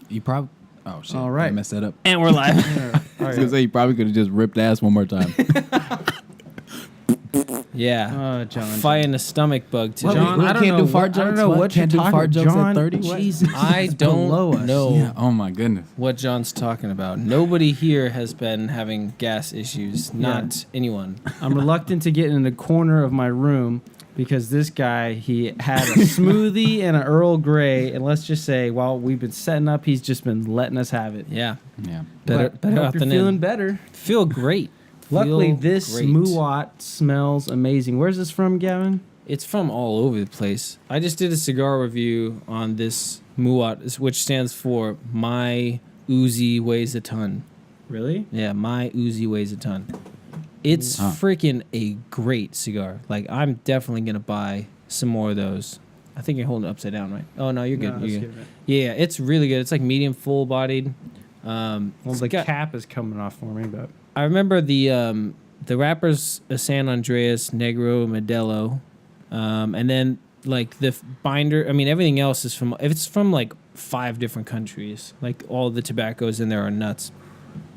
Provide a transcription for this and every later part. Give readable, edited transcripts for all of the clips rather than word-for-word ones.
You probably. Oh shit! All right. I messed that up. And we're live. I was gonna say you probably could have just ripped ass one more time. Yeah. John. Fighting a stomach bug today. John, we I don't can't know do fart what, I don't jokes? know What? what Can't you're do talking fart jokes at John, 30? What? Jesus, I that's don't below us. know Yeah. Oh my goodness. what John's talking about. Nobody here has been having gas issues. Not anyone. I'm reluctant to get in the corner of my room because this guy, he had a smoothie and an Earl Grey, and let's just say, while we've been setting up, he's just been letting us have it. Yeah. Yeah. Better But hope out you're than feeling in. better. Feel great. Luckily, Feel this great. Muwat smells amazing. Where's this from, Gavin? It's from all over the place. I just did a cigar review on this Muwat, which stands for My Uzi Weighs a Ton. Really? Yeah, My Uzi Weighs a Ton. It's freaking a great cigar. Like, I'm definitely going to buy some more of those. I think you're holding it upside down, right? Oh, no, you're good. No, You're that's good. good. Yeah, it's really good. It's like medium full-bodied. Well, the cap is coming off for me, but I remember the wrappers, San Andreas, Negro, Modelo, and then like the binder. I mean, everything else is from. If it's from like 5 different countries, like all the tobaccos in there are nuts.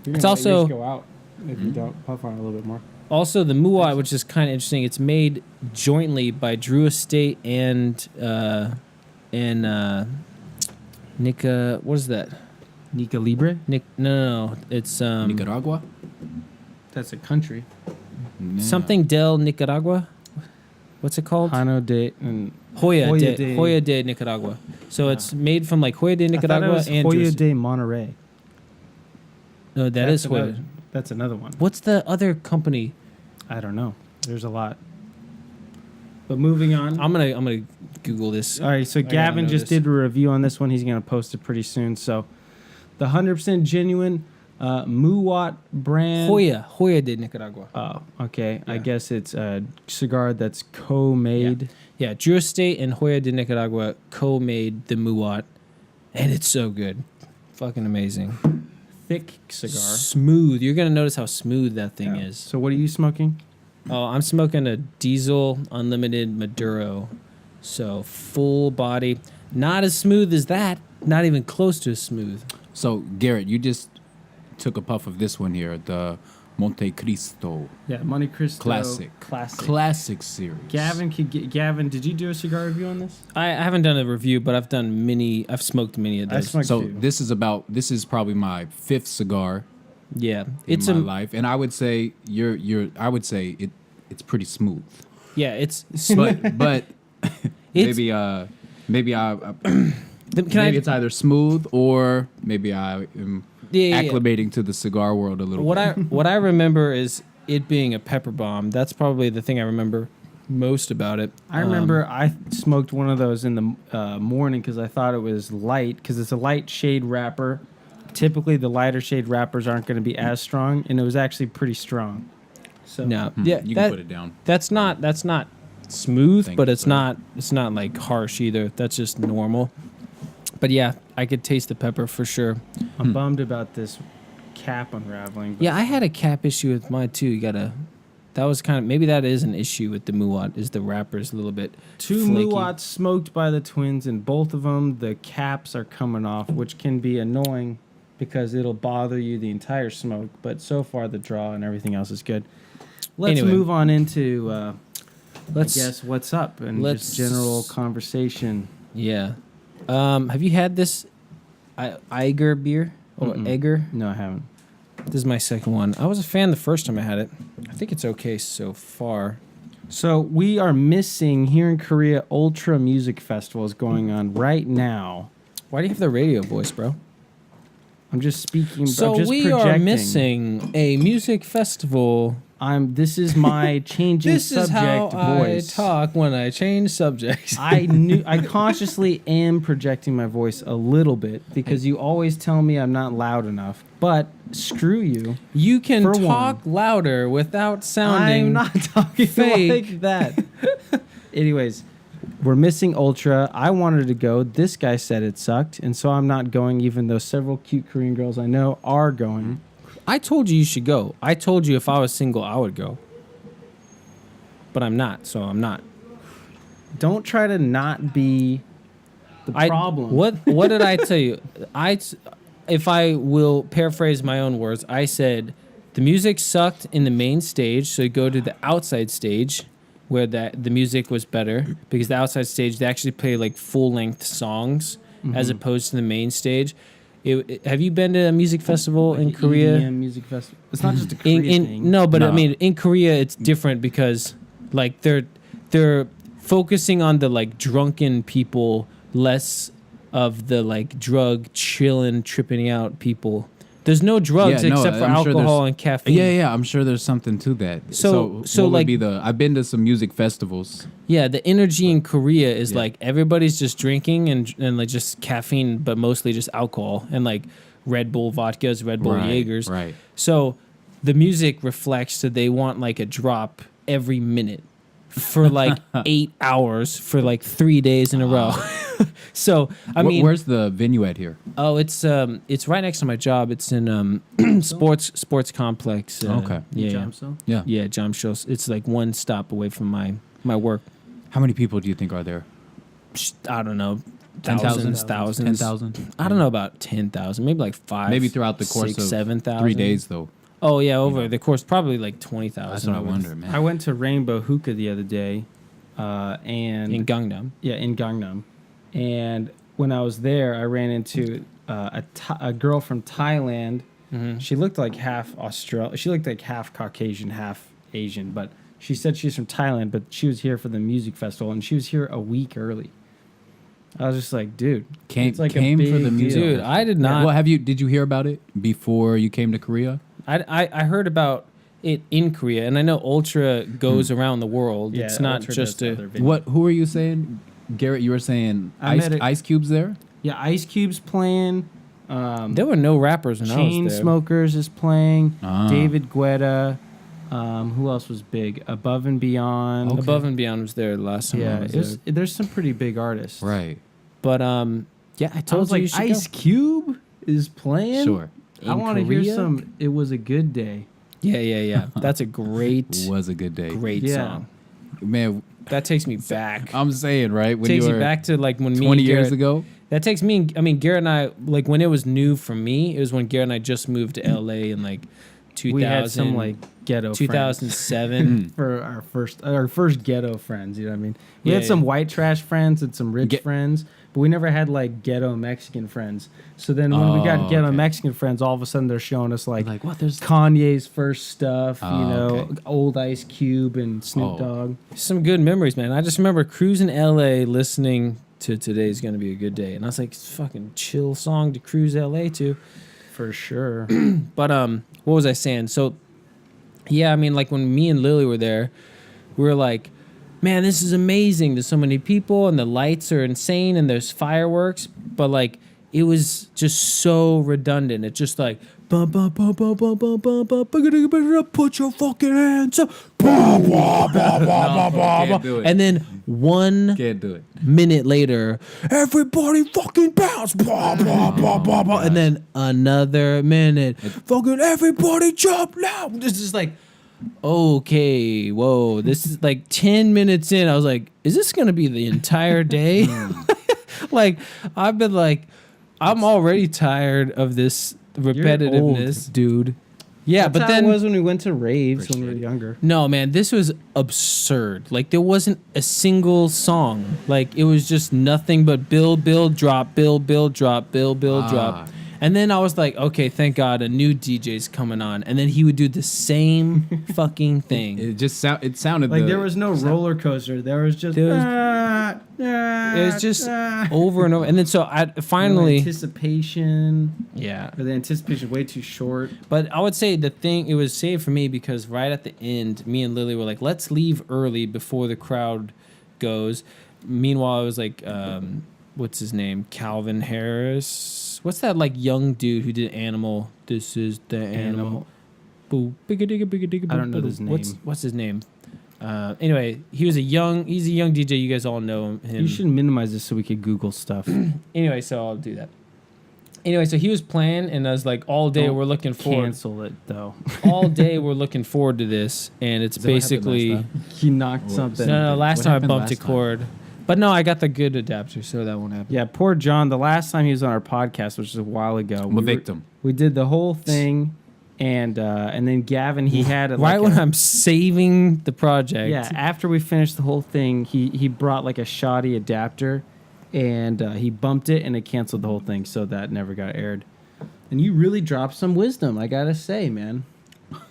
It's also go out if you don't puff on it a little bit more. also the Muwat, which is kind of interesting. It's made jointly by Drew Estate and Nica. What is that? Nica Libre? No. It's Nicaragua. That's a country. Yeah. something del Nicaragua. What's it called? Hano de and Hoya de Nicaragua. So it's made from like Hoya de Nicaragua I thought it was and Hoya Drew- de Monterey. No, That's Hoya. another, that's another one. What's the other company? I don't know. There's a lot. But moving on. I'm gonna Google this. All right, so gotta Gavin know just this. did a review on this one. He's going to post it pretty soon. So the 100% genuine Muwat brand. Hoya de Nicaragua. Oh, okay. I Yeah. guess it's a cigar that's co-made. Yeah, Drew Estate and Hoya de Nicaragua co-made the Muwat, and it's so good, fucking amazing. Thick cigar. Smooth. You're gonna notice how smooth that thing Yeah. is. So what are you smoking? Oh, I'm smoking a Diesel Unlimited Maduro, so full body, not as smooth as that, not even close to as smooth. So Garrett, you just took a puff of this one here, the Monte Cristo Yeah, Monte Cristo. Classic. Classic series. Gavin, did you do a cigar review on this? I haven't done a review, but I've smoked many of I those. smoked So two. this is probably my 5th cigar Yeah, in my life, and I would say it's pretty smooth. Yeah, it's But It's- maybe it's either smooth or maybe I am acclimating to the cigar world a little bit. What I remember is it being a pepper bomb. That's probably the thing I remember most about it. I remember I smoked one of those in the morning because I thought it was light because it's a light shade wrapper. Typically, the lighter shade wrappers aren't going to be as strong, and it was actually pretty strong. So No, You can put it down. That's not smooth, Thank but you, it's sir. not like harsh either. That's just normal. But yeah, I could taste the pepper for sure. I'm bummed about this cap unraveling. But Yeah, I had a cap issue with mine too. That was kind of maybe that is an issue with the Muwat is the wrapper's a little bit two flaky. Muwats smoked by the twins, and both of them the caps are coming off, which can be annoying because it'll bother you the entire smoke. But so far, the draw and everything else is good. Let's Anyway. move on into I Let's guess what's up and let's- just general conversation. Yeah. Have you had this Eiger beer or Mm-mm. Egger? No, I haven't. This is my second one. I was a fan the first time I had it. I think it's okay so far. So we are missing here in Korea. Ultra Music Festival is going on right now. Why do you have the radio voice, bro? I'm just speaking. So I'm just we projecting. are missing a music festival. This is my changing This is how subject voice. I talk when I change subjects. I consciously am projecting my voice a little bit because you always tell me I'm not loud enough. But screw you. You can For talk louder without sounding I'm not talking fake. like that. Anyways, we're missing Ultra. I wanted to go. This guy said it sucked, and so I'm not going. Even though several cute Korean girls I know are going. I told you should go. I told you if I was single, I would go. But I'm not, so I'm not. Don't try to not be the problem. What did I tell you? If I will paraphrase my own words, I said the music sucked in the main stage, so you go to the outside stage where the music was better, because the outside stage they actually play like full length songs as opposed to the main stage. Have you been to a music festival in Korea? EDM music festival. It's not just a Korea thing. No, but I mean in Korea it's different because like they're focusing on the like drunken people, less of the like drug chilling, tripping out people. There's no drugs except for alcohol and caffeine. Yeah, I'm sure there's something to that. So what like, would be I've been to some music festivals. Yeah, the energy in Korea is like everybody's just drinking and like just caffeine, but mostly just alcohol and like Red Bull vodkas, Red Bull Jaegers. Right. So the music reflects that they want like a drop every minute for like 8 hours for like 3 days in a row. So I mean, where's the venue at here? Oh, it's right next to my job. It's in sports complex. Okay. Yeah. Jamsil. It's like one stop away from my work. How many people do you think are there? I don't know. 10,000? Thousands. 10,000? I don't know about 10,000. Maybe like 5. Maybe throughout the course 6, of 7,000. 3 days though. Oh yeah, over the course probably like 20,000. That's what I wonder, man. I went to Rainbow Hookah the other day, and in Gangnam. Yeah, in Gangnam. And when I was there, I ran into a girl from Thailand. Mm-hmm. She looked like half She looked like half Caucasian, half Asian. But she said she's from Thailand, but she was here for the music festival, and she was here a week early. I was just like, dude, came for the music. Dude, I did not. Well, did you hear about it before you came to Korea? I heard about it in Korea, and I know Ultra goes around the world. Yeah, it's not Ultra just a. Who are you saying, Garrett? You were saying Ice Cube's there? Yeah, Ice Cube's playing. There were no rappers when I was there. Chainsmokers is playing. David Guetta. Who else was big? Above and Beyond. Okay. Above and Beyond was there last time. Yeah, there's some pretty big artists. Right. But yeah, I told you like Ice Cube is playing. Sure. I want to hear some. It was a good day. Yeah. That's a great. It was a good day. Great song. Man, that takes me back. I'm saying, right? When takes you back to like when 20 years ago. That takes me. I mean, Garrett and I, like when it was new for me, it was when Garrett and I just moved to LA in like 2000. We had some like ghetto 2007 for our first ghetto friends. You know what I mean? We had some white trash friends and some rich friends, but we never had like ghetto Mexican friends. So then when we got ghetto Mexican friends, all of a sudden they're showing us like what? There's Kanye's first stuff, old Ice Cube and Snoop Dogg. Some good memories, man. I just remember cruising LA listening to Today's Gonna Be a Good Day, and I was like, it's a fucking chill song to cruise LA to. For sure. But what was I saying? So yeah, I mean, like when me and Lily were there, we were like, man, this is amazing. There's so many people and the lights are insane and there's fireworks, but like it was just so redundant. It's just like bum, bum, bum, bum, bum, bum, bum, bum, put your fucking hands up. And then 1 minute later, everybody fucking bounce. And then another minute, fucking everybody jump now. This is like, okay, whoa. This is like 10 minutes in. I was like, is this going to be the entire day? Like, I've been like, I'm already tired of this repetitiveness, dude. Yeah, that's but then how it was when we went to raves when we were younger. No, man, this was absurd. Like there wasn't a single song. Like it was just nothing but build, drop, build, drop, build, drop. And then I was like, okay, thank God a new DJ's coming on. And then he would do the same fucking thing. It sounded like there was no roller coaster. There was just it was just over and over. And then so I finally anticipation. Yeah. Or the anticipation way too short. But I would say it was saved for me because right at the end, me and Lily were like, let's leave early before the crowd goes. Meanwhile, I was like, what's his name? Calvin Harris. What's that like young dude who did Animal? This is the Animal. Boo, bigga digga bigga digga. I don't know his name. What's his name? Anyway, he's a young DJ. You guys all know him. You should minimize this so we could Google stuff. Anyway, so I'll do that. Anyway, so he was playing, and I was like, all day we're looking forward. Cancel it though. All day we're looking forward to this, and it's basically he knocked something. No, last time I bumped a chord. But no, I got the good adapter, so that won't happen. Yeah, poor John. The last time he was on our podcast, which was a while ago, I'm a victim. We did the whole thing, and then Gavin, he had it right when I'm saving the project. Yeah, after we finished the whole thing, he brought like a shoddy adapter, and he bumped it, and it canceled the whole thing, so that never got aired. And you really dropped some wisdom, I gotta say, man.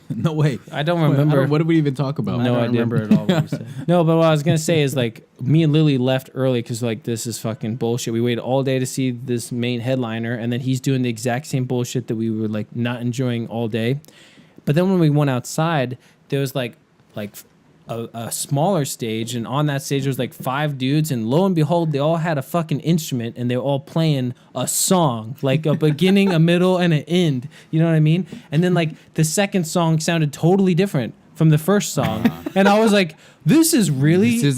No way. I don't remember. What did we even talk about? No, I don't remember at all what you said. No, but what I was going to say is, like, me and Lily left early because, like, this is fucking bullshit. We waited all day to see this main headliner, and then he's doing the exact same bullshit that we were, like, not enjoying all day. But then when we went outside, there was, like a smaller stage, and on that stage there was, like, 5 dudes, and lo and behold, they all had a fucking instrument, and they were all playing a song, like a beginning, a middle, and an end. You know what I mean? And then, like, the second song sounded totally different from the first song. And I was like, this is a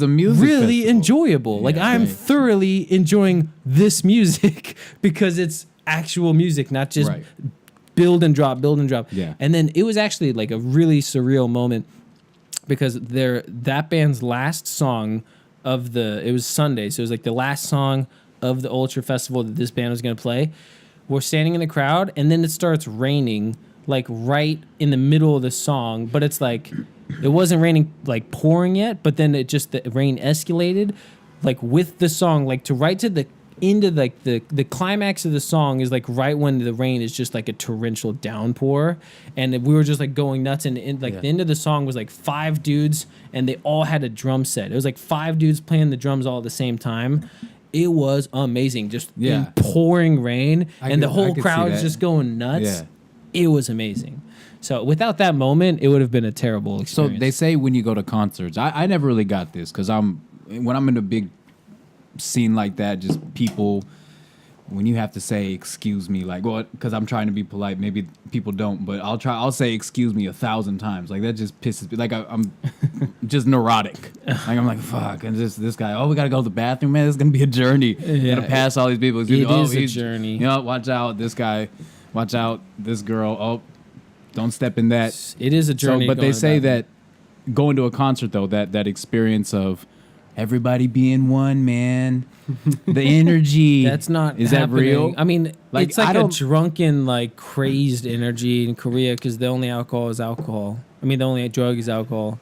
music really festival. Enjoyable. Yeah, like, I'm thoroughly enjoying this music because it's actual music, not just build and drop. Yeah. And then it was actually, like, a really surreal moment because that band's last song it was Sunday, so it was like the last song of the Ultra Festival that this band was going to play. We're standing in the crowd, and then it starts raining, like right in the middle of the song, but it's like, it wasn't raining, like pouring yet, but then the rain escalated, like with the song, like to right to the end of like the climax of the song is like right when the rain is just like a torrential downpour, and we were just like going nuts, and the end of the song was like 5 dudes, and they all had a drum set. It was like 5 dudes playing the drums all at the same time. It was amazing, just in pouring rain, and the whole crowd is just going nuts. Yeah. It was amazing. So without that moment, it would have been a terrible experience. So they say when you go to concerts, I never really got this because when I'm in a big scene like that, just people, when you have to say excuse me, like, well, because I'm trying to be polite, maybe people don't, but I'll say excuse me 1,000 times. Like, that just pisses me. Like, I'm just neurotic. Like, I'm like, fuck, and this guy, we gotta go to the bathroom, man. It's gonna be a journey. Gotta pass all these people. It is a journey. You know, watch out, this guy, watch out, this girl. Don't step in that. It is a journey. But they say that going to a concert, though, that experience of everybody being one, man. The energy. That's not Is happening. that real? I mean, like, it's like a drunken, like, crazed energy in Korea because the only alcohol is alcohol. I mean, the only drug is alcohol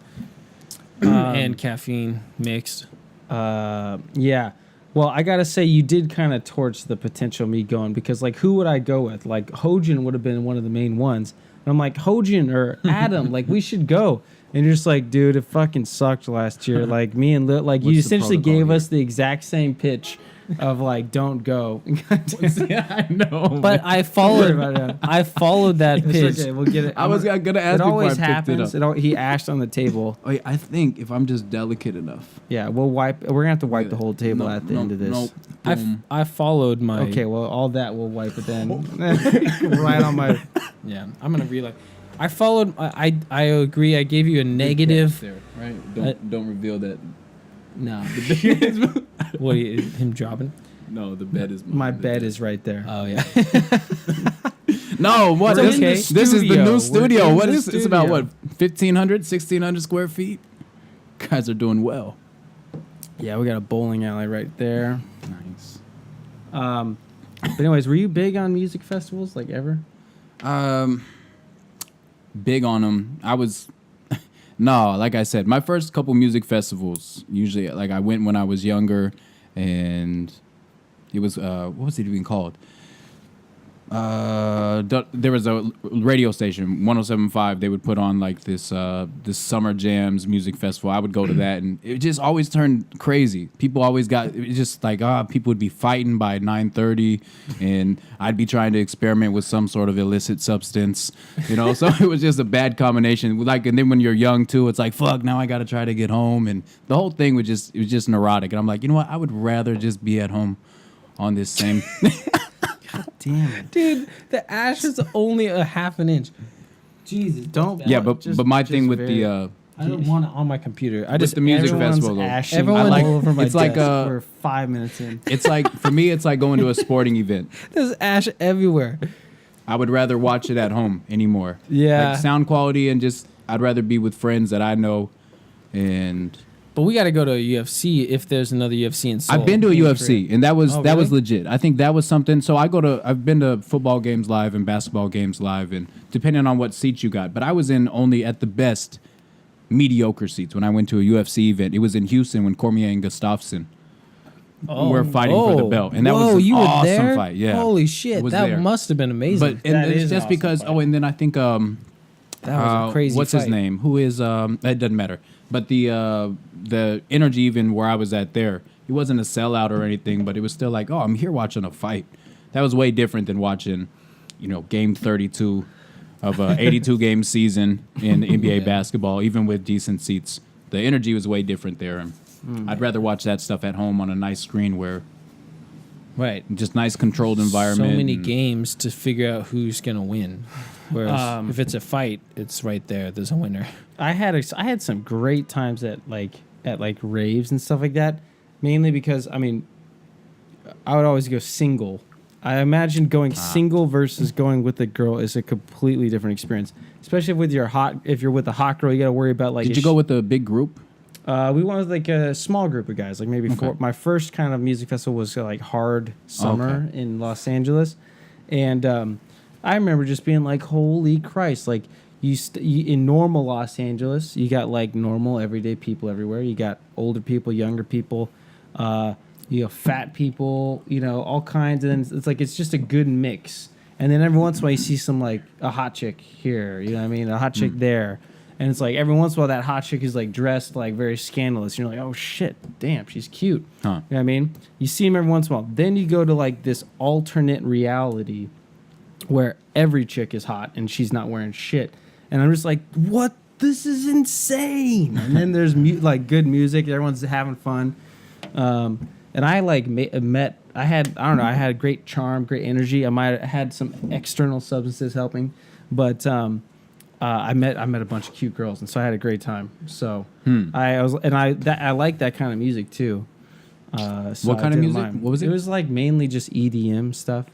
and caffeine mixed. Yeah. Well, I got to say, you did kind of torch the potential me going because, like, who would I go with? Like, Hojin would have been one of the main ones. And I'm like, Hojin or Adam, like, we should go. And you're just like, dude, it fucking sucked last year. Like, me and like, you essentially gave us the exact same pitch of like, don't go. Yeah, I know. But I followed that pitch. Okay, we'll get it. I was gonna ask. It always before I picked happens. it up. He ashed on the table. Wait, I think if I'm just delicate enough. Yeah, we're gonna have to wipe the whole table at the end of this. I followed my. Okay, well, all that we'll wipe it then. Right on my. Yeah, I'm gonna realize. I followed. I agree. I gave you a negative. There, right? Don't reveal that. No. What? Him dropping? No, the bed is mine. My bed is right there. Oh yeah. No, what? It's This is the new studio. What is? Studio. It's about what? 1,500, 1,600 square feet. Guys are doing well. Yeah, we got a bowling alley right there. Nice. But anyways, were you big on music festivals, like ever? Big on them. I was. No, like I said, my first couple music festivals, usually, like, I went when I was younger, and it was, what was it even called? There was a radio station, 107.5, they would put on, like, this Summer Jams music festival. I would go to that, and it just always turned crazy. People always got, it was just like, people would be fighting by 9:30, and I'd be trying to experiment with some sort of illicit substance, you know? So it was just a bad combination. Like, and then when you're young, too, it's like, fuck, now I got to try to get home, and the whole thing was just neurotic. And I'm like, you know what? I would rather just be at home on this same... Damn it, dude! The ash is only a half an inch. Jesus, don't. Yeah, but my thing with the I don't want it on my computer. I just the music festival. Everyone's all over my it's desk. like we're 5 minutes in. It's like, for me, it's like going to a sporting event. There's ash everywhere. I would rather watch it at home anymore. Yeah, like sound quality, and just I'd rather be with friends that I know, and But we got to go to a UFC if there's another UFC in Seoul. I've been to a UFC, and that was Oh, that was really? legit. I think that was something. So I've been to football games live and basketball games live, and depending on what seats you got. But I was in only at the best mediocre seats when I went to a UFC event. It was in Houston when Cormier and Gustafsson were fighting for the belt, and that was an you were awesome there? fight. Yeah, Holy shit, was that there. must have been amazing. But and That it's is just awesome because. fight. Oh, and then I think that was a crazy what's his fight. name? Who is It doesn't matter. But the energy, even where I was at there, it wasn't a sellout or anything, but it was still like, oh, I'm here watching a fight. That was way different than watching, game 32 of a 82 game season in NBA basketball, even with decent seats. The energy was way different there. And I'd rather watch that stuff at home on a nice screen where Right. just nice controlled environment. So many and- games to figure out who's going to win. Whereas if it's a fight, it's right there. There's a winner. I had some great times at raves and stuff like that, mainly because I would always go single. I imagine going single versus going with a girl is a completely different experience, especially if you're with a hot girl. You got to worry about like. Did you go with a big group? We went with like a small group of guys, like maybe four. My first kind of music festival was like Hard Summer in Los Angeles, and I remember just being like, "Holy Christ!" Like you in normal Los Angeles, you got like normal everyday people everywhere. You got older people, younger people, you have fat people, all kinds, and then it's just a good mix. And then every once in a while, you see some like a hot chick here, you know what I mean, a hot chick there. And it's like every once in a while that hot chick is like dressed like very scandalous. You're like, oh shit, damn, she's cute. Huh. You know what I mean? You see them every once in a while. Then you go to like this alternate reality where every chick is hot and she's not wearing shit. And I'm just like, what? This is insane. And then there's like good music. Everyone's having fun. And I like I had great charm, great energy. I might have had some external substances helping, but I met a bunch of cute girls, and so I had a great time. So I like that kind of music too. So What I kind of didn't music? mind. What was it? It was like mainly just EDM stuff.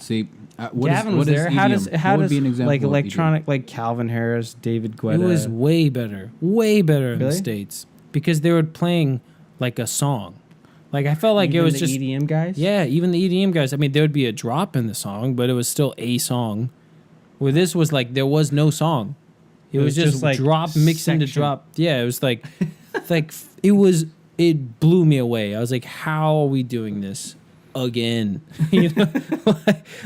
See, Gavin was there. How does what would be an example like of electronic, like Calvin Harris, David Guetta? It was way better in the Really? States because they were playing like a song. Like I felt like Even it was the just EDM guys. Yeah, even the EDM guys. I mean, there would be a drop in the song, but it was still a song. Where this was like there was no song. It was just like drop mixed into section. drop. Yeah, it was like it blew me away. I was like, how are we doing this again?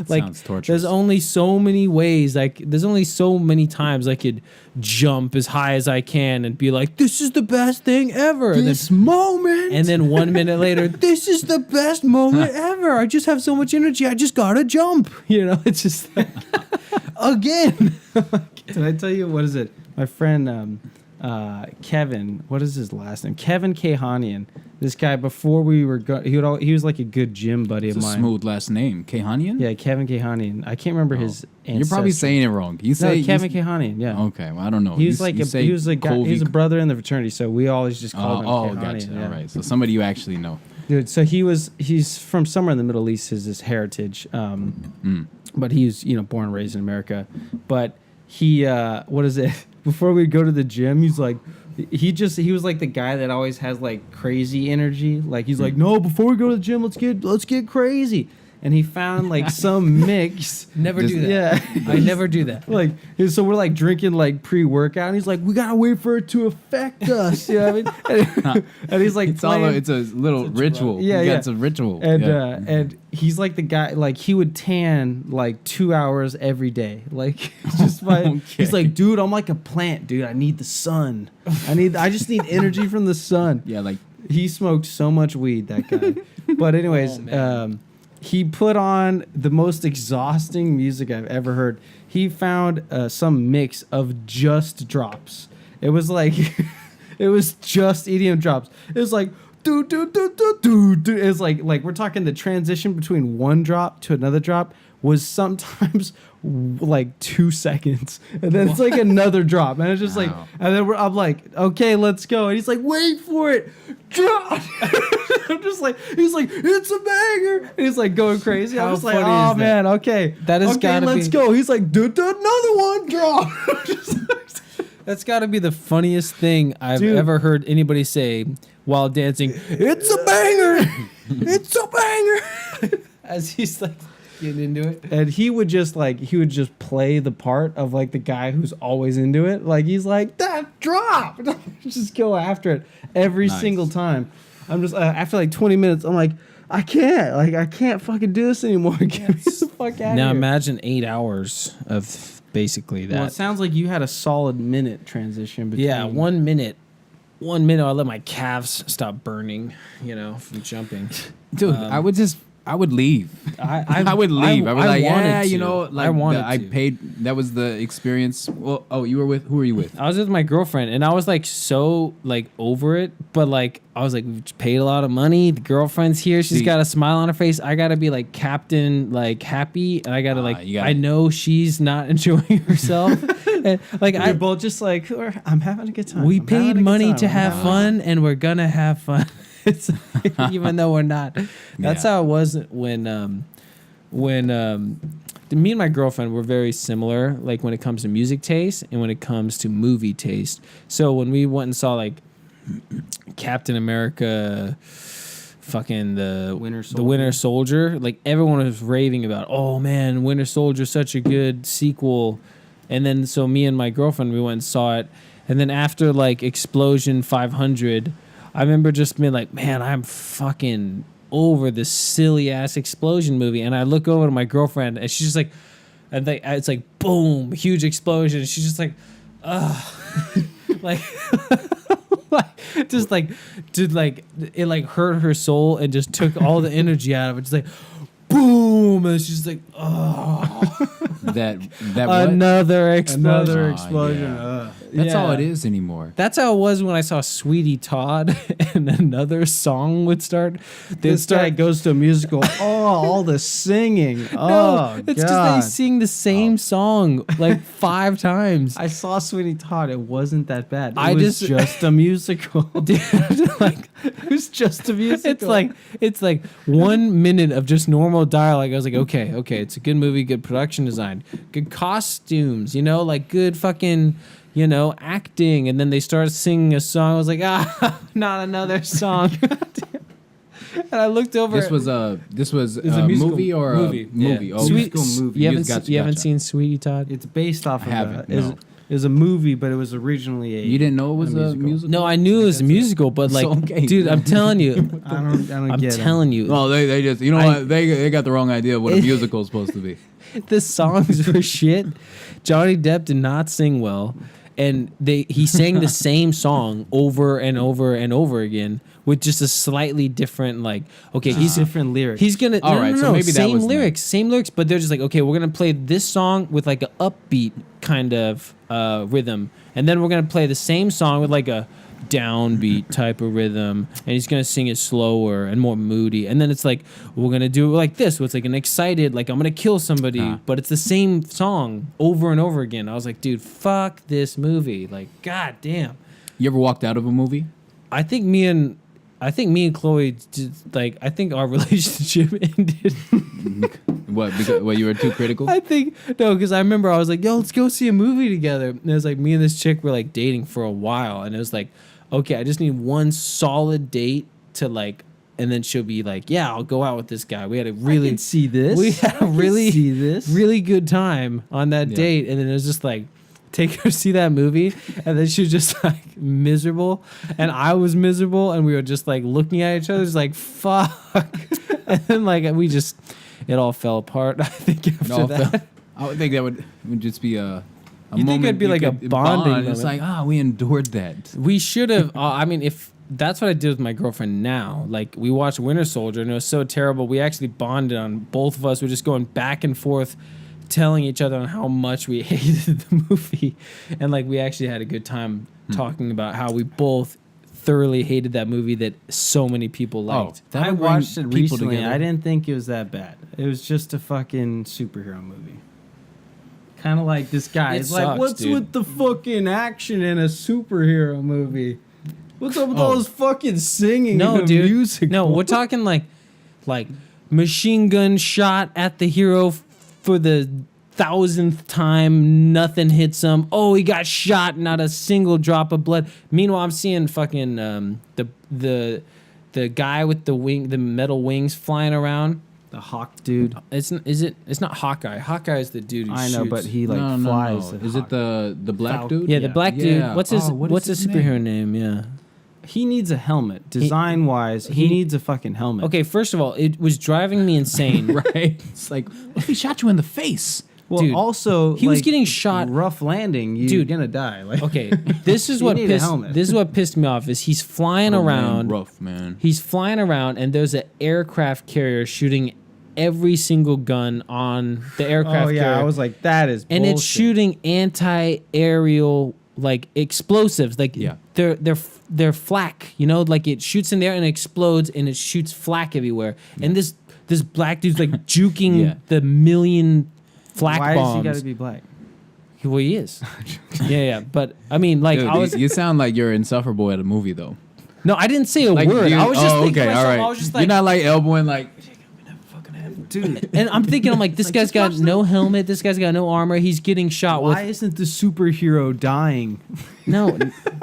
like Sounds torturous. there's only so many ways. Like there's only so many times I could jump as high as I can and be like, this is the best thing ever. moment. And then 1 minute later, this is the best moment ever. I just have so much energy. I just gotta jump. It's just like, again. Did I tell you what is it? My friend Kevin, what is his last name? Kevin Kahanian. This guy before we were he was like a good gym buddy It's of a mine. smooth last name, Kahanian. Yeah, Kevin Kahanian. I can't remember his ancestry. You're probably saying it wrong. You say Kevin Kahanian. Yeah. Okay, well, I don't know. He was he was a guy. He was a brother in the fraternity, so we always just called him Kahanian. Gotcha. Yeah. All right, so somebody you actually know. Dude, so he's from somewhere in the Middle East, is his heritage. But he's, born and raised in America. But he what is it? Before we go to the gym, he's like he was like the guy that always has like crazy energy. Like he's like, no, before we go to the gym, let's get crazy. And he found like some mix. Never do that. Yeah. I never do that. Like, so we're like drinking like pre-workout, and he's like, we gotta wait for it to affect us. You know what I mean? And he's like, It's a little ritual. Yeah, Yeah, yeah. it's a ritual. and Yeah. and he's like the guy, like he would tan like 2 hours every day. Like just by he's like, dude, I'm like a plant, dude. I need the sun. I just need energy from the sun. Yeah, like He smoked so much weed, that guy. But anyways, he put on the most exhausting music I've ever heard. He found some mix of just drops. It was like, it was just EDM drops. It was like, do do do do do do. It's like we're talking the transition between one drop to another drop was sometimes like 2 seconds, and then it's like another drop, and it's just like, Wow. and then I'm like, okay, let's go, and he's like, wait for it, drop. I'm just like, he's like, it's a banger, and he's like going crazy. I'm How just like, funny oh is that? man, okay, That has okay, gotta let's be- go. He's like, do another one, drop. That's got to be the funniest thing I've Dude. ever heard anybody say while dancing. It's a banger. It's a banger. As he's like getting into it. And he would just play the part of like the guy who's always into it. Like he's like, that drop. Just go after it every Nice. single time. I'm just after like 20 minutes, I'm like, I can't fucking do this anymore. Get me the fuck out of Now here. imagine 8 hours of basically that. Well, it sounds like you had a solid minute transition between. Yeah, 1 minute. 1 minute, I let my calves stop burning, from jumping. Dude, I would leave. I would leave. I was like, wanted yeah, to. like I wanted I to. paid. That was the experience. Well, you were with. Who were you with? I was with my girlfriend, and I was like so like over it, but like I was like, we paid a lot of money. The girlfriend's here. She's See- got a smile on her face. I gotta be like captain, like happy, and I gotta I know she's not enjoying herself. And, like You're both just like, I'm having a good time. we I'm having paid a good money time. to have fun, and we're gonna have fun. It's even though we're not. That's Yeah. how it was when me and my girlfriend were very similar, like when it comes to music taste and when it comes to movie taste. So when we went and saw like Captain America, fucking the Winter Soldier, like everyone was raving about, oh man, Winter Soldier, such a good sequel. And then so me and my girlfriend, we went and saw it. And then after like Explosion 500, I remember just being like, man, I'm fucking over this silly ass explosion movie. And I look over to my girlfriend and she's just like, and like it's like boom, huge explosion. And she's just like, ugh. like just like dude, like it like hurt her soul and just took all the energy out of it. Just like boom, and she's like, oh, That what? another explosion. Another Oh, explosion. yeah. That's all it is anymore. That's how it was when I saw Sweetie Todd and another song would start. They'd This guy goes to a musical. Oh, all the singing. Oh, it's because God. they sing the same song like 5 times. I saw Sweeney Todd. It wasn't that bad. It I was just- just a musical. Dude, like It was just a musical. it's like 1 minute of just normal dialogue. I was like, okay, it's a good movie, good production design, good costumes, like good fucking, acting. And then they started singing a song. I was like, not another song. And I looked over. This was a a musical movie or movie. a movie. Yeah. Oh, Musical movie. You haven't, Gotcha, you haven't gotcha. seen Sweetie Todd? It's based off of I haven't, a, no. it was a movie, but it was originally a. You didn't know it was a musical? No, I knew it was a musical, but like, So, okay. dude, I'm telling you, I don't I'm get telling you, No, they just what they got the wrong idea of what a musical is supposed to be. the songs were shit. Johnny Depp did not sing well, and he sang the same song over and over and over again with just a slightly different He's different lyrics. He's gonna All right, so no, maybe that same was same lyrics, but they're just like, okay, we're gonna play this song with like a upbeat kind of rhythm, and then we're gonna play the same song with like a downbeat type of rhythm, and he's gonna sing it slower and more moody, and then it's like we're gonna do it like this, where it's like an excited, like I'm gonna kill somebody, but it's the same song over and over again. I was like, dude, fuck this movie, like, god damn. You ever walked out of a movie? I think me and Chloe just, I think our relationship ended. What? Because you were too critical? I think no, because I remember I was like, "Yo, let's go see a movie together." And it was like me and this chick were like dating for a while, and it was like, okay, I just need one solid date to and then she'll be like, "Yeah, I'll go out with this guy." We had a really I can see this. we had a I can really see this. really good time on that Yeah. date, and then it was just like, take her to see that movie, and then she was just like miserable, and I was miserable, and we were just like looking at each other, just like fuck, and then we just. It all fell apart. I think after that. I would think that would just be a You think moment it'd be you like a could bonding bond. It's moment. like, we endured that. We should have. I mean, if that's what I did with my girlfriend now. Like, we watched Winter Soldier, and it was so terrible. We actually bonded on both of us. We're just going back and forth, telling each other on how much we hated the movie, and we actually had a good time talking about how we both thoroughly hated that movie that so many people liked. that I would bring watched it people recently. together. I didn't think it was that bad. It was just a fucking superhero movie. Kind of like this guy. It It's sucks, like, what's dude. with the fucking action in a superhero movie? What's up with all this fucking singing No, in a dude. musical? No, we're talking like machine gun shot at the hero for the 1,000th time, nothing hits him. Oh, he got shot, not a single drop of blood. Meanwhile, I'm seeing fucking the guy with the metal wings flying around. The hawk dude. It's not Hawkeye. Hawkeye is the dude who I know, shoots. but he like flies. Is it the black dude? Yeah, the black dude. Yeah. What's his what what's is his his superhero name? Yeah. He needs a helmet. Design wise, he needs a fucking helmet. Okay, first of all, it was driving me insane. Right? It's like, what if he shot you in the face? Well, Dude, also he was like, getting shot. Rough landing. You're Dude. gonna die. Like, Okay, this is You what need a pissed. helmet. This is what pissed me off. Is he's flying Oh, man, around. rough, man. He's flying around, and there's an aircraft carrier shooting every single gun on the aircraft oh yeah, carrier. I was like, that is. And bullshit. it's shooting anti-aerial like explosives. Like Yeah. they're flak, you know, like it shoots in there and explodes and it shoots flak everywhere. And this black dude's like juking Yeah. the million flak Why bombs. does he got to be black? Well, he is. yeah. But I mean, like, Dude, I was you sound like you're insufferable at a movie, though. no, I didn't say a Like, word. I was just thinking to okay, myself, all right. I was just like, You're not like elbowing, like, Dude, and I'm thinking, I'm like, this guy's got no helmet. This guy's got no armor. He's getting shot why with isn't the superhero dying? no,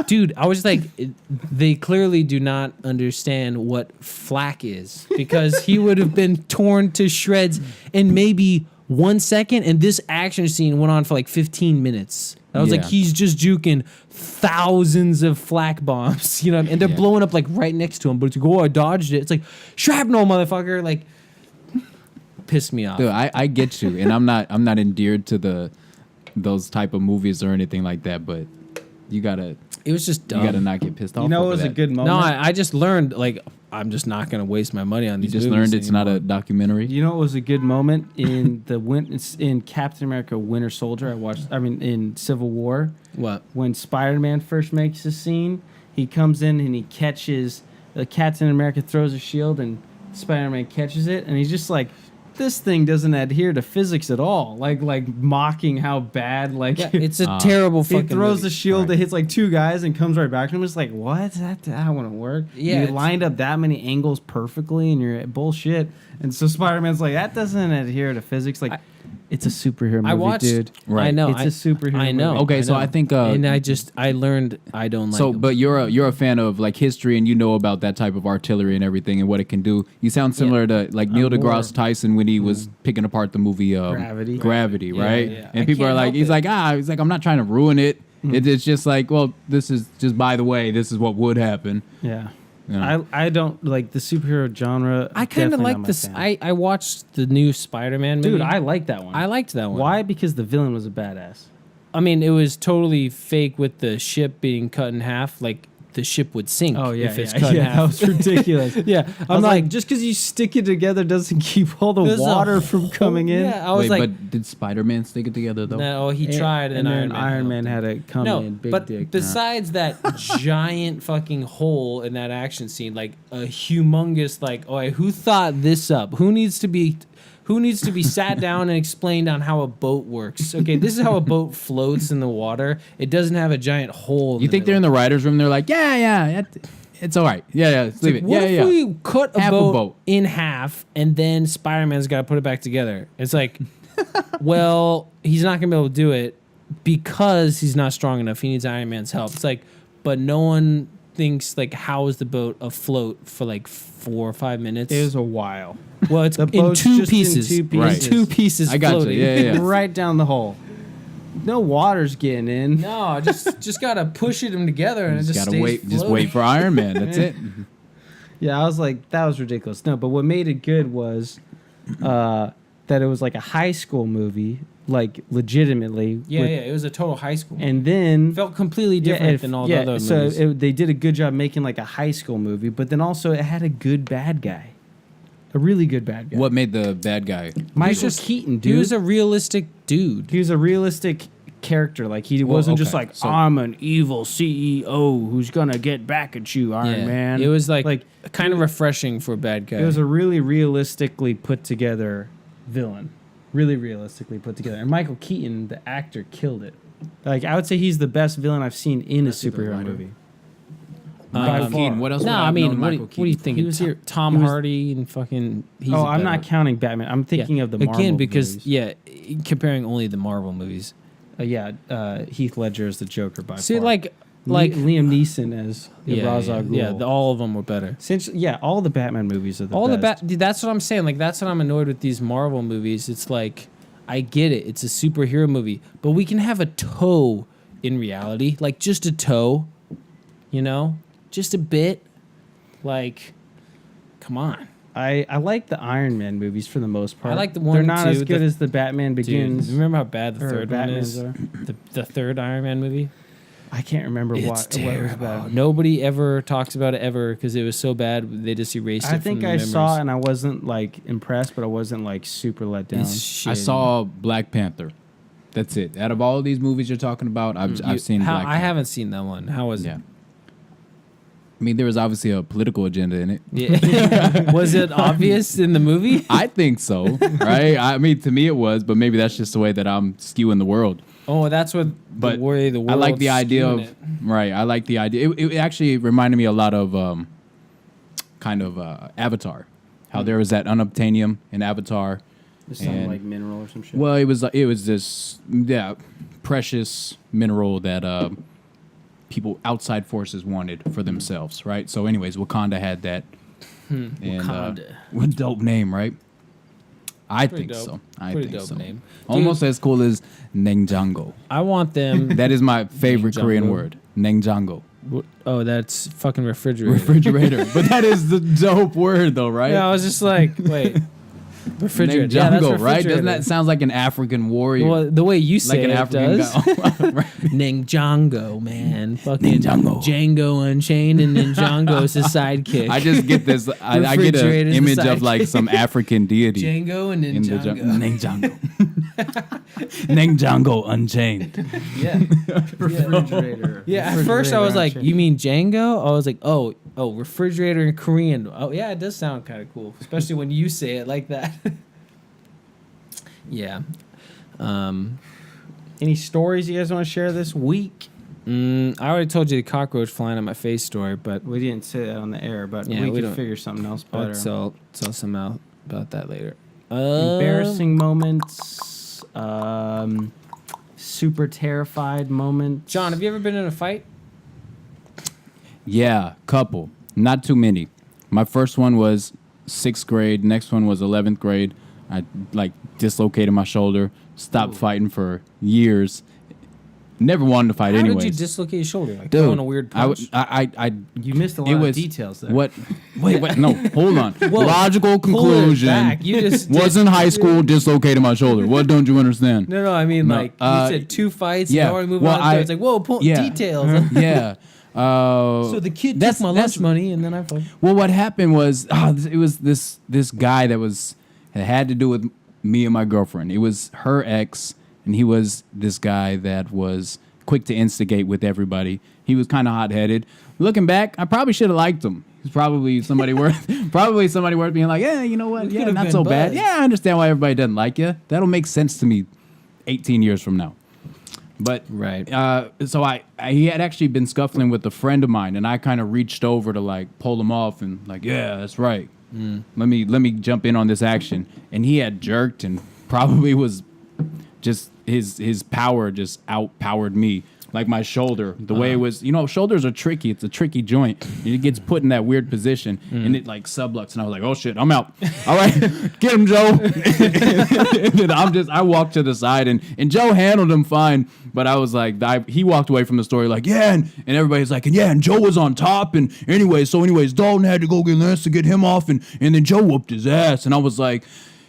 dude. I was like, they clearly do not understand what flak is because he would have been torn to shreds in maybe 1 second, and this action scene went on for like 15 minutes. I was like, Yeah. he's just juking thousands of flak bombs, you know, and they're Yeah. blowing up like right next to him. But it's like, oh, I dodged it. It's like shrapnel, motherfucker. Like, pissed me off. dude, I get you, and I'm not endeared to those type of movies or anything like that, but you gotta It was just dumb. you gotta not get pissed off. You know, it over was a that. good moment. No, I just learned like I'm just not gonna waste my money on You these. just movies learned it's not anymore. a documentary. You know, it was a good moment in in Captain America: Winter Soldier. In Civil War, What? when Spider-Man first makes a scene, he comes in and he catches Captain America throws a shield and Spider-Man catches it, and he's just like, this thing doesn't adhere to physics at all. Like mocking how bad Yeah, it's a terrible he fucking. throws movie. the shield Right. that hits like two guys and comes right back to him. It's like, what? That wouldn't work. Yeah, you it's- lined up that many angles perfectly, and you're bullshit. And so Spider-Man's like, that doesn't adhere to physics. Like, it's a superhero movie, I watched. dude. Right. I know. It's a superhero I know. movie. Okay, so know. I think, and I learned I don't like. So, them. but you're a fan of like history, and you know about that type of artillery and everything, and what it can do. You sound similar to like Neil war. deGrasse Tyson when he was picking apart the movie Gravity. Gravity, Yeah, right? yeah. And I people are can't like, help he's it. like, he's like, I'm not trying to ruin it. It's just like, well, this is just by the way, this is what would happen. Yeah. You know? I don't like the superhero genre. I kind of definitely like not my this. fan. I watched the new Spider-Man movie. Dude, I like that one. I liked that one. Why? Because the villain was a badass. I mean, it was totally fake with the ship being cut in half. Like the ship would sink if it's cut in that half. was ridiculous. Yeah, I'm like, just because you stick it together doesn't keep all the There's a water from coming in. Yeah, I was Wait, like, but did Spider-Man stick it together though? no, he tried, and, then Iron Man helped him. had to come No, in big but dick. besides that giant fucking hole in that action scene, like a humongous, like, oh, who thought this up? Who needs to be sat down and explained on how a boat works? Okay, this is how a boat floats in the water. It doesn't have a giant hole. You think they're in the writers' room? They're like, it's all right. Yeah, let's leave it. What if we cut a Half a boat, boat. in half and then Spider-Man's got to put it back together? It's like, well, he's not gonna be able to do it because he's not strong enough. He needs Iron Man's help. It's like, but no one thinks like, how is the boat afloat for like 4 or 5 minutes? it was a while. Well, it's The in boat's two just in pieces. two Right. pieces. Two pieces. I got you. floating. Yeah. Right down the hole. No water's getting in. No, just gotta push them together, and it Just just gotta stays wait. Just floating. wait for Iron Man. That's it. Yeah, I was like, that was ridiculous. No, but what made it good was that it was like a high school movie, like legitimately. Yeah, it was a total high school. And then Felt completely different than all the other so movies. they did a good job making like a high school movie, but then also it had a good bad guy, a really good bad guy. What made the bad guy? Michael Keaton, dude. He was a realistic dude. He was a realistic character. Like he wasn't just okay. like, So- I'm an evil CEO who's gonna get back at you, Iron Man. It was like kind of refreshing for a bad guy. it was a really realistically put together villain. Really realistically put together. And Michael Keaton, the actor, killed it. Like I would say he's the best villain I've seen in a superhero movie. Michael Keaton. What else? No, would I have known mean, Michael what do you Keaton? think? He was here. Tom He was- Hardy and fucking. He's Oh, a I'm not better- counting Batman. I'm thinking of the Marvel again because movies. yeah, comparing only the Marvel movies. Heath Ledger as the Joker by See, far. like Liam Neeson as Ra's al Ghul. yeah, all of them were better. All the Batman movies are the All best. the that's what I'm saying. Like that's what I'm annoyed with these Marvel movies. It's like I get it. It's a superhero movie, but we can have a toe in reality, like just a toe. You know, just a bit. Like, come on. I like the Iron Man movies for the most part. I like the one They're and not two, as good the- as the Batman Dude, Begins. remember how bad the or third one is? Batmans are. The third Iron Man movie. I can't remember It's what it was terrible. about. Nobody ever talks about it ever because it was so bad. They just erased it. I think from the I memories. saw it and I wasn't like impressed, but I wasn't like super let down. It's shit. I saw Black Panther. That's it. Out of all of these movies you're talking about, I've seen Black Panther. I haven't seen that one. How was Yeah. it? I mean, there was obviously a political agenda in it. Yeah. Was it obvious in the movie? I think so, right? I mean, to me it was, but maybe that's just the way that I'm skewing the world. Oh, that's what But the way the world. I like the idea of right. I like the idea. It actually reminded me a lot of Avatar. How there was that unobtainium in Avatar. Just some and- like mineral or some shit. Well, it was this precious mineral that people outside forces wanted for themselves, right? So, anyways, Wakanda had that. And, Wakanda. what a dope name, right? I Pretty think dope. so. I Pretty think dope so. name. Almost as cool as Nengjango. I want them. That is my favorite Korean Nengjango. word. Nengjango. Oh, that's fucking refrigerator. Refrigerator. But that is the dope word, though, right? Yeah, I was just like, wait, refrigerator. Yeah, that's Nengjango, refrigerator. right? Doesn't that sound like an African warrior? Well, the way you say like an it African does. guy. Right. Ningjango, man. Fucking Ningjango. Django Unchained and Ningjango is his sidekick. I just get this. I get an Refrigerator's the image of like sidekick. some African deity. Django and in the Ningjango. Nengjango. Nengjango Unchained. Yeah. refrigerator. Yeah, at first I was like, Refrigerator you mean Django? I was like, oh, refrigerator in Korean. Oh, yeah, it does sound kind of cool, especially when you say it like that. Yeah. Any stories you guys want to share this week? I already told you the cockroach flying on my face story, but We didn't say that on the air, but Yeah, we we could don't- figure something else better. I'll tell some out about that later. Embarrassing moments. Super terrified moments. John, have you ever been in a fight? Yeah, couple. Not too many. My first one was 6th grade. Next one was 11th grade. I like dislocated my shoulder. Stopped fighting for years. Never wanted to fight How anyways. did you dislocate your shoulder? Like Dude, throwing a weird punch? You missed a lot it of was details there. What? Wait, no, hold on. Logical Pull it conclusion. back. You just Was in high school, dislocated my shoulder. What don't you understand? No, I mean, No, like, you said 2 fights, yeah, now we're moving well, on to It's like, whoa, details. Yeah. So the kid took my lunch money, and then I fucking... Well, what happened was it was this guy that had to do with me and my girlfriend. It was her ex, and he was this guy that was quick to instigate with everybody. He was kind of hot-headed. Looking back, I probably should have liked him. He's probably somebody worth being like, yeah, you know what? We Yeah, could've not been so bad. buds. Yeah, I understand why everybody doesn't like you. That'll make sense to me 18 years from now. But Right. so he had actually been scuffling with a friend of mine, and I kind of reached over to like pull him off and like, yeah, that's right. Let me jump in on this action. And he had jerked and probably was just his power just outpowered me. Like my shoulder, the way it was, shoulders are tricky. It's a tricky joint. It gets put in that weird position, and it like subluxes. And I was like, "Oh shit, I'm out." All right, get him, Joe. And then I walked to the side, and Joe handled him fine. But I was like, he walked away from the story like, yeah, and everybody's like, and Joe was on top, and anyways, Dalton had to go get Lance to get him off, and then Joe whooped his ass, and I was like.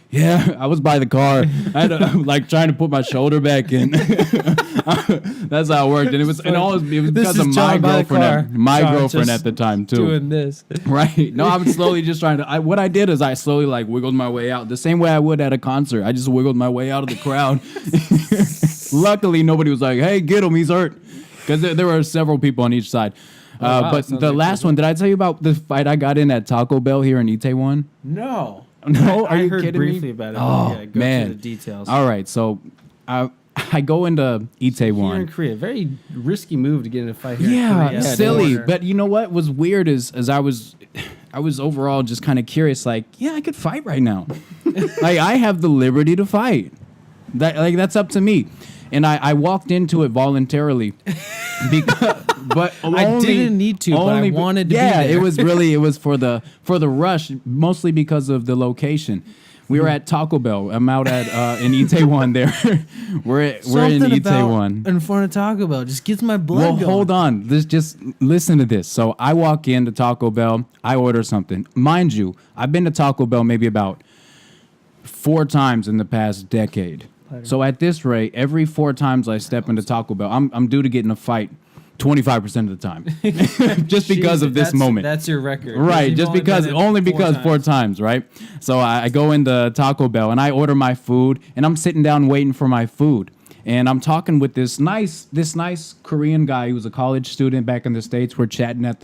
Yeah, I was by the car. I had to, like trying to put my shoulder back in. That's how it worked, and it was because of my girlfriend at the time too. Doing this. Right? No, I'm slowly just trying to. What I did is I slowly like wiggled my way out, the same way I would at a concert. I just wiggled my way out of the crowd. Luckily, nobody was like, "Hey, get him, he's hurt," because there were several people on each side. wow, But sounds the like last one, did I tell you about the fight I got in at Taco Bell here in Itaewon? No. No, are I you heard kidding briefly me? about it. Oh, Yeah, go man. through the details. All right, so I go into Here in Itaewon. Korea, very risky move to get in a fight here. Yeah, in Korea. silly. Border. But you know what was weird is as I was overall just kind of curious. Like, yeah, I could fight right now. Like, I have the liberty to fight. That's up to me. And I walked into it voluntarily, because, but I didn't need to, but I wanted to be there. it was for the rush, mostly because of the location. We were at Taco Bell. I'm out at in Itaewon there. we're in Itaewon. In front of Taco Bell just gets my blood Well, going. hold on. Just listen to this. So I walk into Taco Bell. I order something. Mind you, I've been to Taco Bell maybe about 4 times in the past decade. So at this rate, every 4 times I step into Taco Bell, I'm due to get in a fight 25% of the time, just because of this moment. That's your record, right? You've Just only because, done it only because 4 times, right? So I go into Taco Bell and I order my food, and I'm sitting down waiting for my food, and I'm talking with this nice Korean guy who was a college student back in the States. We're chatting at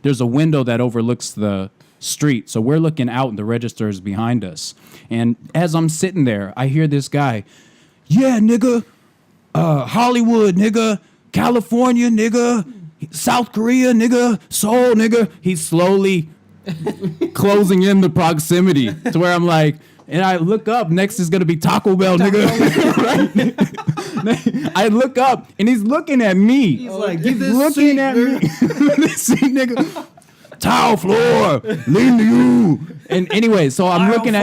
there's a window that overlooks the street, so we're looking out, and the register is behind us. And as I'm sitting there, I hear this guy, yeah, nigga, Hollywood, nigga, California, nigga, South Korea, nigga, Seoul, nigga. He's slowly closing in the proximity to where I'm like, and I look up, next is gonna be Taco Bell, nigga. Right? I look up, and he's looking at me. He's like, he's looking at me. This seat, nigga. Tile floor, lean to you. And anyway, so I'm looking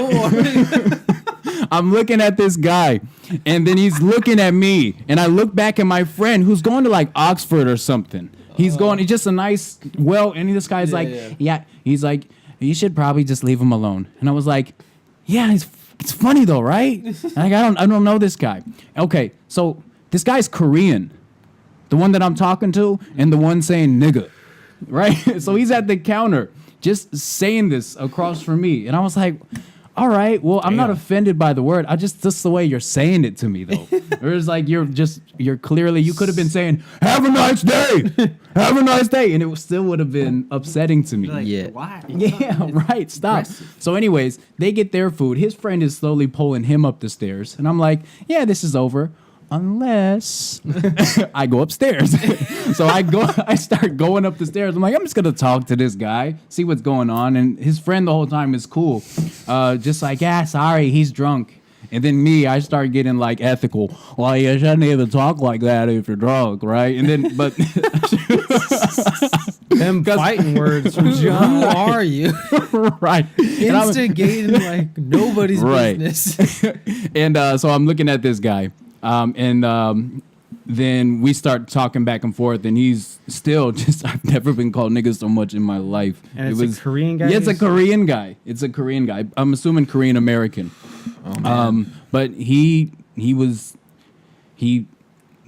at this guy, and then he's looking at me, and I look back at my friend who's going to like Oxford or something. He's just a nice, and this guy's he's like, you should probably just leave him alone. And I was like, yeah, it's funny though, right? Like, I don't know this guy. Okay, so this guy's Korean, the one that I'm talking to, and the one saying nigga. Right? So he's at the counter just saying this across from me. And I was like, all right, well, I'm not offended by the word. Just the way you're saying it to me, though. It's like you could have been saying, have a nice day. Have a nice day. And it still would have been upsetting to me. Like, why? Yeah, right. Stop. So anyways, they get their food. His friend is slowly pulling him up the stairs. And I'm like, yeah, this is over. Unless I go upstairs. So I start going up the stairs. I'm like, I'm just going to talk to this guy, see what's going on. And his friend the whole time is cool. Just like, yeah, sorry, he's drunk. And then I start getting like ethical. Well, you shouldn't even talk like that if you're drunk, right? And then, but them fighting words from John. Who are you? Right. Instigating like nobody's business. And so I'm looking at this guy. Then we start talking back and forth, and he's still just, I've never been called nigga so much in my life. And it's a Korean guy? Yeah, it's a Korean guy. It's a Korean guy. I'm assuming Korean American. Oh, man. But he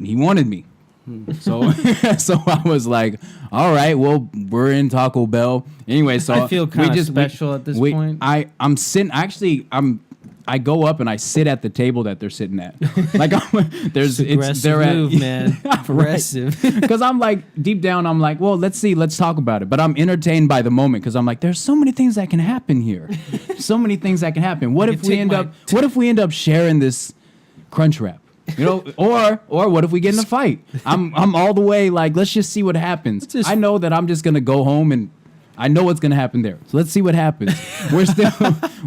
wanted me. So I was like, all right, well, we're in Taco Bell. Anyway, so I feel kind of special at this point. I'm sitting, actually, I go up and I sit at the table that they're sitting at. Like, man. Aggressive. Because I'm like, deep down, I'm like, well, let's talk about it. But I'm entertained by the moment because I'm like, there's so many things that can happen here. So many things that can happen. What if we end up sharing this crunch wrap? You know, or what if we get in a fight? I'm all the way like, let's just see what happens. I know that I'm just gonna go home and I know what's gonna happen there. So let's see what happens. We're still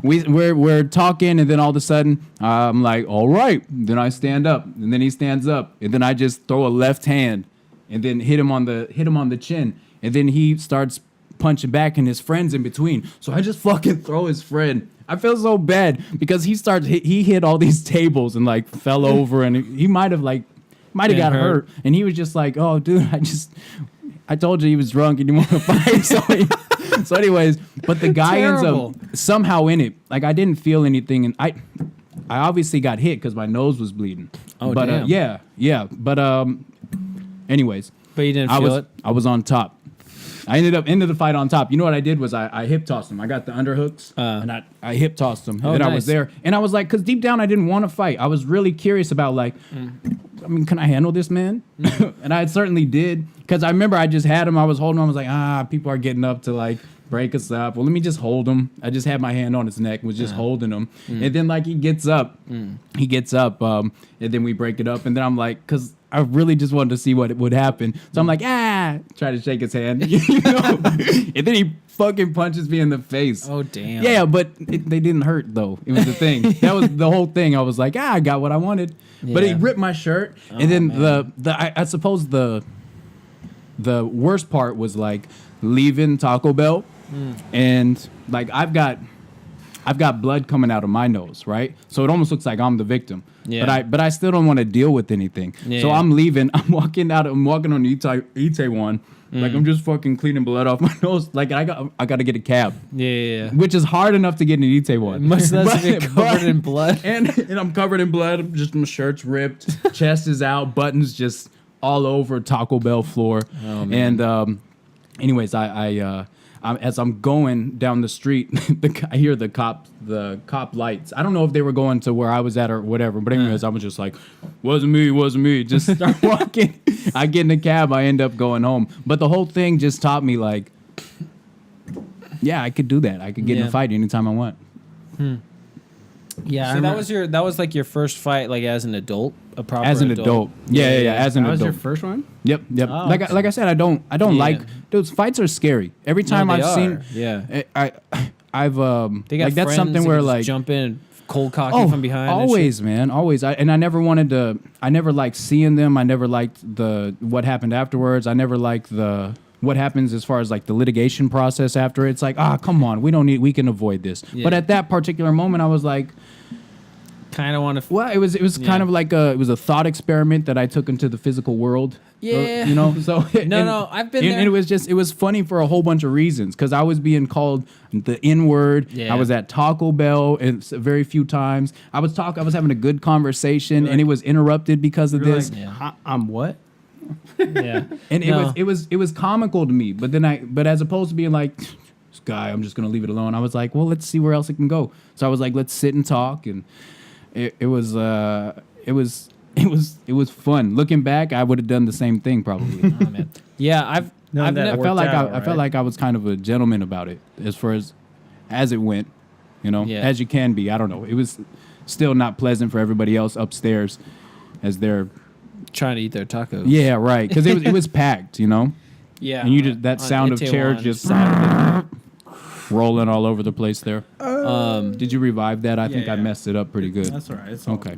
we're talking, and then all of a sudden I'm like, all right. Then I stand up, and then he stands up, and then I just throw a left hand, and then hit him on the chin, and then he starts punching back, and his friend's in between. So I just fucking throw his friend. I feel so bad because he hit all these tables and like fell over, and he might have got hurt, and he was just like, oh dude, I told you he was drunk and he wanted to fight. So anyways, but the guy ends up somehow in it. Like, I didn't feel anything, and I obviously got hit because my nose was bleeding. Oh, but damn. yeah. But anyways, but you didn't feel it. I was on top. I ended the fight on top. You know what I did was I hip tossed him. I got the underhooks and I hip tossed him. And I was there, and I was like, because deep down I didn't want to fight. I was really curious about like, I mean, can I handle this man? And I certainly did, because I remember I just had him. I was holding him. I was like, people are getting up to like break us up. Well, let me just hold him. I just had my hand on his neck, was just holding him. And then like he gets up, and then we break it up. And then I'm like, because I really just wanted to see what would happen. So I'm like, try to shake his hand, you know? And then he fucking punches me in the face. Oh, damn. Yeah, but they didn't hurt though. It was the thing. That was the whole thing. I was like, I got what I wanted. But he ripped my shirt. And then I suppose the worst part was like leaving Taco Bell. And like I've got blood coming out of my nose, right? So it almost looks like I'm the victim. Yeah. But I still don't want to deal with anything. Yeah, so I'm leaving. I'm walking on the Itaewon. Like I'm just fucking cleaning blood off my nose. Like I got to get a cab. Yeah. Which is hard enough to get in Itaewon. Much less to get covered in blood. And I'm covered in blood. Just my shirt's ripped. Chest is out. Buttons just all over Taco Bell floor. Oh, man. And anyways, as I'm going down the street, I hear the cop lights. I don't know if they were going to where I was at or whatever. But anyways, I was just like, wasn't me. Just start walking. I get in the cab. I end up going home. But the whole thing just taught me like, yeah, I could do that. I could get in a fight anytime I want. Yeah, so that was like your first fight, like as an adult, as an adult. Yeah, as an adult. That was your first one? Yep. Oh, like I said, I don't like those fights are scary. Every time I've seen, I've they got like that's something where like jump in cold cocky from behind. Always, man, always. I never wanted to. I never liked seeing them. I never liked what happened afterwards. I never liked what happens as far as like the litigation process after. It's like, come on, we can avoid this. Yeah. But at that particular moment, I was like, kind of want to. Well, it was kind of like it was a thought experiment that I took into the physical world. Yeah, you know. So no, I've been there. And it was funny for a whole bunch of reasons because I was being called the N word. Yeah. I was at Taco Bell and very few times. I was having a good conversation and it was interrupted because of this. Like, I'm what? Yeah, and it was comical to me. But as opposed to being like, this guy, I'm just gonna leave it alone. I was like, well, let's see where else it can go. So I was like, let's sit and talk, and it was fun. Looking back, I would have done the same thing probably. Oh, man. Yeah, I felt like I was kind of a gentleman about it as far as it went, you know, as you can be. I don't know. It was still not pleasant for everybody else upstairs as they're trying to eat their tacos. Yeah, right. Because it was packed, you know. Yeah, and you just that sound of chairs just rolling all over the place there. Did you revive that? I think I messed it up pretty good. That's all right. It's okay.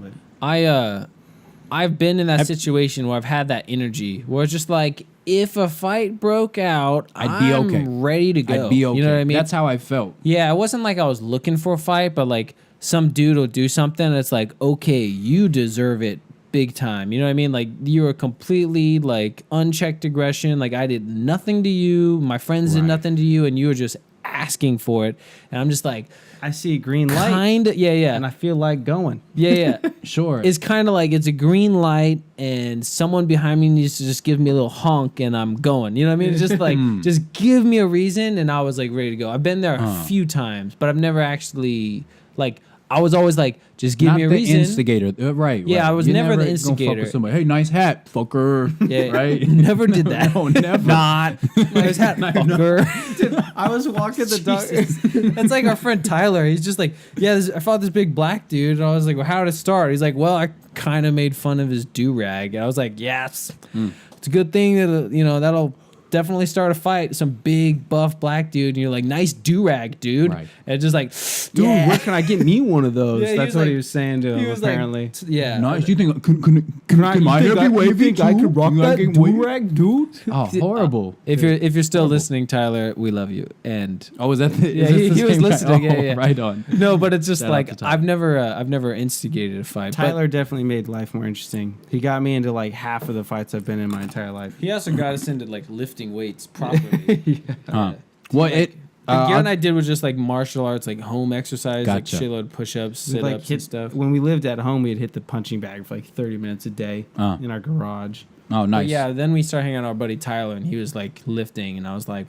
I've been in that situation where I've had that energy where it's just like, if a fight broke out, I'd be okay. I'm ready to go. I'd be okay. You know what I mean? That's how I felt. Yeah, it wasn't like I was looking for a fight, but like some dude will do something and it's like, okay, you deserve it big time. You know what I mean? Like you were completely like unchecked aggression. Like I did nothing to you. My friends did nothing to you and you were just asking for it. And I'm just like, I see a green light. Kinda, yeah. And I feel like going. Yeah. Sure. It's kind of like it's a green light and someone behind me needs to just give me a little honk and I'm going. You know what I mean? It's just like, just give me a reason and I was like ready to go. I've been there a few times, but I've never actually, like, I was always like, just give me a reason. Not the instigator. Right. Yeah, I was never the instigator. Fuck with somebody. Hey, nice hat, fucker. Yeah, right? Never did that. No, never. Not. Nice hat, fucker. Dude, I was walking the dog. That's like our friend Tyler. He's just like, I fought this big black dude. And I was like, well, how did it start? He's like, well, I kind of made fun of his do-rag. And I was like, yes. It's a good thing that, that'll definitely start a fight. Some big buff black dude, and you're like, nice do-rag, dude. Right. And it's just like, dude, where can I get me one of those? That's what he was saying to him, apparently. Like, nice. You think can my hair be wavy too? I could rock that do-rag, dude? Oh, horrible. If you're still listening, Tyler, we love you. And was that he was listening. Yeah. Right on. No, but it's just like I've never instigated a fight. Tyler definitely made life more interesting. He got me into like half of the fights I've been in my entire life. He also got us into like lifting weights properly. Well, Gear and I did was just like martial arts, like home exercise, like shitload push-ups, sit-ups, and stuff. When we lived at home, we'd hit the punching bag for like 30 minutes a day in our garage. Oh, nice. But yeah, then we started hanging out with our buddy Tyler, and he was like lifting, and I was like,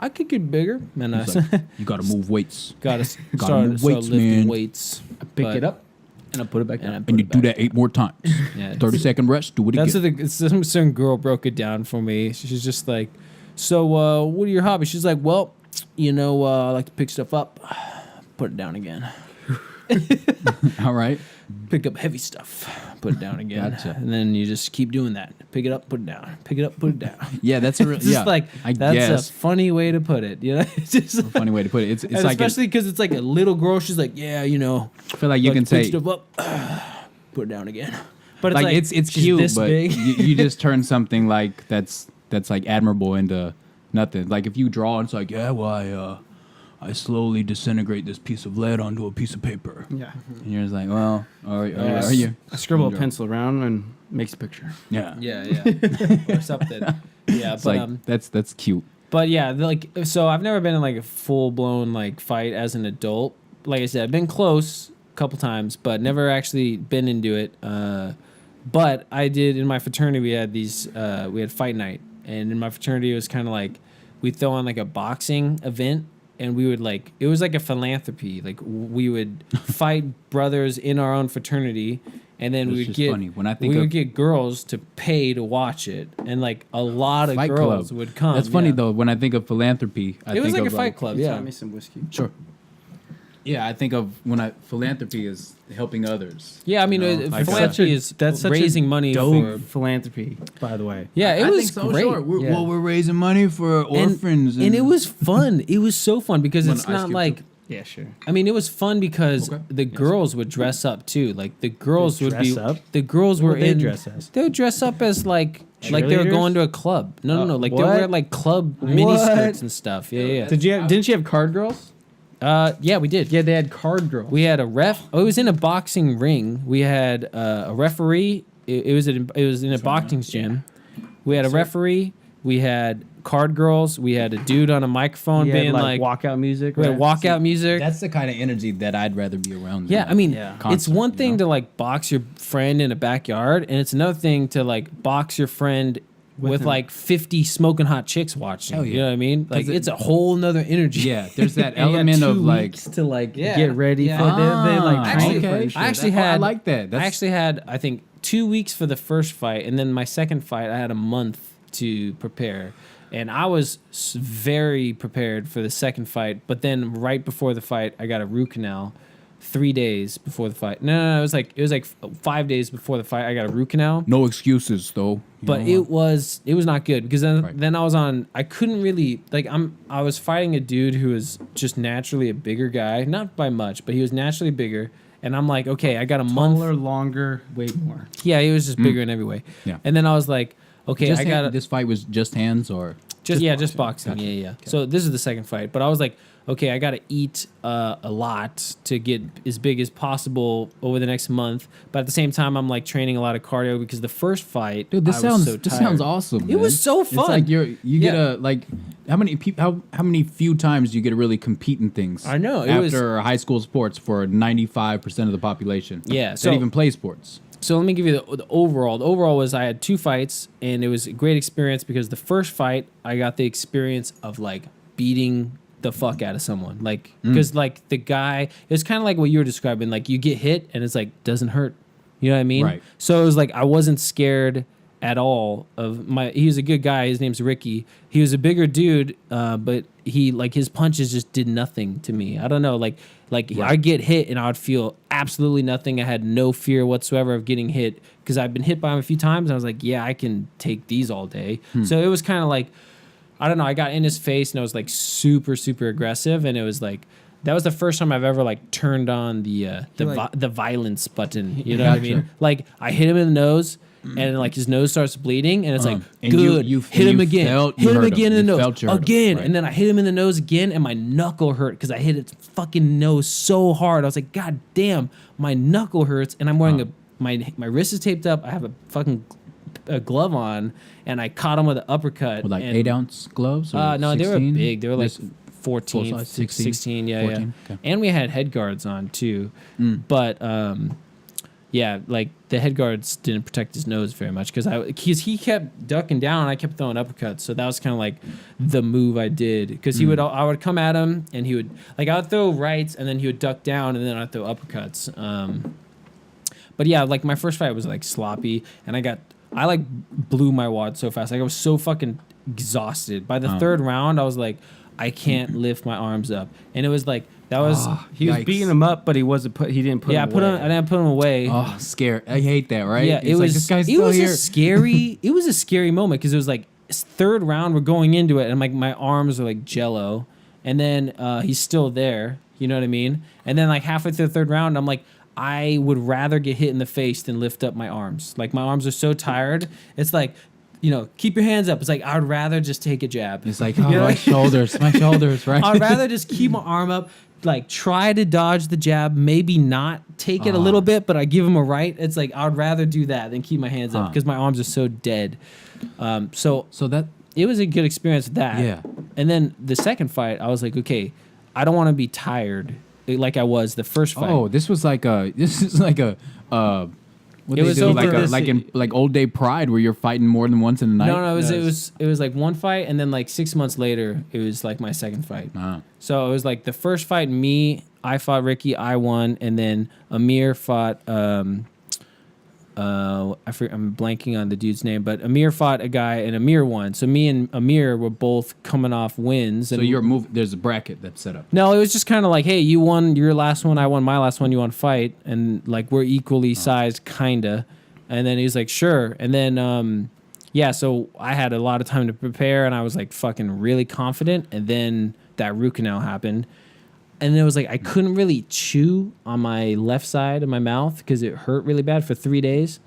I could get bigger. And I like, you got to move weights. Got to start lifting weights. I pick it up. And I put it back down. And you do that 8 more times. 30-second rest, do it again. Some girl broke it down for me. She's just like, so what are your hobbies? She's like, well, I like to pick stuff up, put it down again. All right. Pick up heavy stuff, put it down again. Gotcha. And then you just keep doing that. Pick it up, put it down. Pick it up, put it down. Yeah, that's a real, It's just that's guess. a funny way to put it. It's just A funny way to put it. It's and like especially because it's like a little girl. She's like, I feel like you like can to pick say stuff up, put it down again. But it's like it's she's cute, this but big. you just turn something like that's like admirable into nothing. Like if you draw, it's like, yeah, well, I slowly disintegrate this piece of lead onto a piece of paper. Yeah. And you're just like, well, are I you? scribble a pencil around and makes a picture. Yeah. yeah, or something. Yeah, It's but like that's cute. But yeah, so I've never been in like a full blown like fight as an adult. Like I said, I've been close a couple times, but never actually been into it. But I did in my fraternity. We had we had fight night, and in my fraternity it was kind of like we'd throw on like a boxing event, and we would it was like a philanthropy. Like we would fight brothers in our own fraternity. And then we would get funny. When I think would get girls to pay to watch it, and like a lot of Fight girls Club. would come. That's funny yeah. though. When I think of philanthropy, I It was think like of a fight club, Tell yeah. me some whiskey. Sure. Yeah, I think of philanthropy is helping others. Yeah, I mean, like philanthropy is That's such raising a money dope for. philanthropy, by the way. Yeah, it I was think so, great. Sure. Yeah. Well, we're raising money for orphans, and it was fun. It was so fun because Want it's an ice not cube like. too? Yeah, sure. I mean, it was fun because Okay. the girls would dress up too. Like the girls would dress be. up? The girls What were would they in. dress as? They would dress up as like they were Cheerleaders? going to a club. No. Like they what? wear like club mini skirts and stuff. Yeah. Didn't you have card girls? Yeah, we did. Yeah, they had card girls. We had a ref. Oh, it was in a boxing ring. We had a referee. It was in a boxing gym. We had a referee. We had card girls. We had a dude on a microphone You had, being like, walkout music. we had right? walkout music. That's the kind of energy that I'd rather be around. Yeah, I mean, Yeah. it's Concert, one you thing know? to like box your friend in a backyard, and it's another thing to like box your friend with him. like 50 smoking hot chicks watching. Hell yeah. You know what I mean? Like it- it's a whole nother energy. Yeah, there's that And you had element of 2 like. weeks to like Yeah. get ready Yeah. for it. They like Ah, train okay. for it and shit. I actually I had. like that. I actually had, I think, 2 weeks for the first fight, and then my second fight, I had a month to prepare. And I was very prepared for the second fight, but then right before the fight, I got a root canal. 3 days before the fight. No, it was like 5 days before the fight. I got a root canal. No excuses though. But it was not good because Right. then I couldn't really I was fighting a dude who was just naturally a bigger guy, not by much, but he was naturally bigger. And I'm like, okay, I got a Taller, month. longer, way more. Yeah, he was just bigger in every way. Yeah. And then I was like, okay, Just I got this fight was just hands or just boxing. Gotcha. Yeah. So this is the second fight, but I was like, okay, I got to eat a lot to get as big as possible over the next month. But at the same time, I'm like training a lot of cardio because the first fight, dude, this I was sounds so this tired. sounds awesome. It was man. so It's fun. like you get Yeah. a like how many people how many few times do you get to really compete in things? I know, it after was- high school sports for 95% of the population. Yeah, that so- even play sports. So let me give you the overall. The overall was I had 2 fights, and it was a great experience because the first fight I got the experience of like beating the fuck out of someone, like because like the guy, it's kind of like what you were describing. Like you get hit, and it's like doesn't hurt. You know what I mean? Right. So it was like I wasn't scared at all of my. He was a good guy. His name's Ricky. He was a bigger dude, but he like his punches just did nothing to me. I don't know, like I get hit and I would feel absolutely nothing. I had no fear whatsoever of getting hit because I've been hit by him a few times. And I was like, yeah, I can take these all day. So it was kind of like, I don't know. I got in his face and I was like super aggressive, and it was like. That was the first time I've ever like turned on the violence button. You know what I Gotcha. mean? Like I hit him in the nose, and like his nose starts bleeding, and it's like And good. you hit him you again. felt you Hit him hurt again in the You nose felt you hurt him. again, Right. and then I hit him in the nose again, and my knuckle hurt because I hit his fucking nose so hard. I was like, God damn, my knuckle hurts, and I'm wearing my wrist is taped up. I have a fucking glove on, and I caught him with an uppercut. With like and, 8-ounce gloves? Or no, 16? they were big. They were like This- 14, full size, 16, 16, yeah, 14, yeah. okay. And we had head guards on too. But yeah, like the head guards didn't protect his nose very much because he kept ducking down and I kept throwing uppercuts. So that was kind of like the move I did because I would come at him and he would like I would throw rights and then he would duck down and then I'd throw uppercuts. But yeah, like my first fight was like sloppy and I like blew my wad so fast. Like I was so fucking exhausted. By the third round, I was like, I can't lift my arms up. And it was like, that was, He was Yikes. beating him up, but he didn't put yeah, I him put away. him, I didn't put him away. Oh, scared. I hate that, right? Yeah, It's it like, was, this guy's it still was here. a scary, it was a scary moment because it was like third round, we're going into it, and like my arms are like jello. And then he's still there, you know what I mean? And then like halfway through the third round, I'm like, I would rather get hit in the face than lift up my arms. Like my arms are so tired. It's like, you know, keep your hands up. It's like, I would rather just take a jab. It's like, oh, my shoulders, right? I'd rather just keep my arm up, like try to dodge the jab, maybe not take it a little bit, but I give him a right. It's like, I'd rather do that than keep my hands up because my arms are so dead. So that, it was a good experience with that. Yeah. And then the second fight, I was like, okay, I don't want to be tired like I was the first fight. oh, this is like a, what It they was do, over like this- like old day pride where you're fighting more than once in a night. No, it was like one fight, and then like 6 months later, it was like my second fight. So it was like the first fight, I fought Ricky, I won, and then Amir fought. I'm blanking on the dude's name, but Amir fought a guy, and Amir won. So me and Amir were both coming off wins. So And you're there's a bracket that's set up. no, it was just kind of like, hey, you won your last one, I won my last one, you won fight, and like we're equally sized, kinda. And then he's like, sure. And then yeah, so I had a lot of time to prepare, and I was like fucking really confident. And then that root canal happened, and then it was like I couldn't really chew on my left side of my mouth because it hurt really bad for 3 days.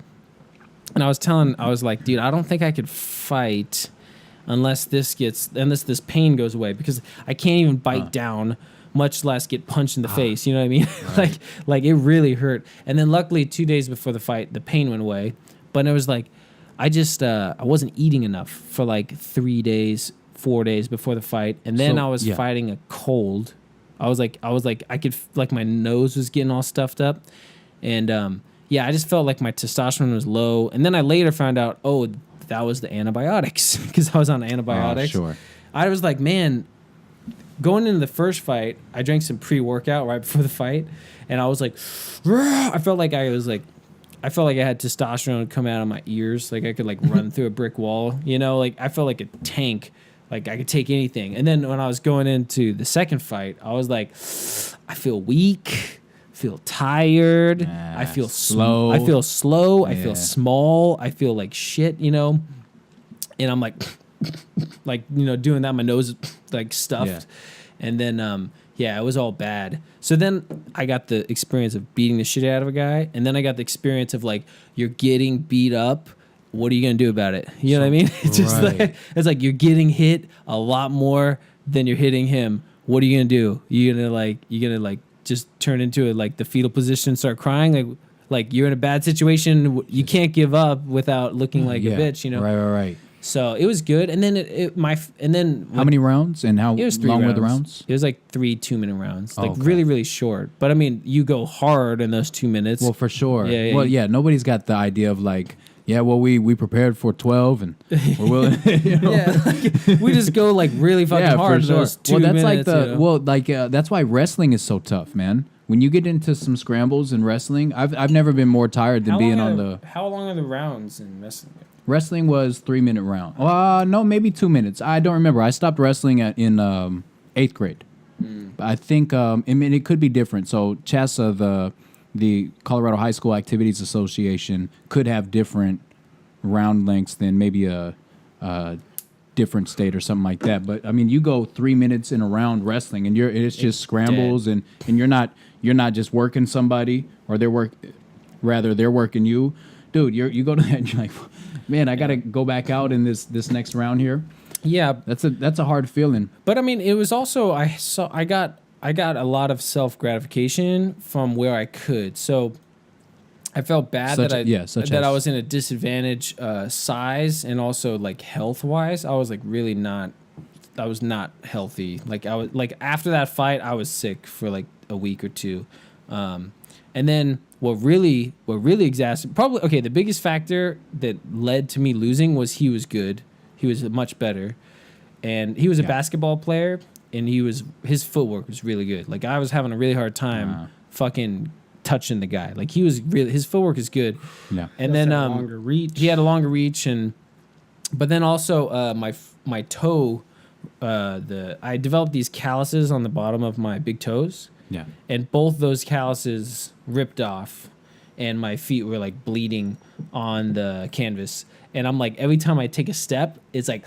And I was like, dude, I don't think I could fight unless this pain goes away, because I can't even bite down, much less get punched in the face. You know what I mean? Right. like it really hurt. And then luckily 2 days before the fight, the pain went away. But it was like, I wasn't eating enough for like 3 days, 4 days before the fight. And then So, I was yeah. fighting a cold. I was like, I could, like my nose was getting all stuffed up. And yeah, I just felt like my testosterone was low. And then I later found out, oh, that was the antibiotics, because I was on antibiotics. Sure. I was like, man, going into the first fight, I drank some pre-workout right before the fight, and I was like, I felt like I had testosterone come out of my ears, like I could like run through a brick wall, you know, like I felt like a tank, like I could take anything. And then when I was going into the second fight, I was like, I feel weak, feel tired, I feel slow. I feel slow, I Yeah. feel small, I feel like shit, you know. And I'm like you know, doing that, my nose is like stuffed. Yeah. And then yeah, it was all bad. So then I got the experience of beating the shit out of a guy, and then I got the experience of like, you're getting beat up, what are you gonna do about it? You know what I mean? It's just Right. like you're getting hit a lot more than you're hitting him. What are you gonna do? You gonna like just turn into it like the fetal position, start crying, like you're in a bad situation. You can't give up without looking like a bitch, you know? Right. So it was good. And then How many rounds and how it was 3 long rounds. were the rounds? It was like 3 2-minute rounds, like Okay. really, really short. But I mean, you go hard in those 2 minutes. Well, for sure. Yeah, Well, yeah. Nobody's got the idea of like, yeah. Well, we prepared for 12, and we're willing. You know? yeah, like, we just go like really fucking hard in those 2 Well, that's minutes. like you know? that's why wrestling is so tough, man. When you get into some scrambles in wrestling, I've never been more tired than being on the. How long are the rounds in wrestling? Wrestling was 3-minute round. No, maybe 2 minutes. I don't remember. I stopped wrestling in 8th grade. I think I mean it could be different. So CHASA, the Colorado High School Activities Association, could have different round lengths than maybe a different state or something like that. But I mean, you go 3 minutes in a round wrestling, and it's just scrambles, and you're not just working somebody, or they're working you, dude. You go to that, and you're like, man, I gotta go back out in this next round here. Yeah, That's a hard feeling. but I mean, it was also I got a lot of self gratification from where I could. So I felt bad Such that as? I was in a disadvantage size, and also like health wise, I was like really not. I was not healthy. Like I was like after that fight, I was sick for like a week or two, and then what really exacerbated the biggest factor that led to me losing was he was good. He was much better, and he was a basketball player, and his footwork was really good. Like I was having a really hard time fucking touching the guy. Like his footwork is good. Yeah. And then longer reach. he had a longer reach, but then also my toe I developed these calluses on the bottom of my big toes, Yeah. and both those calluses ripped off, and my feet were like bleeding on the canvas. And I'm like, every time I take a step, it's like.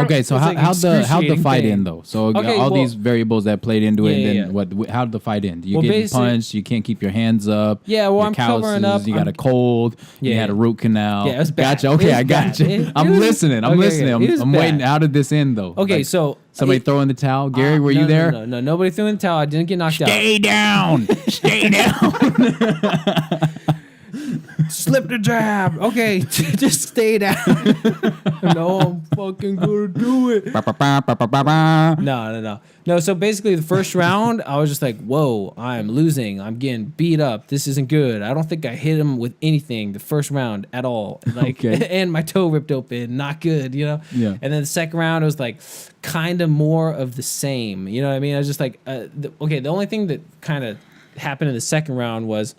Okay, so It's like how'd the excruciating fight pain. end though? So Okay, all well- these variables that played into it, Yeah, and yeah, then what? How did the fight end? You Well, get basic- punched. You can't keep your hands up. Yeah, well, your I'm covering calluses, up. You got a cold. You Yeah, had a yeah. root canal. Yeah, it was bad. Gotcha. Okay, It was I got bad. you. It I'm was- listening. I'm okay, listening. okay. It was I'm waiting. bad. How did this end though? Okay, Like, so somebody throwing the towel. Gary, were you no, there? No, nobody threw in the towel. I didn't get knocked out. Stay down. Stay down. Slip the jab. Okay, just stay down. No, I'm fucking gonna do it. Ba, ba, ba, ba, ba, ba, ba. No, so basically the first round, I was just like, whoa, I'm losing. I'm getting beat up. This isn't good. I don't think I hit him with anything the first round at all. Like, Okay. and my toe ripped open. Not good, you know? Yeah. And then the second round, it was like kind of more of the same. You know what I mean? I was just like, the only thing that kind of happened in the second round was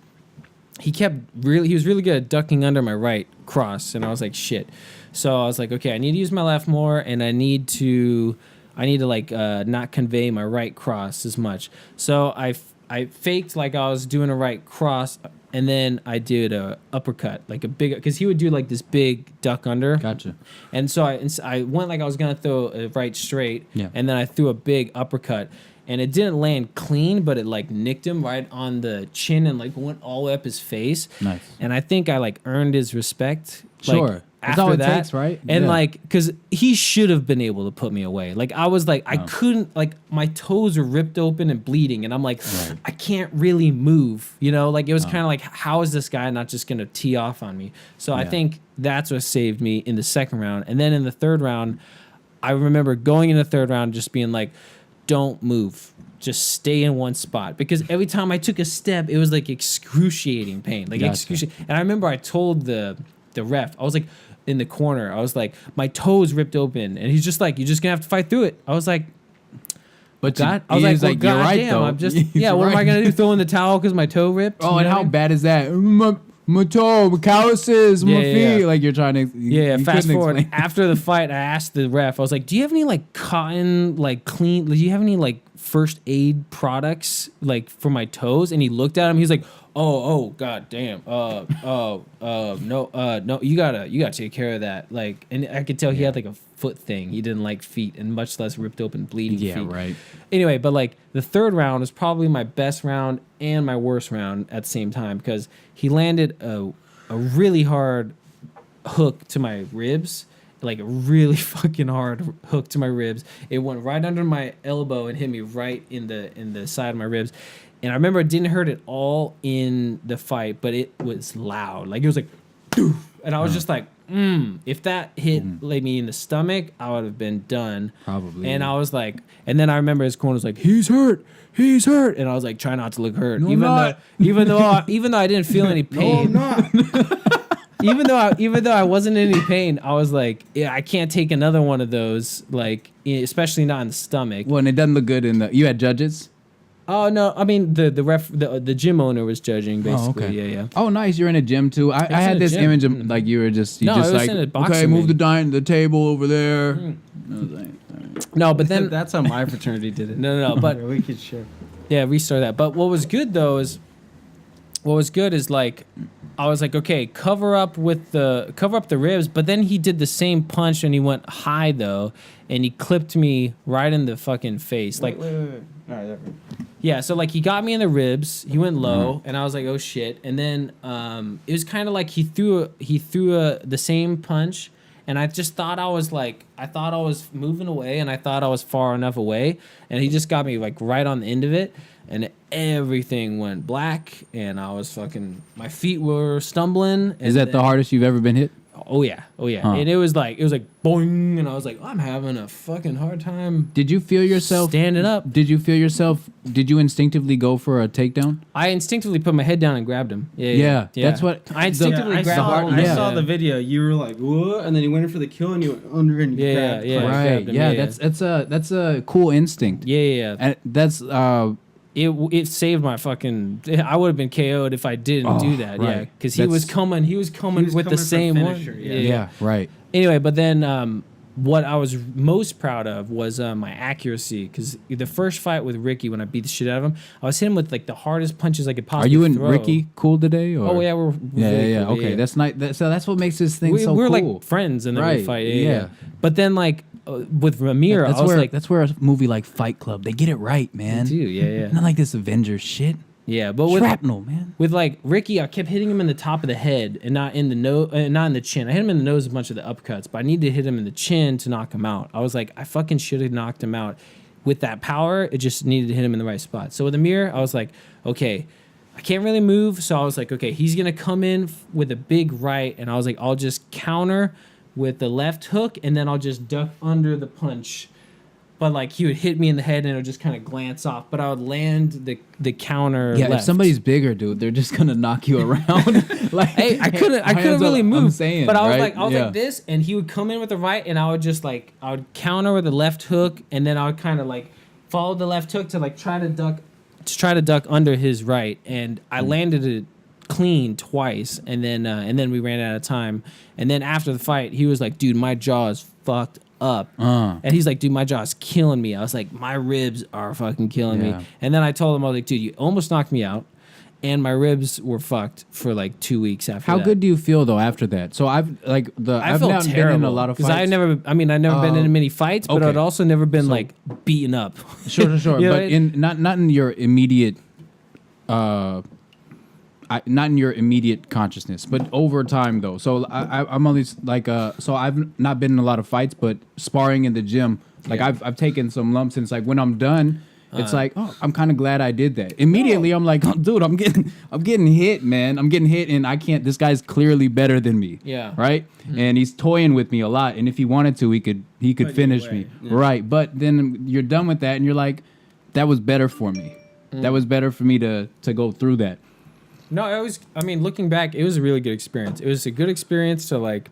he was really good at ducking under my right cross. And I was like, shit. So I was like, okay, I need to use my left more, and I need to like not convey my right cross as much. So I faked like I was doing a right cross, and then I did a uppercut, like a big, because he would do like this big duck under. Gotcha. And so I went like I was gonna throw a right straight, Yeah. and then I threw a big uppercut, and it didn't land clean, but it like nicked him right on the chin and like went all the way up his face. Nice. And I think I like earned his respect. Sure. Like, That's after all it that. takes, right? And Yeah. like, because he should have been able to put me away. Like I was like, I couldn't, like my toes were ripped open and bleeding, and I'm like, Right. I can't really move. You know, like it was kind of like, how is this guy not just gonna tee off on me? So I Yeah. think that's what saved me in the second round. And then in the third round, I remember going in the third round just being like, don't move. Just stay in one spot, because every time I took a step, it was like excruciating pain, like Gotcha. excruciating. And I remember I told the ref, I was like in the corner, I was like, my toes ripped open, and he's just like, you're just gonna have to fight through it. I was like, But God, I I was was like, you're right damn, though. I'm just, He's yeah. What am I right. gonna do? Throw in the towel because my toe ripped? Oh, You and know how what I mean? bad is that? My toe, my calluses, my Yeah, feet. yeah. Like you're trying to. Yeah, you fast couldn't forward. explain. After the fight, I asked the ref, I was like, do you have any like cotton, like clean, do you have any like first aid products like for my toes? And he looked at him, he's like, oh, god damn. No, you gotta take care of that. Like, and I could tell he had like a foot thing. He didn't like feet, and much less ripped open bleeding Yeah, feet. right. Anyway, but like the third round was probably my best round and my worst round at the same time, because he landed a really hard hook to my ribs, like a really fucking hard hook to my ribs. It went right under my elbow and hit me right in the side of my ribs. And I remember it didn't hurt at all in the fight, but it was loud. Like it was like, doof. And I was just like, if that hit like me in the stomach, I would have been done. Probably. And I was like, and then I remember his corner was like, he's hurt. And I was like, try not to look hurt. No, I'm not. Even though I didn't feel any pain. No, I'm not. even though I wasn't in any pain, I was like, yeah, I can't take another one of those, like especially not in the stomach. Well, and it doesn't look good in the. You had judges. Oh no, I mean the gym owner was judging basically. Oh, okay. Yeah. Oh, nice. You're in a gym too. I in had a this gym. image of like you were just No, just it was like in a boxing okay, move ring. the table over there. I was like, all right. No, but then That's how my fraternity did it. no, but we could share. yeah, restart that. But what was good is like I was like, okay, cover up the ribs, but then he did the same punch and he went high though, and he clipped me right in the fucking face. Like Wait. All right, there we go. yeah, so like he got me in the ribs, he went low, and I was like, oh shit. And then it was kind of like he threw the same punch, and I just thought I was moving away, and I thought I was far enough away, and he just got me like right on the end of it, and everything went black, and I was fucking, my feet were stumbling. Is that the hardest you've ever been hit? Oh yeah. Huh. And it was like boing, and I was like, I'm having a fucking hard time Did you feel yourself standing up. Did you feel yourself? Did you instinctively go for a takedown? I instinctively put my head down and grabbed him. Yeah. That's what I instinctively I grabbed saw, him. I yeah. saw the video. You were like, "Whoa," and then you went in for the kill, and you went under and you Yeah, grabbed. yeah. Clark. Right. grabbed him, Yeah, yeah, that's a cool instinct. Yeah. And that's It saved my fucking. I would have been KO'd if I didn't do that. Yeah, right. because he was coming. He was coming with coming the for same one. finisher, yeah, right. Anyway, but then what I was most proud of was my accuracy, because the first fight with Ricky, when I beat the shit out of him, I was hitting him with like the hardest punches I could possibly. Are you and throw. Ricky cool today? Or? Oh yeah, we're really yeah. cool, Okay, that's nice. So that's what makes this thing we're cool. like friends, and then we fight. Yeah. But then like with Ramir, that's I was where like, that's where a movie like Fight Club, they get it right, man. they do, yeah. Not like this Avengers shit. Yeah, but with Shrapnel, man. With like Ricky, I kept hitting him in the top of the head and not in the not in the chin. I hit him in the nose a bunch of the uppercuts, but I needed to hit him in the chin to knock him out. I was like, I fucking should have knocked him out. With that power, it just needed to hit him in the right spot. So with Amir, I was like, okay, I can't really move. So I was like, okay, he's gonna come in with a big right, and I was like, I'll just counter with the left hook, and then I'll just duck under the punch. But like he would hit me in the head and it would just kind of glance off. But I would land the counter. Yeah, left. if somebody's bigger, dude, they're just gonna knock you around. Like, hey, I couldn't really move. I'm saying, but I was right? like this, and he would come in with the right, and I would just like I would counter with the left hook, and then I would kind of like follow the left hook to like try to duck under his right, and I landed it clean twice, and then we ran out of time, and then after the fight, he was like, dude, my jaw is fucked up. And he's like, dude, my jaw's killing me. I was like, my ribs are fucking killing me. And then I told him, I was like, dude, you almost knocked me out, and my ribs were fucked for like 2 weeks after How that. good do you feel though after that? So I've felt now terrible, been in a lot of fights. I've never been in many fights, but okay. I'd also never been like beaten up. Sure. You know But what I- in not in your immediate not in your immediate consciousness, but over time though. So I'm only like so I've not been in a lot of fights, but sparring in the gym, like I've taken some lumps, and it's like when I'm done, it's like, oh, I'm kind of glad I did that. Immediately I'm like, oh, dude, I'm getting hit, man. I'm getting hit, and I can't. This guy's clearly better than me. Yeah. Right. Mm-hmm. And he's toying with me a lot, and if he wanted to, he could finish me. Yeah. Right. But then you're done with that, and you're like, that was better for me. That was better for me to go through that. No, I mean, looking back, it was a really good experience. It was a good experience to like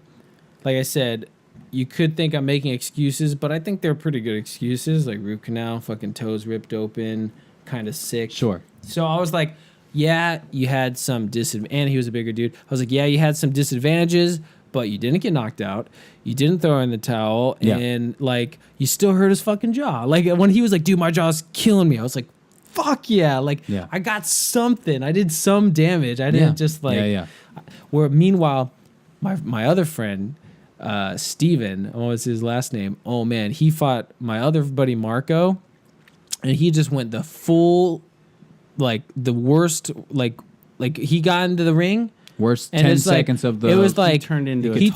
I said, you could think I'm making excuses, but I think they're pretty good excuses, like root canal, fucking toes ripped open, kind of sick. Sure. So I was like, yeah, you had some and he was a bigger dude. I was like, yeah, you had some disadvantages, but you didn't get knocked out. You didn't throw in the towel, and like you still hurt his fucking jaw. Like when he was like, dude, my jaw's killing me, I was like, fuck yeah. Like I got something. I did some damage. I didn't just like where meanwhile my other friend Steven, what was his last name? Oh man, he fought my other buddy Marco, and he just went the full like the worst like he got into the ring. Worst 10 seconds of the. It was like he turned into he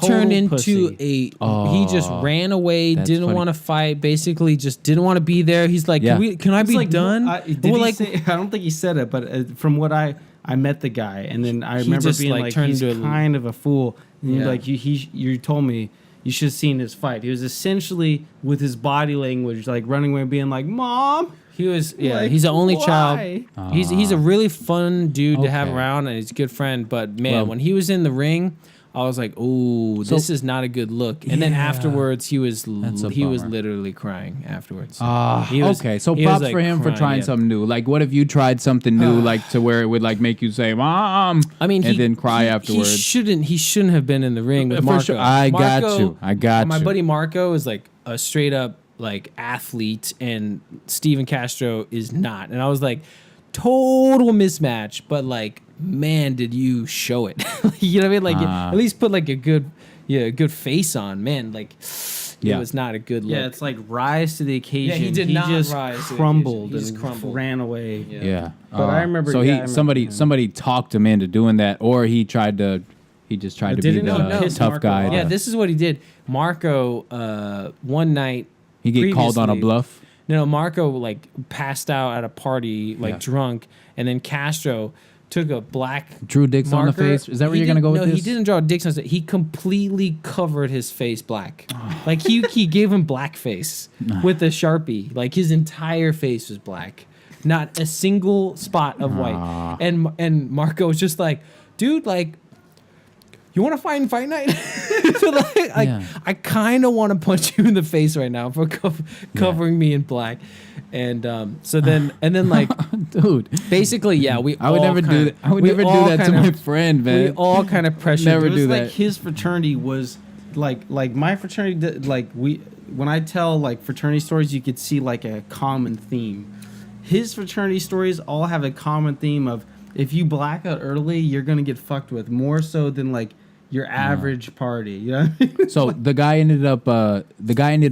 just ran away, didn't want to fight, basically just didn't want to be there. He's like, can I be done? I don't think he said it, but from what I met the guy, and then I remember being like, he's kind of a fool. And like you told me you should have seen his fight. He was essentially with his body language, like running away, being like, "Mom." He was, he's the only child. He's a really fun dude to have around, and he's a good friend. But man, when he was in the ring, I was like, "Oh, this is not a good look." And then afterwards, he was literally crying afterwards. Okay. So props for him for trying something new. Like, what if you tried something new, like to where it would like make you say "Mom," and then cry afterwards? He shouldn't have been in the ring with Marco. Sure. I got you. My buddy Marco is like a straight up like athlete, and Steven Castro is not. And I was like, total mismatch, but like, man, did you show it? You know what I mean? Like at least put like a good face on, man. Like it was not a good look. Yeah, it's like rise to the occasion. Yeah, he did not just rise crumbled to the occasion. He just and crumbled. ran away. Yeah. But I remember. So somebody talked him into doing that, or he just tried to be the tough guy. Yeah, this is what he did. Marco, one night. He get called on a bluff? No, Marco like passed out at a party, like drunk, and then Castro took a black drew dicks marker. on the face. Is that where you're gonna go with this? No, he didn't draw dicks on his face. He completely covered his face black. Like he gave him blackface with a Sharpie. Like his entire face was black, not a single spot of white. And Marco was just like, dude, like, you want to fight in fight night? I kind of want to punch you in the face right now for covering me in black. And so then like, dude, basically, I would never do that. I would never do that to my friend, man. We all kind of pressured. Never it was do like that. his fraternity was like my fraternity, when I tell like fraternity stories, you could see like a common theme. His fraternity stories all have a common theme of if you black out early, you're gonna get fucked with more so than like your average party. You know what I mean? So the guy ended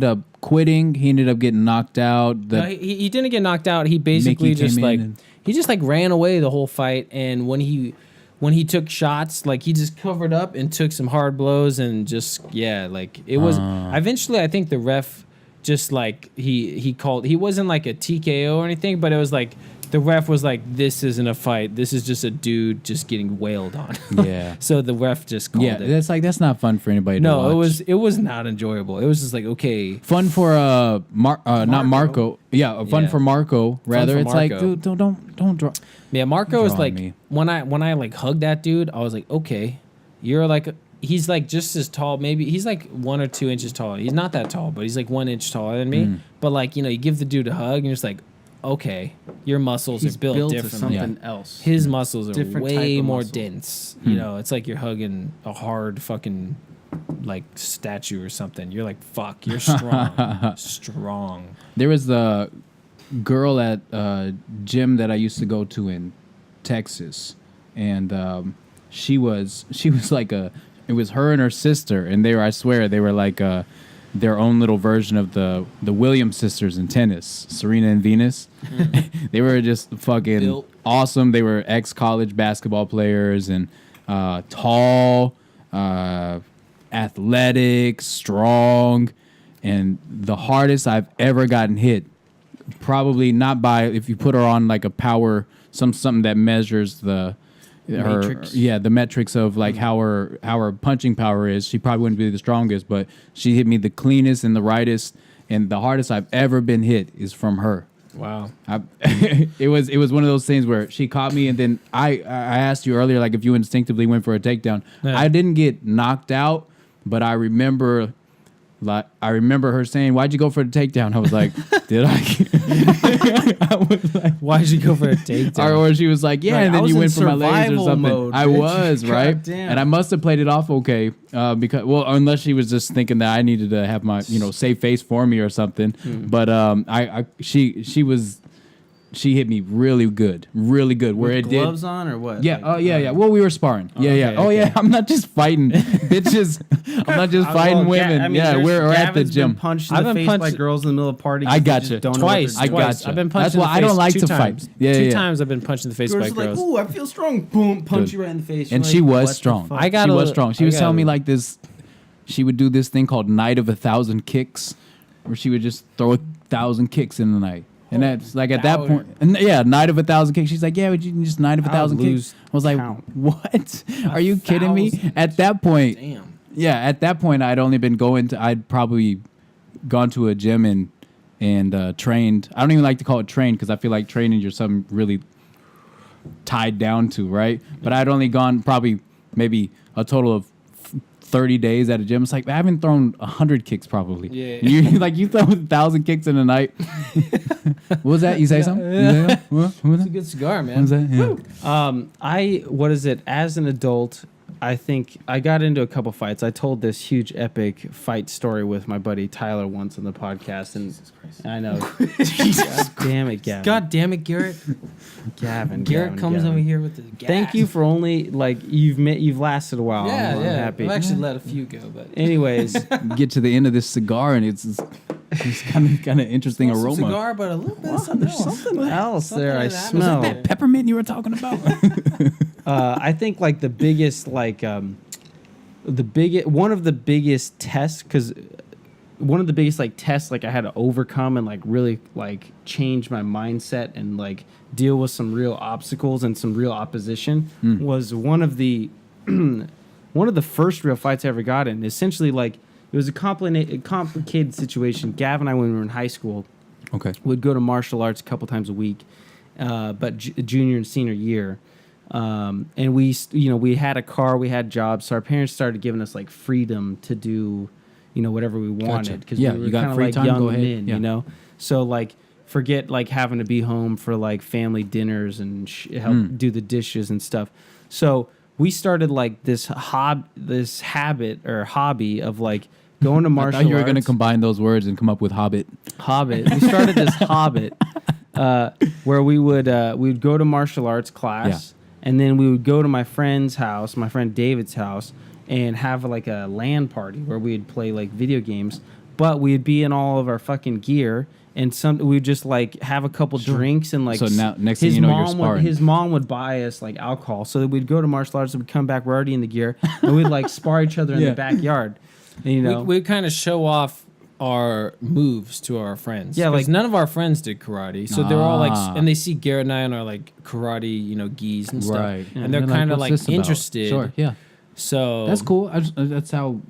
up quitting. He ended up getting knocked out. No, he didn't get knocked out. He basically Mickey just came like in and- he just like ran away the whole fight. And when he took shots, like he just covered up and took some hard blows and just like it was. Eventually, I think the ref just like he called. He wasn't like a TKO or anything, but it was like. The ref was like, "This isn't a fight. This is just a dude just getting wailed on." Yeah. So the ref just called it. That's not fun for anybody. No, to watch. it was not enjoyable. It was just like okay, fun for not Marco. Yeah, fun Yeah. for Marco. Rather, for it's like, Marco. dude, don't draw. yeah. Marco was Draw like me. when I like hugged that dude, I was like, okay, you're like he's like just as tall. Maybe he's like 1 or 2 inches taller. He's not that tall, but he's like 1 inch taller than me. But like you give the dude a hug and you're just like. Okay, your muscles He's are built to differently. something else. His muscles are Different way type of more muscle. dense. You know, it's like you're hugging a hard fucking like statue or something. You're like, fuck, you're strong, strong. There was the girl at gym that I used to go to in Texas, and she was like it was her and her sister, and I swear they were like their own little version of the Williams sisters in tennis, Serena and Venus. They were just fucking Built. awesome. They were ex-college basketball players and tall, athletic, strong, and the hardest I've ever gotten hit. Probably not by if you put her on like a power something that measures the Matrix. the metrics of like how her punching power is. She probably wouldn't be the strongest, but she hit me the cleanest and the rightest, and the hardest I've ever been hit is from her. Wow. It was one of those things where she caught me, and then I asked you earlier like if you instinctively went for a takedown. Yeah. I didn't get knocked out, but I remember her saying, "Why'd you go for the takedown?" I was like, "Did I?" I was like, Why'd you go for a takedown? or she was like, "Yeah," Right, and I then was you in went for my legs or survival something. mode, I bitch. was right, Goddamn. and I must have played it off okay because unless she was just thinking that I needed to have my save face for me or something. But she hit me really good. Where With it gloves on or what? yeah, Like, yeah. Well, we were sparring. Yeah. okay, Oh, okay. yeah. I'm not just fighting bitches. I'm not just fighting women. We're at the Gavin's gym. been punched in I've the been face by punched- girls in the middle of parties. I that gotcha. just don't know what Twice. they're doing. gotcha. I've been punched That's in the why I face don't like 2 to times. fight. Yeah, Two yeah. times I've been punched in the face by Girls are like, girls. "Ooh, I feel strong." Boom, punch Good. you right in the face. And You're she like, was "What the strong. fuck?" I got She a was li- strong. She I was got telling a- me like this. She would do this thing called Night of 1,000 Kicks, where she would just throw 1,000 kicks in the night. And that's like at that point, Night of 1,000 Kicks. She's like, "Yeah, but you can just Night of 1,000 would kicks." lose I was like, count. "What? Are you kidding me?" 1,000. At that point, Damn. yeah, at that point, I'd probably gone to a gym and trained. I don't even like to call it trained because I feel like training you're something really tied down to, right? But I'd only gone probably maybe a total of 30 days at a gym. It's like I haven't thrown 100 kicks probably. Yeah. You throw 1,000 kicks in a night. What was that? You say something? You say something? What was It's a that? good cigar, What was man. that? Yeah. What is it? As an adult, I think I got into a couple fights. I told this huge epic fight story with my buddy Tyler once on the podcast, and I know. God damn it, Gavin. God damn it, Garrett. Gavin. Garrett Gavin, comes Gavin. over here with the gas. Thank you for only you've lasted a while. Yeah, I'm yeah. happy. I've actually let a few go, but Anyways, Get to the end of this cigar and it's kind of interesting Some aroma. cigar, but a little bit of something there's else. something else Something there. I that happens. smell. That peppermint you were talking about? I think like the biggest one of the biggest tests because one of the biggest like tests like I had to overcome and like really like change my mindset and like deal with some real obstacles and some real opposition was one of the first real fights I ever got in. Essentially, like it was a complicated situation. Gav and I, when we were in high school, Okay. would go to martial arts a couple times a week, but junior and senior year. And we had a car, we had jobs, so our parents started giving us like freedom to do, whatever we wanted because Yeah, we were you got kind of free like time, young go ahead. men, Yeah. So like forget like having to be home for like family dinners and help do the dishes and stuff. So we started like this habit or hobby of like going to martial I thought you were arts. going to combine those words and come up with Hobbit. Hobbit. We started this Hobbit where we would go to martial arts class, and then we would go to my friend's house, my friend David's house, and have like a LAN party where we'd play like video games. But we'd be in all of our fucking gear, and we'd just like have a couple drinks and like. So now, next thing you know, you're sparring. His mom would buy us like alcohol, so that we'd go to martial arts and we'd come back. We're already in the gear, and we'd like spar each other in the backyard. And, you know, we kind of show off our moves to our friends. Yeah, like none of our friends did karate, so they're all like, and they see Garrett and I on our like karate, you know, gis and stuff, Right. and they're kind of "What's like this about?" interested. Sure, yeah. So That's cool. That's how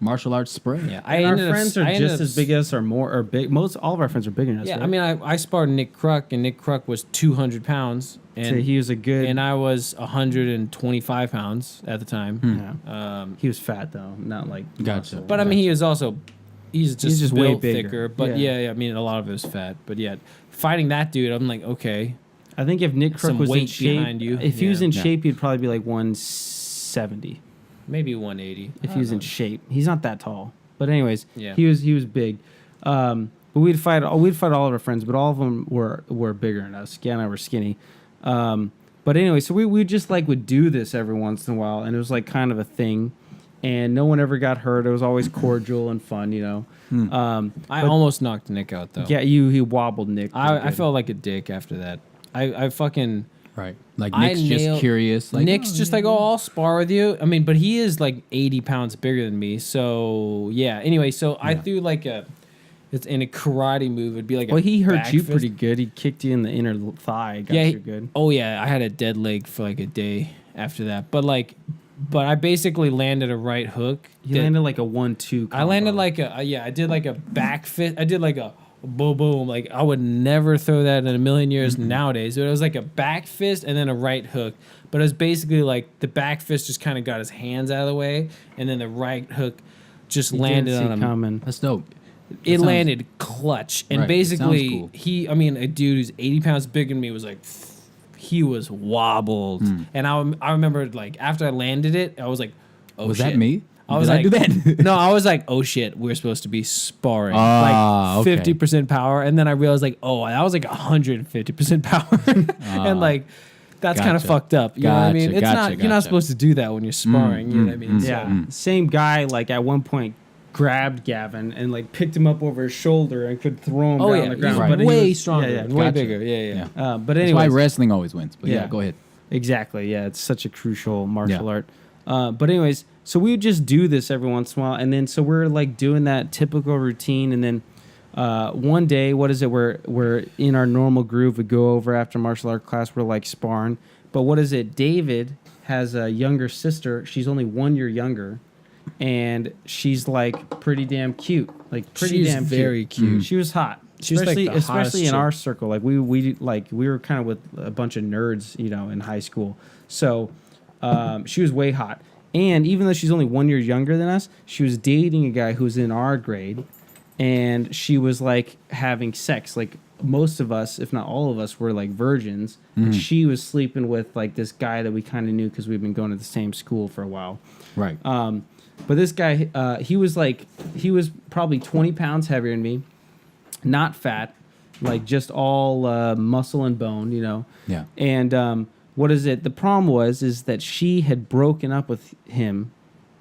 martial arts spread. Yeah, and our friends are just as big as us or more or big. All of our friends are bigger than us. Yeah, right? I mean, I sparred Nick Kruk, and Nick Kruk was 200 pounds, and so he was a good. and I was 125 pounds at the time. Yeah. He was fat though, not like. Gotcha. muscle. But I mean, he was also he's just way built bigger. thicker. But yeah, I mean, a lot of it was fat. But yeah, fighting that dude, I'm like, okay, I think if Nick Crook some was in weight shape, behind you. if he was Yeah. in shape, he'd probably be like 170. maybe 180 If he was in shape, he's not that tall. But anyways, Yeah. he was big. But we'd fight all of our friends, but all of them were bigger than us. Gad and I were skinny. But anyway, so we just like would do this every once in a while, and it was like kind of a thing. And no one ever got hurt. It was always cordial and fun, you know. I almost knocked Nick out though. Yeah, he wobbled Nick. pretty I good. felt like a dick after that. I fucking Right. Like I Nick's just nailed- curious. Like, Nick's just like, oh, I'll spar with you. I mean, but he is like 80 pounds bigger than me. So yeah. Anyway, so I threw like it's in a karate move. It'd be like Well, he hurt back you fist. pretty good. He kicked you in the inner thigh. Got Yeah. you good. Oh yeah, I had a dead leg for like a day after that. But I basically landed a right hook. You landed like a 1-2. I landed like I did like a back fist. I did like a boom boom. Like I would never throw that in a million years nowadays. But it was like a back fist and then a right hook. But it was basically like the back fist just kind of got his hands out of the way, and then the right hook just landed on him. Coming. that's dope. It sounds- landed clutch, and Right, it basically sounds cool. I mean, a dude who's 80 pounds bigger than me was like, he was wobbled, and I remember like after I landed it, I was like, oh Was shit. that me? I was Did like, I do that? no, I was like, oh shit, we're supposed to be sparring, Ah, like okay. 50% power, and then I realized like, oh, that was like 150% power, and like. That's kind of Gotcha. fucked up. You know what I mean? Gotcha, It's gotcha, not. You're not gotcha. supposed to do that when you're sparring. You know what I mean? So- Yeah, same guy. Like at one point, grabbed Gavin and like picked him up over his shoulder and could throw him Oh down yeah, the he's ground. Right. But he way was- stronger, Yeah, way yeah. bigger. Yeah. But That's anyway, why wrestling always wins. But yeah, Yeah. go ahead. exactly. Yeah, it's such a crucial martial Yeah. art. But anyways, so we would just do this every once in a while, and then so we're like doing that typical routine, and then one day, what is it? We're in our normal groove. We go over after martial art class. We're like sparring. But what is it? David has a younger sister. She's only 1 year younger, and she's like pretty damn cute. Like pretty She's damn very cute. She was hot. She was, like, especially the hottest especially in chick. our circle. Like we were kind of with a bunch of nerds, you know, in high school. So she was way hot. And even though she's only 1 year younger than us, she was dating a guy who's in our grade, and she was like having sex. Like most of us, if not all of us, were like virgins. And she was sleeping with like this guy that we kind of knew because we've been going to the same school for a while. Right. But this guy, he was probably 20 pounds heavier than me, not fat, like just all muscle and bone, you know. Yeah. And what is it? The problem is that she had broken up with him,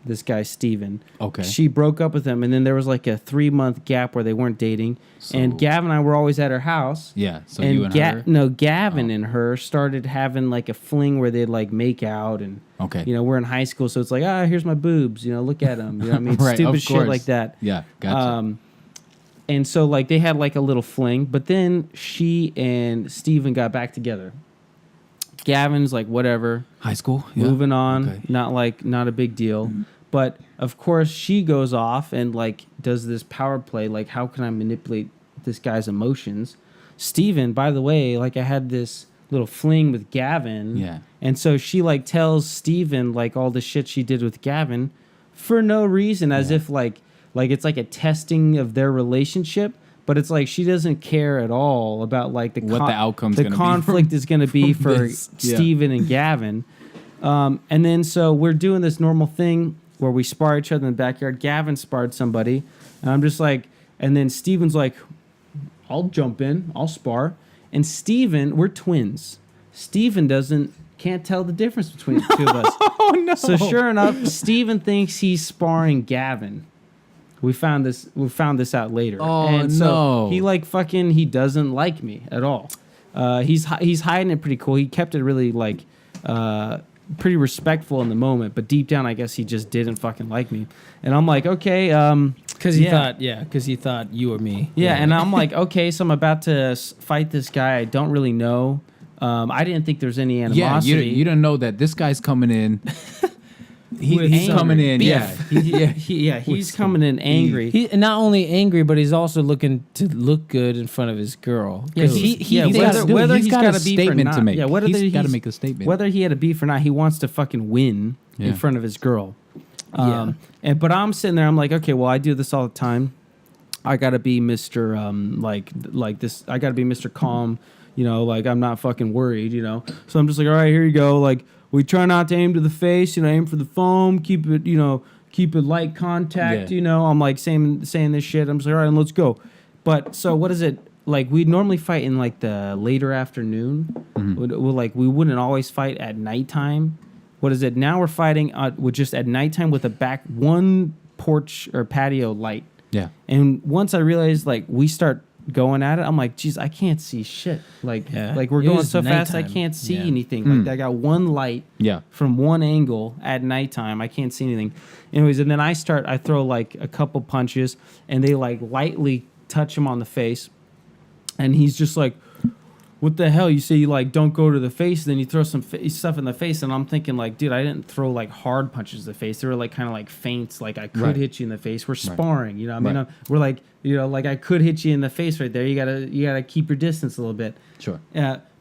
this guy Steven. Okay. She broke up with him, and then there was like a 3-month gap where they weren't dating. And So- Gavin and I were always at her house. Yeah. So and you and her. No, Gavin and her started having like a fling where they'd like make out, and Okay. you know, we're in high school, so it's like, here's my boobs, you know, look at them, you know what I mean? Right, Stupid of shit course. like that. Yeah. Gotcha. And so like they had like a little fling, but then she and Steven got back together. Gavin's like, whatever, High school. Yeah. moving on, Okay. not a big deal. But of course she goes off and like does this power play, like how can I manipulate this guy's emotions? Steven, by the way, like I had this little fling with Gavin. Yeah. And so she like tells Steven like all the shit she did with Gavin for no reason, as if like it's like a testing of their relationship. But it's like she doesn't care at all about like What the outcome's the gonna be conflict from- is going to be from for this. Yeah. Steven and Gavin. And then so we're doing this normal thing where we spar each other in the backyard. Gavin sparred somebody, and I'm just like, and then Steven's like, I'll jump in, I'll spar. And Steven, we're twins. Steven can't tell the difference between the two of us. Oh no! So sure enough, Steven thinks he's sparring Gavin. We found this out later. Oh, and so no. he doesn't like me at all. He's hiding it pretty cool. He kept it really like pretty respectful in the moment, but deep down I guess he just didn't fucking like me. And I'm like, okay, because he thought you or me. yeah, and I'm like, okay, so I'm about to fight this guy I don't really know. I didn't think there's any animosity. Yeah, you don't know that this guy's coming in. He's coming in. He's coming in angry. He not only angry, but he's also looking to look good in front of his girl. Yeah, whether he's got a statement to make. Yeah, whether he's got to make a statement. Whether he had a beef or not, he wants to fucking win in front of his girl. But I'm sitting there. I'm like, okay, well, I do this all the time. I gotta be Mr. Like this. I gotta be Mr. Calm. You know, like I'm not fucking worried. You know, so I'm just like, all right, here you go. Like we try not to aim to the face. You know, aim for the foam. Keep it. You know, keep it light contact. Yeah. You know, I'm like saying this shit. I'm just like, all right, let's go. But so what is it? Like we normally fight in like the later afternoon. Mm-hmm. We wouldn't always fight at nighttime. What is it? Now we're fighting with just at nighttime with one porch or patio light. Yeah. And once I realized like we start going at it, I'm like, geez, I can't see shit. Like we're going so fast, I can't see anything. Like I got one light from one angle at nighttime. I can't see anything. Anyways, and then I throw like a couple punches and they like lightly touch him on the face. And he's just like, what the hell? You say you like don't go to the face, then you throw some stuff in the face, and I'm thinking like, dude, I didn't throw like hard punches in the face. They were like kind of like feints, like I could hit you in the face. We're sparring, you know. I mean, we're like, you know, like I could hit you in the face right there. You gotta keep your distance a little bit. Sure.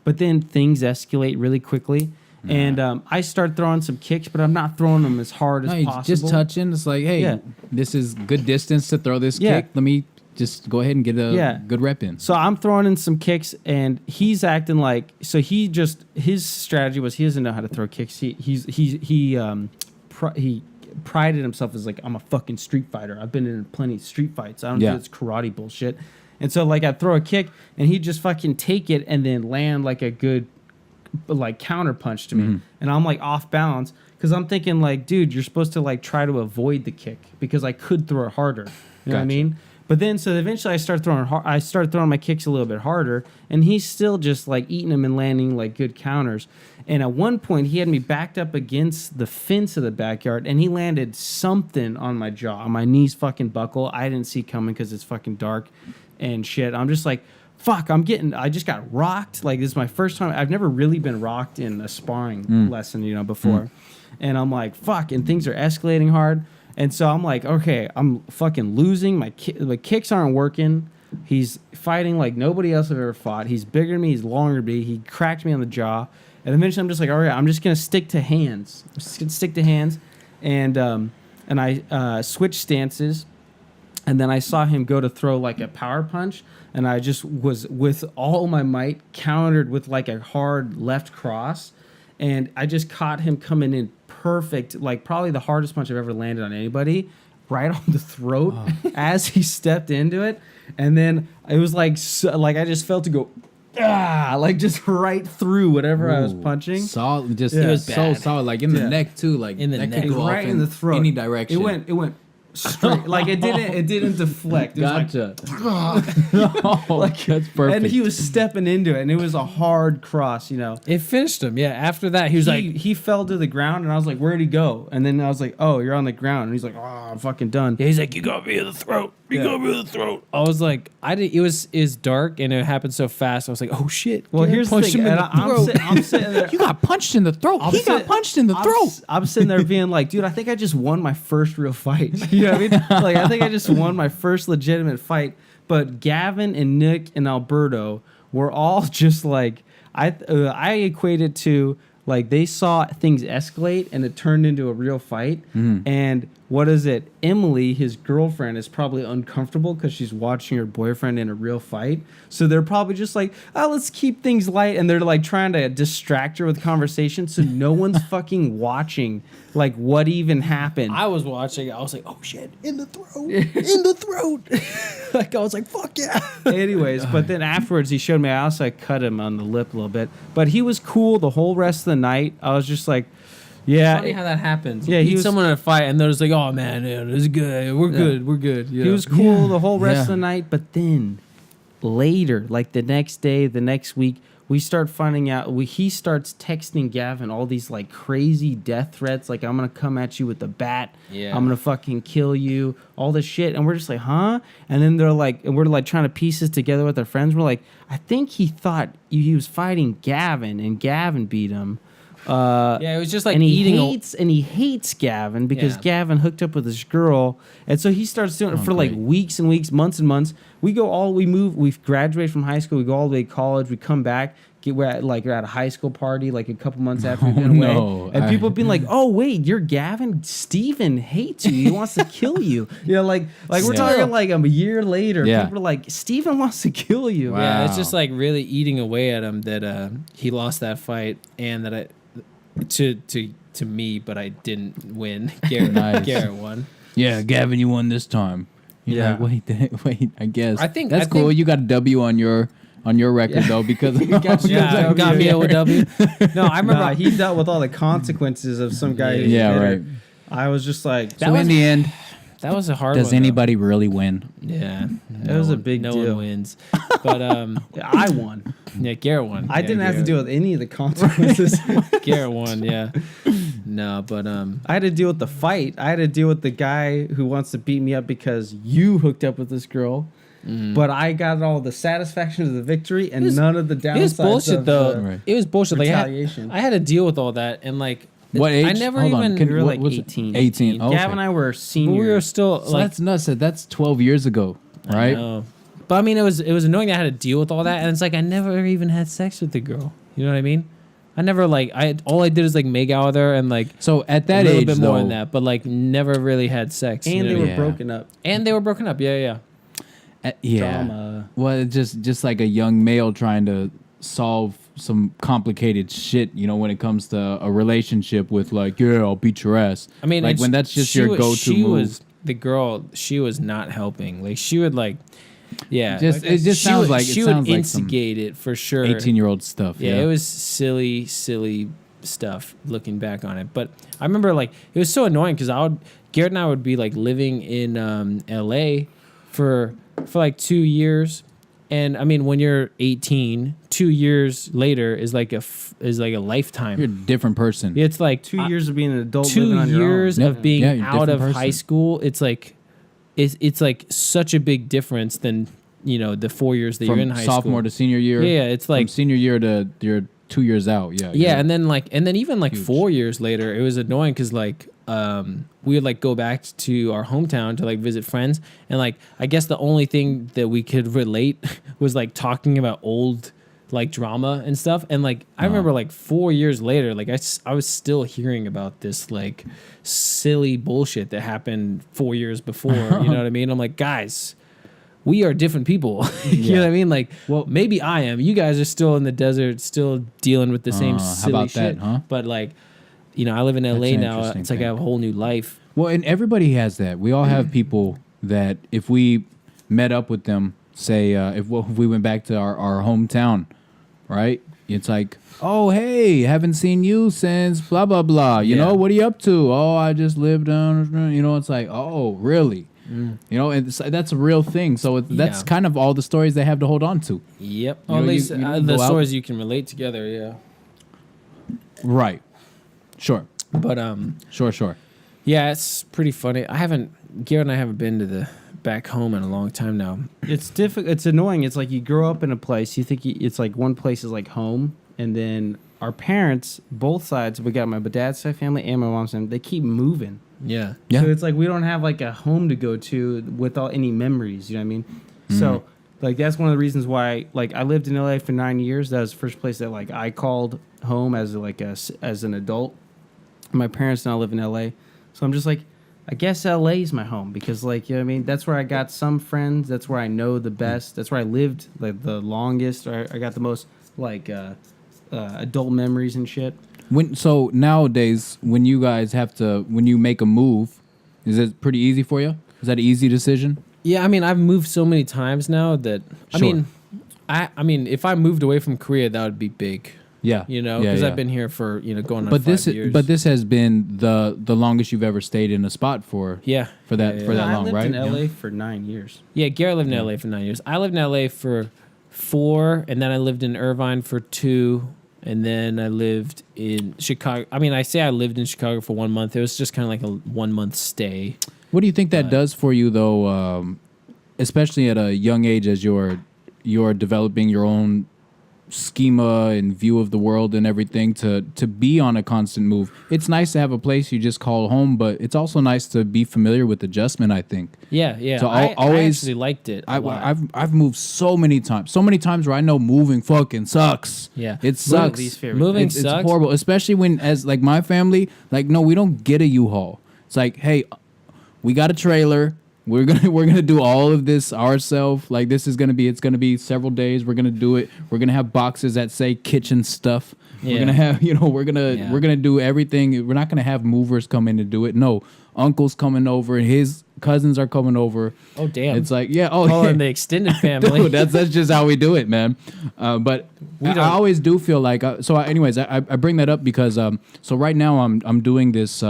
But then things escalate really quickly, and I start throwing some kicks, but I'm not throwing them as hard as possible. Just touching. It's like, hey, this is good distance to throw this kick. Let me just go ahead and get a good rep in. So I'm throwing in some kicks, and he's acting like his strategy was he doesn't know how to throw kicks. He prided himself as like, I'm a fucking street fighter. I've been in plenty of street fights. I don't do this karate bullshit. And so like I'd throw a kick, and he'd just fucking take it and then land like a good like counter punch to me, and I'm like off balance because I'm thinking like, dude, you're supposed to like try to avoid the kick because I could throw it harder. You know what I mean? But then, so eventually I start throwing my kicks a little bit harder, and he's still just like eating them and landing like good counters. And at one point, he had me backed up against the fence of the backyard, and he landed something on my jaw. On my knees fucking buckle. I didn't see coming because it's fucking dark and shit. I'm just like, fuck, I just got rocked. Like, this is my first time. I've never really been rocked in a sparring lesson, you know, before. And I'm like, fuck, and things are escalating hard. And so I'm like, okay, I'm fucking losing. The kicks aren't working. He's fighting like nobody else I've ever fought. He's bigger than me. He's longer than me. He cracked me on the jaw. And eventually I'm just like, all right, I'm just going to stick to hands. And I switched stances. And then I saw him go to throw like a power punch. And I just was, with all my might, countered with like a hard left cross. And I just caught him coming in perfect, like probably the hardest punch I've ever landed on anybody, right on the throat as he stepped into it. And then it was like, I just felt to go, like just right through whatever I was punching. Solid, just it was so solid, like in the neck too, like in the neck, right in the throat, any direction. It went straight, like it didn't deflect. It gotcha. Was like, that's perfect. And he was stepping into it, and it was a hard cross, you know. It finished him. Yeah. After that, he fell to the ground, and I was like, "Where'd he go?" And then I was like, "Oh, you're on the ground." And he's like, "Oh, I'm fucking done." Yeah, he's like, "You got me in the throat. You got me in the throat." I was like, It was dark, and it happened so fast. I was like, "Oh shit!" Well, here's the thing. I'm sitting there. You got punched in the throat. He got punched in the throat. I'm sitting there being like, dude, I think I just won my first real fight. You know what I mean? Like, I think I just won my first legitimate fight. But Gavin and Nick and Alberto were all just like, I equate it to like they saw things escalate and it turned into a real fight. And what is it? Emily, his girlfriend, is probably uncomfortable because she's watching her boyfriend in a real fight. So they're probably just like, oh, let's keep things light. And they're like trying to distract her with conversation. So no one's fucking watching like what even happened. I was watching. I was like, oh shit, in the throat, in the throat. Like I was like, fuck yeah. Anyways, but then afterwards he showed me. I also cut him on the lip a little bit. But he was cool the whole rest of the night. I was just like, yeah. Funny how that happens. Yeah, You he meet was- someone in a fight, and they're just like, "Oh man, yeah, this is good. We're Yeah. good. We're good." You He know? was cool the whole rest Yeah. of the night, but then later, like the next day, the next week, we start finding out. He starts texting Gavin all these like crazy death threats, like I'm gonna come at you with the bat, Yeah. I'm gonna fucking kill you, all this shit, and we're just like, huh? And then they're like, and we're like trying to piece this together with our friends. We're like, I think he thought he was fighting Gavin, and Gavin beat him. Yeah, it was just like and he eating. hates Gavin because Yeah. Gavin hooked up with this girl, and so he starts doing it for like great. weeks and weeks, months and months. We graduate from high school, we go all the way to college, we come back, we're at a high school party like a couple months after we've been away, no. and people have been like, "Oh wait, you're Gavin? Steven hates you. He wants to kill you." You know, like we're Still. talking like a year later, Yeah. people are like, "Steven wants to kill you." Wow. Yeah, it's just like really eating away at him that he lost that fight, and that to me, but I didn't win. Garrett, Nice. Garrett won. Yeah, Gavin, you won this time. You're Yeah. like, wait, I guess. I think- that's cool. You got a W on your record though because Yeah, got me a W. No, I remember. Nah, he dealt with all the consequences of some guy. who's Yeah, bitter. right. I was just like, So in the end, that was a hard. does one, though. anybody really win? Yeah, It was a big no deal. one wins, but yeah, I won. yeah, Garrett won. I Yeah, didn't have to Garrett- deal with any of the consequences. Garrett won. Yeah, no, but I had to deal with the fight. I had to deal with the guy who wants to beat me up because you hooked up with this girl. But I got all the satisfaction of the victory and was- none of the it downsides was bullshit of though. the Right. It was bullshit. Like retaliation. I had to deal with all that, and like What age? I never Hold on, even. can- we were what like was it? 18. 18. Oh, Gavin okay. and I were but seniors. we were still So like. that's nuts. That's 12 years ago, I right? know. But I mean, it was annoying that I had to deal with all that, and it's like I never even had sex with the girl. You know what I mean? I never like all I did is like make out with her and like So at a that little age, bit though, more than that, but like never really had sex. you and know they what I were mean? Yeah. broken up. And they were broken up. Yeah, yeah. Yeah. Drama. Well, it's just like a young male trying to solve some complicated shit, you know, when it comes to a relationship with like, yeah, I'll beat your ass. I mean, like it's- when that's just she your was- go-to she move. was the girl. She was not helping. Like she would like, yeah. Just- it just she sounds would, like- it she sounds would like some instigate it for sure. 18-year-old stuff. Yeah, it was silly stuff looking back on it. But I remember like it was so annoying because Garrett and I would be like living in LA for like 2 years. And I mean, when you're 18, 2 years later is like a lifetime. You're a different person. It's like 2 years of being an adult 2 living on your own. years Yeah. of being Yeah, you're a out of different high person. school. It's like such a big difference than the 4 years that From you're in high sophomore school. to senior year. Yeah, it's from like senior year to you're 2 years out. Yeah. yeah, and then even like Huge. 4 years later, it was annoying because like we would like go back to our hometown to like visit friends, and like I guess the only thing that we could relate was like talking about old like drama and stuff, and like I remember like 4 years later, like I was still hearing about this like silly bullshit that happened 4 years before. You know what I mean? I'm like, guys. We are different people. You know what I mean? Like, well, maybe I am. You guys are still in the desert, still dealing with the same How silly about shit. that, huh? But like, I live in LA That's an now. interesting It's like I thing. have a whole new life. Well, and everybody has that. We all have people that if we met up with them, say if we went back to our hometown, right? It's like, oh, hey, haven't seen you since blah, blah, blah. You Yeah. know, what are you up to? Oh, I just lived down, it's like, oh, really? And that's a real thing. So that's Yeah. kind of all the stories they have to hold on to. Yep. You Or at know, least you don't the go out- stories you can relate together. Yeah. Right. Sure. But Sure. yeah, it's pretty funny. Garrett and I haven't been to the back home in a long time now. It's difficult. It's annoying. It's like you grow up in a place. You think it's like one place is like home, and then our parents, both sides, we got my dad's side family and my mom's family. They keep moving. Yeah. Yeah. So it's like we don't have like a home to go to without any memories. You know what I mean? So like that's one of the reasons why like I lived in LA for 9 years. That was the first place that like I called home as like as an adult. My parents now live in LA, so I'm just like I guess LA's my home because, like, you know what I mean, that's where I got some friends. That's where I know the best. That's where I lived like the longest. Or I got the most like adult memories and shit. So nowadays, when you guys when you make a move, is it pretty easy for you? Is that an easy decision? Yeah, I mean, I've moved so many times now that Sure. I mean, if I moved away from Korea, that would be big. Yeah, You know, Yeah, because yeah. I've been here for going on But 5 years. this has been the longest you've ever stayed in a spot for yeah, for that Yeah, for yeah. that I long, lived right? in Yeah. LA for 9 years. Yeah, Garrett lived in LA for 9 years. I lived in LA for 4, and then I lived in Irvine for 2, and then I lived in Chicago. I mean, I say I lived in Chicago for 1 month. It was just kind of like a 1 month stay. What do you think that does for you, though, especially at a young age as you're developing your own schema and view of the world and everything to be on a constant move? It's nice to have a place you just call home, but it's also nice to be familiar with adjustment, I think. Yeah, yeah. So I always- actually liked it a lot. I've moved so many times where I know moving fucking sucks. Yeah. It sucks. least favorite Moving It's sucks. horrible, especially when, as like my family, like, no, we don't get a U-Haul. It's like, hey, we got a trailer. We're gonna do all of this ourselves. Like, it's gonna be several days. We're gonna do it. We're gonna have boxes that say kitchen stuff. We're Yeah. gonna have we're Yeah. gonna do everything. We're not gonna have movers come in to do it. No, uncle's coming over and his cousins are coming over. Oh, damn. It's like, yeah, oh Calling yeah. the extended family. Dude, that's just how we do it, man. But I don't- always do feel like I bring that up because so right now I'm doing this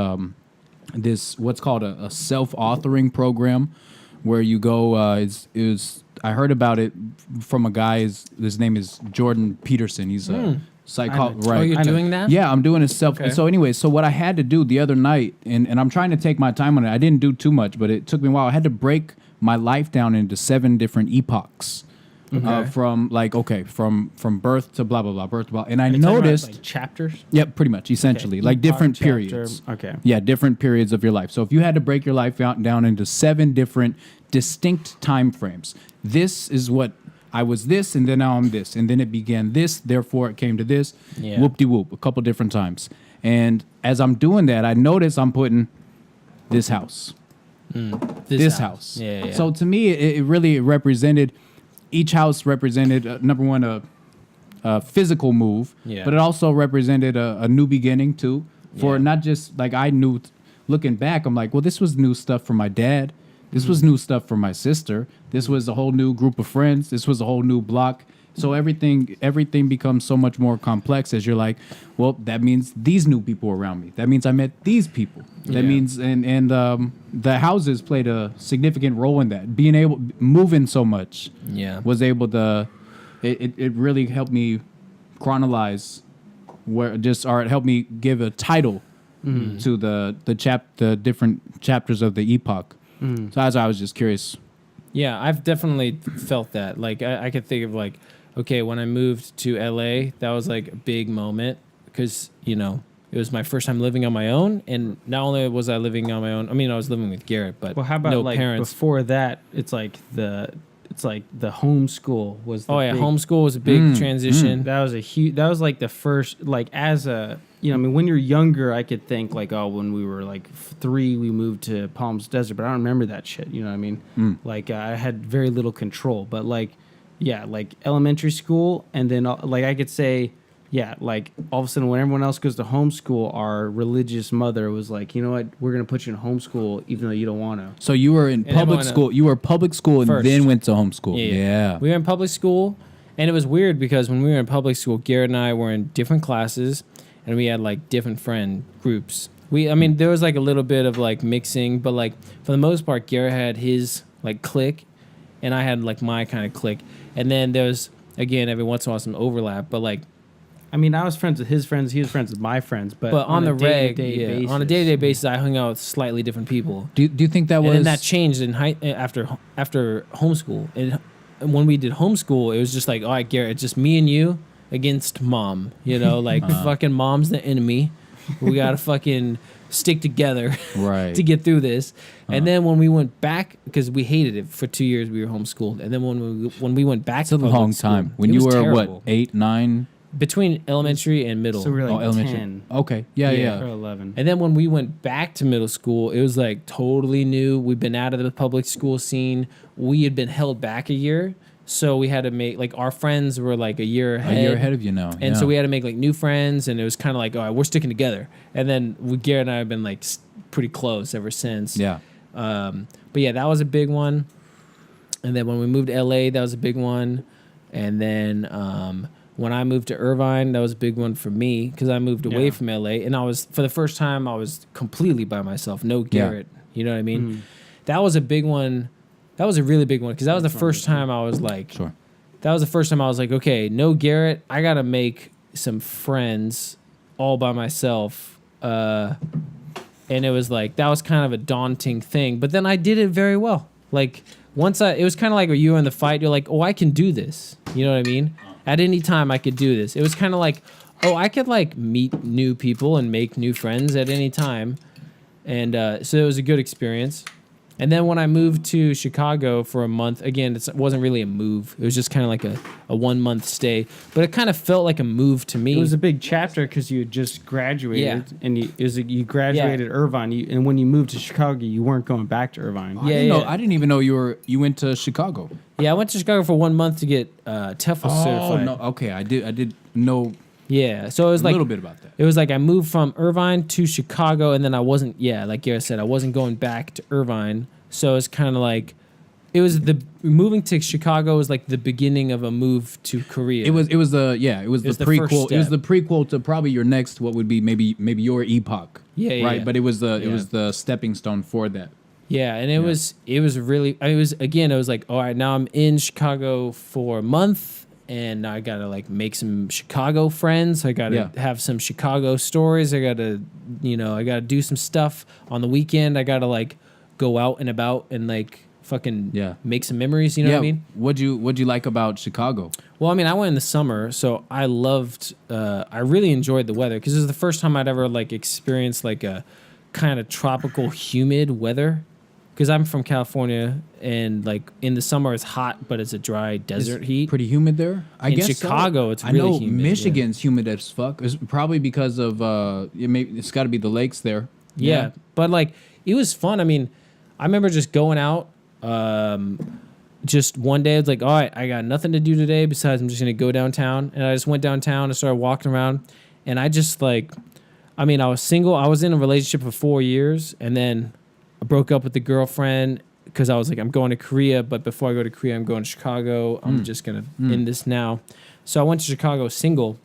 this what's called a self-authoring program where you go I heard about it from a guy. His name is Jordan Peterson. He's a psychologist. I know. Oh, Right. you're doing that? Yeah, I'm doing a self. Okay. So anyway, so what I had to do the other night, and I'm trying to take my time on it. I didn't do too much, but it took me a while. I had to break my life down into 7 different epochs. From birth to blah blah blah, birth to blah. And I Are you talking about, noticed, like, chapters. yep, pretty much, essentially, like Epoch, different chapter, periods. okay. Yeah, different periods of your life. So if you had to break your life down into 7 different distinct time frames, this is what I was this, and then now I'm this, and then it began this, therefore it came to this. Yeah. Whoop-de-whoop, a couple different times. And as I'm doing that, I notice I'm putting this house, this house. Yeah, yeah. So to me, it really represented. Each house represented number one a physical move, Yeah. but it also represented a new beginning too. For Yeah. not just like I knew, looking back, I'm like, well, this was new stuff for my dad. This was new stuff for my sister. This was a whole new group of friends. This was a whole new block. So everything becomes so much more complex as you're like, well, that means these new people around me. That means I met these people. That Yeah. means and the houses played a significant role in that. Being able moving so much Yeah. was able to it really helped me chronologize it helped me give a title to the different chapters of the epoch. So as I was just curious. Yeah, I've definitely felt that. Like, I could think of, like, okay, when I moved to LA, that was like a big moment because, it was my first time living on my own. And not only was I living on my own, I mean, I was living with Garrett, but Well, how about no like parents. before that? It's like the homeschool was. The Oh, yeah, big, homeschool was a big transition. That was a huge. That was like the first. Like as a, I mean, when you're younger, I could think like, oh, when we were like 3, we moved to Palms Desert, but I don't remember that shit. You know what I mean? Like I had very little control, but like, yeah, like elementary school, and then like I could say. Yeah, like all of a sudden when everyone else goes to homeschool, our religious mother was like, you know what, we're gonna put you in homeschool even though you don't want to. So you were in public everyone, school. You were public school and first. then went to homeschool. Yeah, Yeah. We were in public school, and it was weird because when we were in public school, Garrett and I were in different classes, and we had like different friend groups. I mean, there was like a little bit of like mixing, but like for the most part, Garrett had his like clique, and I had like my kind of clique. And then there's again every once in a while some overlap, but like. I mean, I was friends with his friends. He was friends with my friends. But on the reg, basis, on a day-to-day basis, I hung out with slightly different people. Do you think that And was then that changed in after homeschool. And when we did homeschool, it was just like, all right, Garrett, it's just me and you against mom. Like fucking mom's the enemy. We gotta fucking stick together right to get through this. And then when we went back, because we hated it for 2 years, we were homeschooled. And then when we went back It's a to public long school, time. When it you was were terrible. what, 8, 9? between elementary and middle. So we're like elementary. 10 Okay. Yeah. or 11. And then when we went back to middle school, it was like totally new. We'd been out of the public school scene. We had been held back a year. So we had to make, like, our friends were like a year ahead. A year ahead of you now. And so we had to make like new friends, and it was kind of like, all right, we're sticking together. And then Garrett and I have been like pretty close ever since. Yeah. But yeah, that was a big one. And then when we moved to LA, that was a big one. And then when I moved to Irvine, that was a big one for me because I moved away from LA, and for the first time, I was completely by myself. No Garrett. You know what I mean? That was a big one. That was a really big one because that was the first time I was like, that was the first time I was like, okay, no Garrett. I got to make some friends all by myself. And it was like, that was kind of a daunting thing. But then I did it very well. Like, it was kind of like when you were in the fight, you're like, oh, I can do this. You know what I mean? At any time, I could do this. It was kind of like, oh, I could like meet new people and make new friends at any time. And so it was a good experience. And then when I moved to Chicago for a month, again, it wasn't really a move. It was just kind of like a 1 month stay. But it kind of felt like a move to me. It was a big chapter because you had just graduated, and you graduated Irvine. And when you moved to Chicago, you weren't going back to Irvine. I didn't even know you went to Chicago. Yeah, I went to Chicago for 1 month to get TEFL certified. No, okay, I did know. Yeah, so it was like a little bit about that. It was like I moved from Irvine to Chicago, and then I wasn't. Yeah, like Garrett said, I wasn't going back to Irvine. So it's kind of like, it was moving to Chicago was like the beginning of a move to Korea. It was the prequel. It was the prequel to probably your next, what would be maybe your epoch. Yeah, right. Yeah. But it was the stepping stone for that. Yeah, and it was really. It was like, all right, now I'm in Chicago for a month, and I gotta like make some Chicago friends. I gotta have some Chicago stories. I gotta do some stuff on the weekend. I gotta like go out and about and like fucking make some memories. You know what I mean? What'd you like about Chicago? Well, I mean, I went in the summer, so I really enjoyed the weather because it was the first time I'd ever like experienced like a kind of tropical humid weather. Because I'm from California, and like in the summer it's hot, but it's a dry desert heat. Pretty humid there. I guess Chicago, it's really humid. I know Michigan's humid as fuck. It's probably because of it's got to be the lakes there. Yeah, but like it was fun. I mean, I remember just going out. Just one day, I was like, all right, I got nothing to do today besides I'm just gonna go downtown, and I just went downtown and started walking around, and I just like, I mean, I was single. I was in a relationship for 4 years, and then I broke up with the girlfriend because I was like, I'm going to Korea, but before I go to Korea, I'm going to Chicago. I'm just going to end this now. So I went to Chicago single,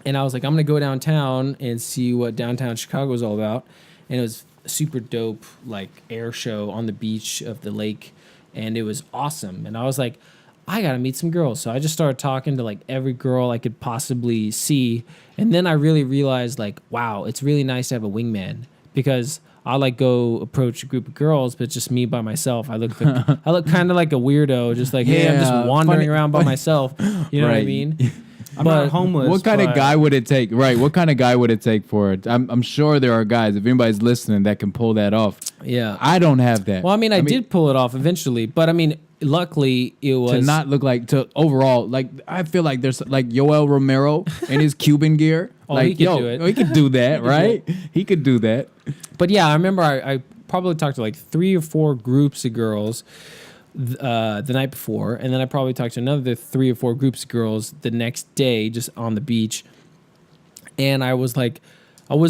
and I was like, I'm going to go downtown and see what downtown Chicago is all about. And it was a super dope, like, air show on the beach of the lake, and it was awesome. And I was like, I got to meet some girls. So I just started talking to, like, every girl I could possibly see. And then I really realized, like, wow, it's really nice to have a wingman because I like go approach a group of girls, but it's just me by myself. I look kind of like a weirdo, just like, hey, I'm just wandering around by myself. You know what I mean? I'm not homeless. What kind of guy would it take? Right. What kind of guy would it take for it? I'm sure there are guys, if anybody's listening, that can pull that off. Yeah. I don't have that. Well, I mean, I did pull it off eventually, but I mean, luckily it was to not look like overall, like I feel like there's like Yoel Romero in his Cuban gear. He could do it. He could do that, right? He could do that. But yeah, I remember I probably talked to like 3 or 4 groups of girls the night before, and then I probably talked to another 3 or 4 groups of girls the next day just on the beach. And I was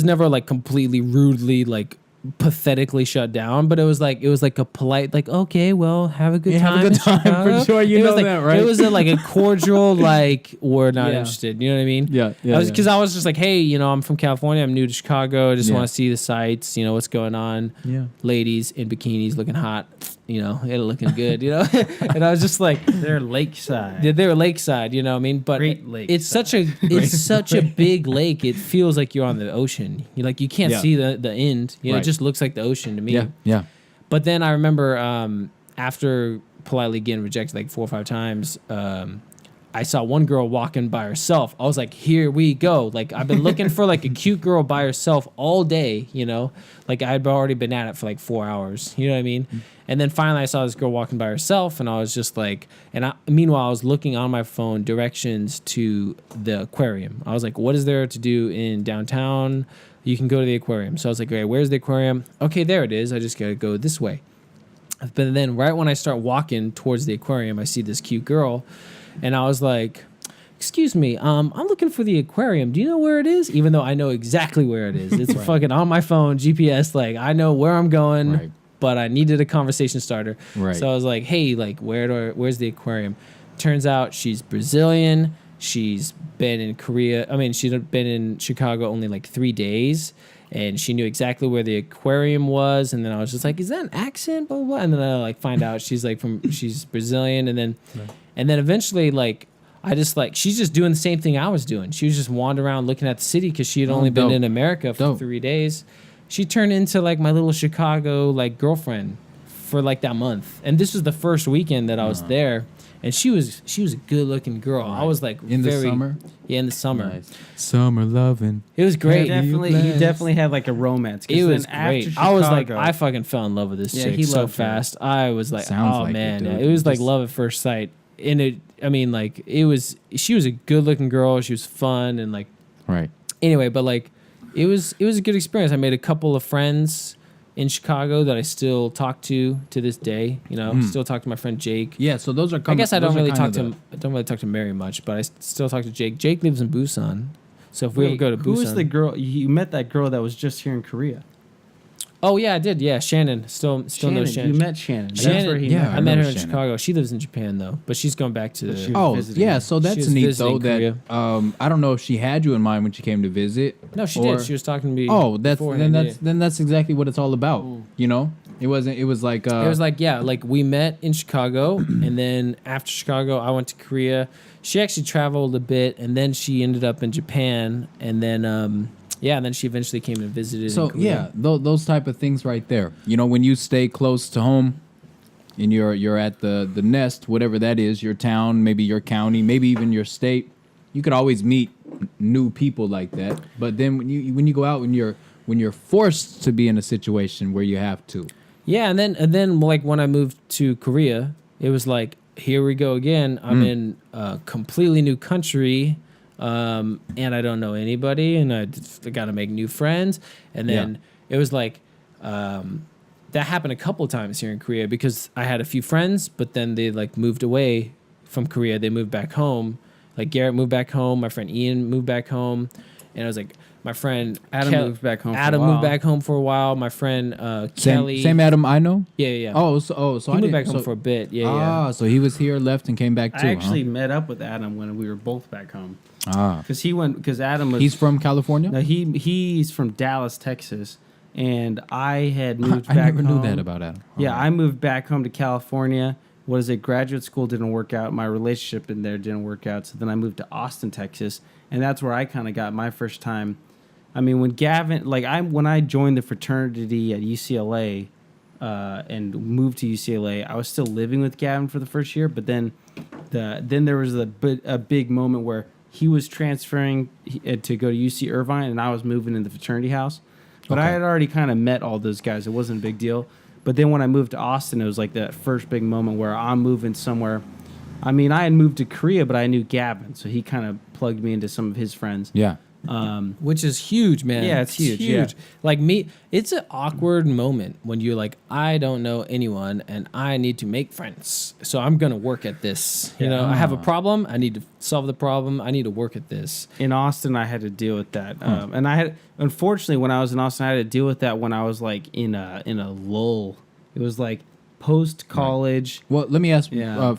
never like completely rudely like pathetically shut down, but it was like a polite, like, okay, well, have a good time. Have a good time for sure. You know that, right? It was like a cordial, like, we're not interested. You know what I mean? Yeah. Because I was just like, hey, I'm from California. I'm new to Chicago. I just want to see the sights. What's going on? Yeah. Ladies in bikinis looking hot. It looking good. And I was just like, they're lakeside. They're lakeside. You know what I mean? But Great Lake. It's such a big lake. It feels like you're on the ocean. You can't see the end. It just looks like the ocean to me. Yeah. But then I remember after politely getting rejected like 4 or 5 times, I saw one girl walking by herself. I was like, here we go. Like, I've been looking for like a cute girl by herself all day, you know? Like, I'd already been at it for like 4 hours. You know what I mean? Mm-hmm. And then finally I saw this girl walking by herself, and I was just like, meanwhile, I was looking on my phone directions to the aquarium. I was like, what is there to do in downtown? You can go to the aquarium. So I was like, okay, where's the aquarium? Okay, there it is. I just got to go this way. But then right when I start walking towards the aquarium, I see this cute girl. And I was like, excuse me, I'm looking for the aquarium. Do you know where it is? Even though I know exactly where it is. It's right. Fucking on my phone, GPS. Like, I know where I'm going, right. But I needed a conversation starter. Right. So I was like, hey, like, where's the aquarium? Turns out she's Brazilian. She's been in Korea. I mean, she's been in Chicago only like 3 days. And she knew exactly where the aquarium was. And then I was just like, is that an accent? Blah, blah, blah. And then I like find out she's Brazilian. And then... Right. And then eventually, like, I just, like, she's just doing the same thing I was doing. She was just wandering around looking at the city because she had only been in America for 3 days. She turned into, like, my little Chicago, like, girlfriend for, like, that month. And this was the first weekend that I was there. And she was a good-looking girl. Right. I was, like, in the summer? Yeah, in the summer. Nice. Summer loving. It was great. You definitely had, like, a romance. It was great. Chicago, I was, like, I fucking fell in love with this chick so fast. I was, like, man. It was, like, love at first sight. And it, I mean, like, she was a good looking girl. She was fun and like, right. Anyway, but like, it was a good experience. I made a couple of friends in Chicago that I still talk to this day. You know, still talk to my friend Jake. Yeah. So those are. I guess I don't really talk to Mary much, but I still talk to Jake. Jake lives in Busan, so if we ever go to Busan, who was the girl you met? That girl that was just here in Korea. Oh yeah, I did. Yeah, Shannon. Still know Shannon. You met Shannon. That's where he I met her in Chicago. She lives in Japan though, but she's going back to. Yeah. So that's neat though. That I don't know if she had you in mind when she came to visit. No, she did. She was talking to me. Oh, then that's exactly what it's all about. You know, it wasn't. It was like. It was like like we met in Chicago, and then after Chicago, I went to Korea. She actually traveled a bit, and then she ended up in Japan, and then. Yeah, and then she eventually came and visited. So yeah, those type of things right there. You know, when you stay close to home, and you're at the nest, whatever that is, your town, maybe your county, maybe even your state, you could always meet new people like that. But then when you go out, when you're forced to be in a situation where you have to. Yeah, and then like when I moved to Korea, it was like, here we go again. I'm in a completely new country. And I don't know anybody, and I got to make new friends. And then it was like, that happened a couple of times here in Korea because I had a few friends, but then they like moved away from Korea. They moved back home. Like Garrett moved back home. My friend Ian moved back home. And I was like, my friend Adam moved back home. Adam moved back home for a while. My friend Kelly. Same Adam I know. Yeah. Oh, so he moved back home for a bit. Yeah. So he was here, left, and came back too. I actually met up with Adam when we were both back home. Because Adam was. He's from California. No, he's from Dallas, Texas, and I had moved back. I never knew that about Adam. Yeah, I moved back home to California. Graduate school didn't work out. My relationship in there didn't work out. So then I moved to Austin, Texas, and that's where I kind of got my first time. I mean, when I joined the fraternity at UCLA, and moved to UCLA, I was still living with Gavin for the first year. But then there was a big moment where he was transferring to go to UC Irvine, and I was moving in the fraternity house. But I had already kind of met all those guys. It wasn't a big deal. But then when I moved to Austin, it was like that first big moment where I'm moving somewhere. I mean, I had moved to Korea, but I knew Gavin, so he kind of plugged me into some of his friends. Yeah. Which is huge, man. Yeah, it's huge. Yeah. Like me, it's an awkward moment when you're like, I don't know anyone and I need to make friends. So I'm going to work at this. You know, I have a problem. I need to solve the problem. I need to work at this. In Austin, I had to deal with that. And unfortunately, when I was in Austin, I had to deal with that when I was like in a lull. It was like post-college. Right. Well, let me ask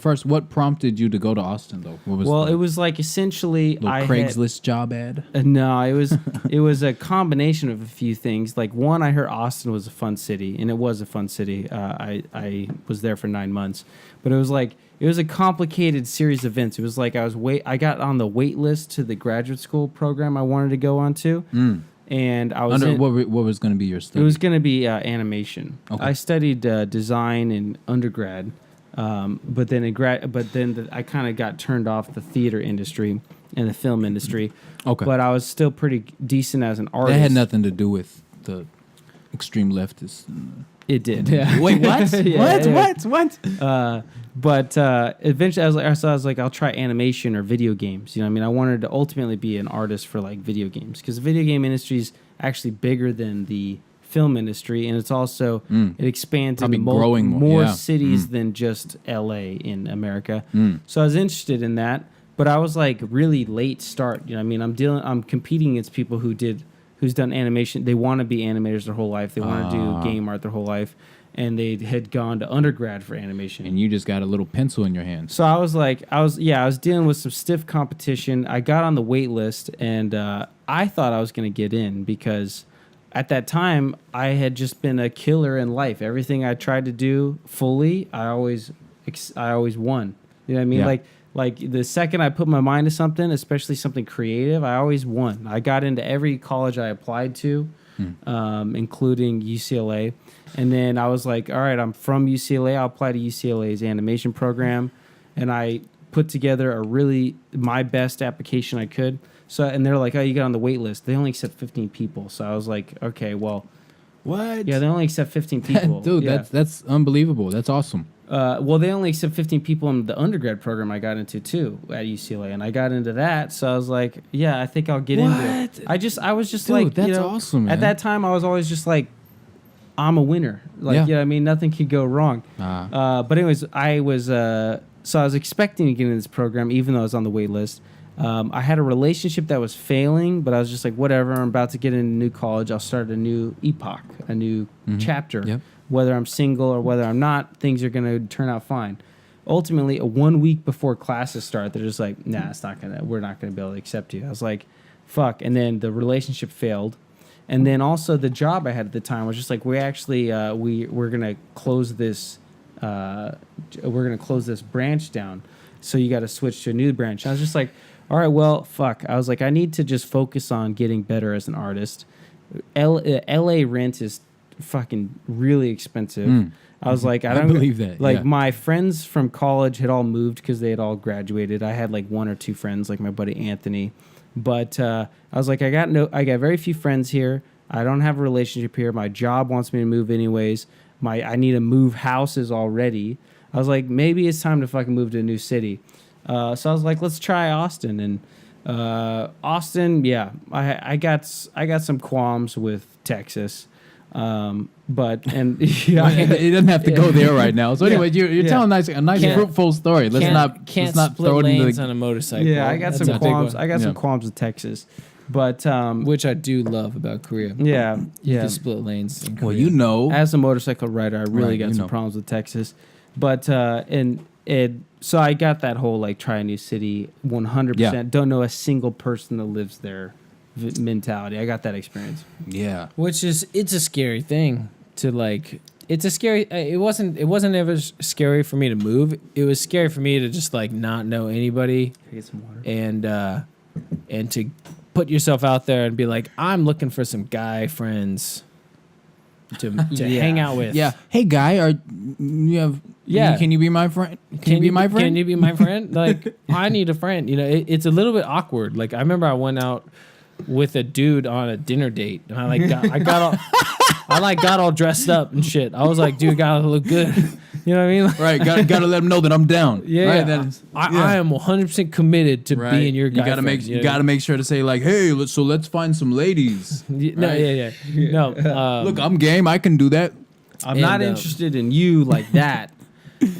first, what prompted you to go to Austin, though? It was like essentially Craigslist job ad? No, it was a combination of a few things. Like, one, I heard Austin was a fun city, and it was a fun city. I was there for 9 months. But it was a complicated series of events. It was like I got on the wait list to the graduate school program I wanted to go on to. And I was what was going to be your study? It was going to be animation. Okay. I studied design in undergrad, But then I kind of got turned off the theater industry and the film industry. Okay. But I was still pretty decent as an artist. That had nothing to do with the extreme leftists. It did. Yeah. Wait, what? Yeah. What? But eventually, I was like, I'll try animation or video games. You know, what I mean, I wanted to ultimately be an artist for like video games because the video game industry is actually bigger than the film industry, and it's also it expands Probably into growing more yeah. cities than just LA in America. So I was interested in that, but I was like really late start. You know, what I mean, I'm competing against people who's done animation. They want to be animators their whole life. They want to do game art their whole life. And they had gone to undergrad for animation. And you just got a little pencil in your hand. So I was dealing with some stiff competition. I got on the wait list, and I thought I was going to get in because at that time I had just been a killer in life. Everything I tried to do fully, I always won. You know what I mean? Yeah. Like the second I put my mind to something, especially something creative, I always won. I got into every college I applied to, including UCLA. And then I was like, all right, I'm from UCLA. I'll apply to UCLA's animation program. And I put together my best application I could. So, and they're like, oh, you got on the wait list. They only accept 15 people. So I was like, okay, well. What? Yeah, they only accept 15 people. Dude, yeah. that's unbelievable. That's awesome. Well, they only accept 15 people in the undergrad program I got into too at UCLA, and I got into that. So I was like, yeah, I think I'll get into it. I was just Dude, like, that's awesome, man. At that time, I was always just like, I'm a winner. Like, Yeah. you know what I mean? Nothing could go wrong. But anyways, I was expecting to get into this program, even though I was on the wait list. I had a relationship that was failing, but I was just like, whatever, I'm about to get into new college. I'll start a new epoch, a new chapter. Yep. Whether I'm single or whether I'm not, things are going to turn out fine. Ultimately, 1 week before classes start, they're just like, nah, we're not going to be able to accept you. I was like, fuck. And then the relationship failed. And then also the job I had at the time was just like, we're going to close this, branch down. So you got to switch to a new branch. I was just like, all right, well, fuck. I was like, I need to just focus on getting better as an artist. LA rent is fucking really expensive. I was like, I don't believe that. Like yeah. my friends from college had all moved because they had all graduated. I had like one or two friends, like my buddy Anthony. But I was like, I got very few friends here. I don't have a relationship here. My job wants me to move anyways. I need to move houses already. I was like, maybe it's time to fucking move to a new city. So I was like, let's try Austin. And Austin, yeah, I got some qualms with Texas. But yeah, it doesn't have to go there right now. So anyway, you're telling a nice fruitful story. Let's not split throw it lanes into on a motorcycle. yeah. I got That's some a big qualms. one. I got some qualms with Texas, but Which I do love about Korea. yeah, You yeah. can split lanes in Korea. well, you know. As a motorcycle rider, I really Right, got you some know. problems with Texas, but so I got that whole like try a new city, 100%. Yeah. Don't know a single person that lives there mentality. I got that experience. Yeah. It's a scary thing to like. It's a scary. It wasn't ever scary for me to move. It was scary for me to just like not know anybody Can I get some water? and to put yourself out there and be like, I'm looking for some guy friends to hang out with. Yeah. Hey, guy, you have? Yeah. Can you be my friend? Can you be my friend? Can you be my friend? Like, I need a friend. You know, it's a little bit awkward. Like, I remember I went out with a dude on a dinner date, and I got all dressed up and shit. I was like, dude, gotta look good. You know what I mean? Like, Right. Gotta let them know that I'm down. yeah. Right. I am 100% committed to being your guy. You gotta make sure to say like, hey, let's find some ladies. No, right? yeah. No. Look, I'm game. I can do that. I'm not interested in you like that.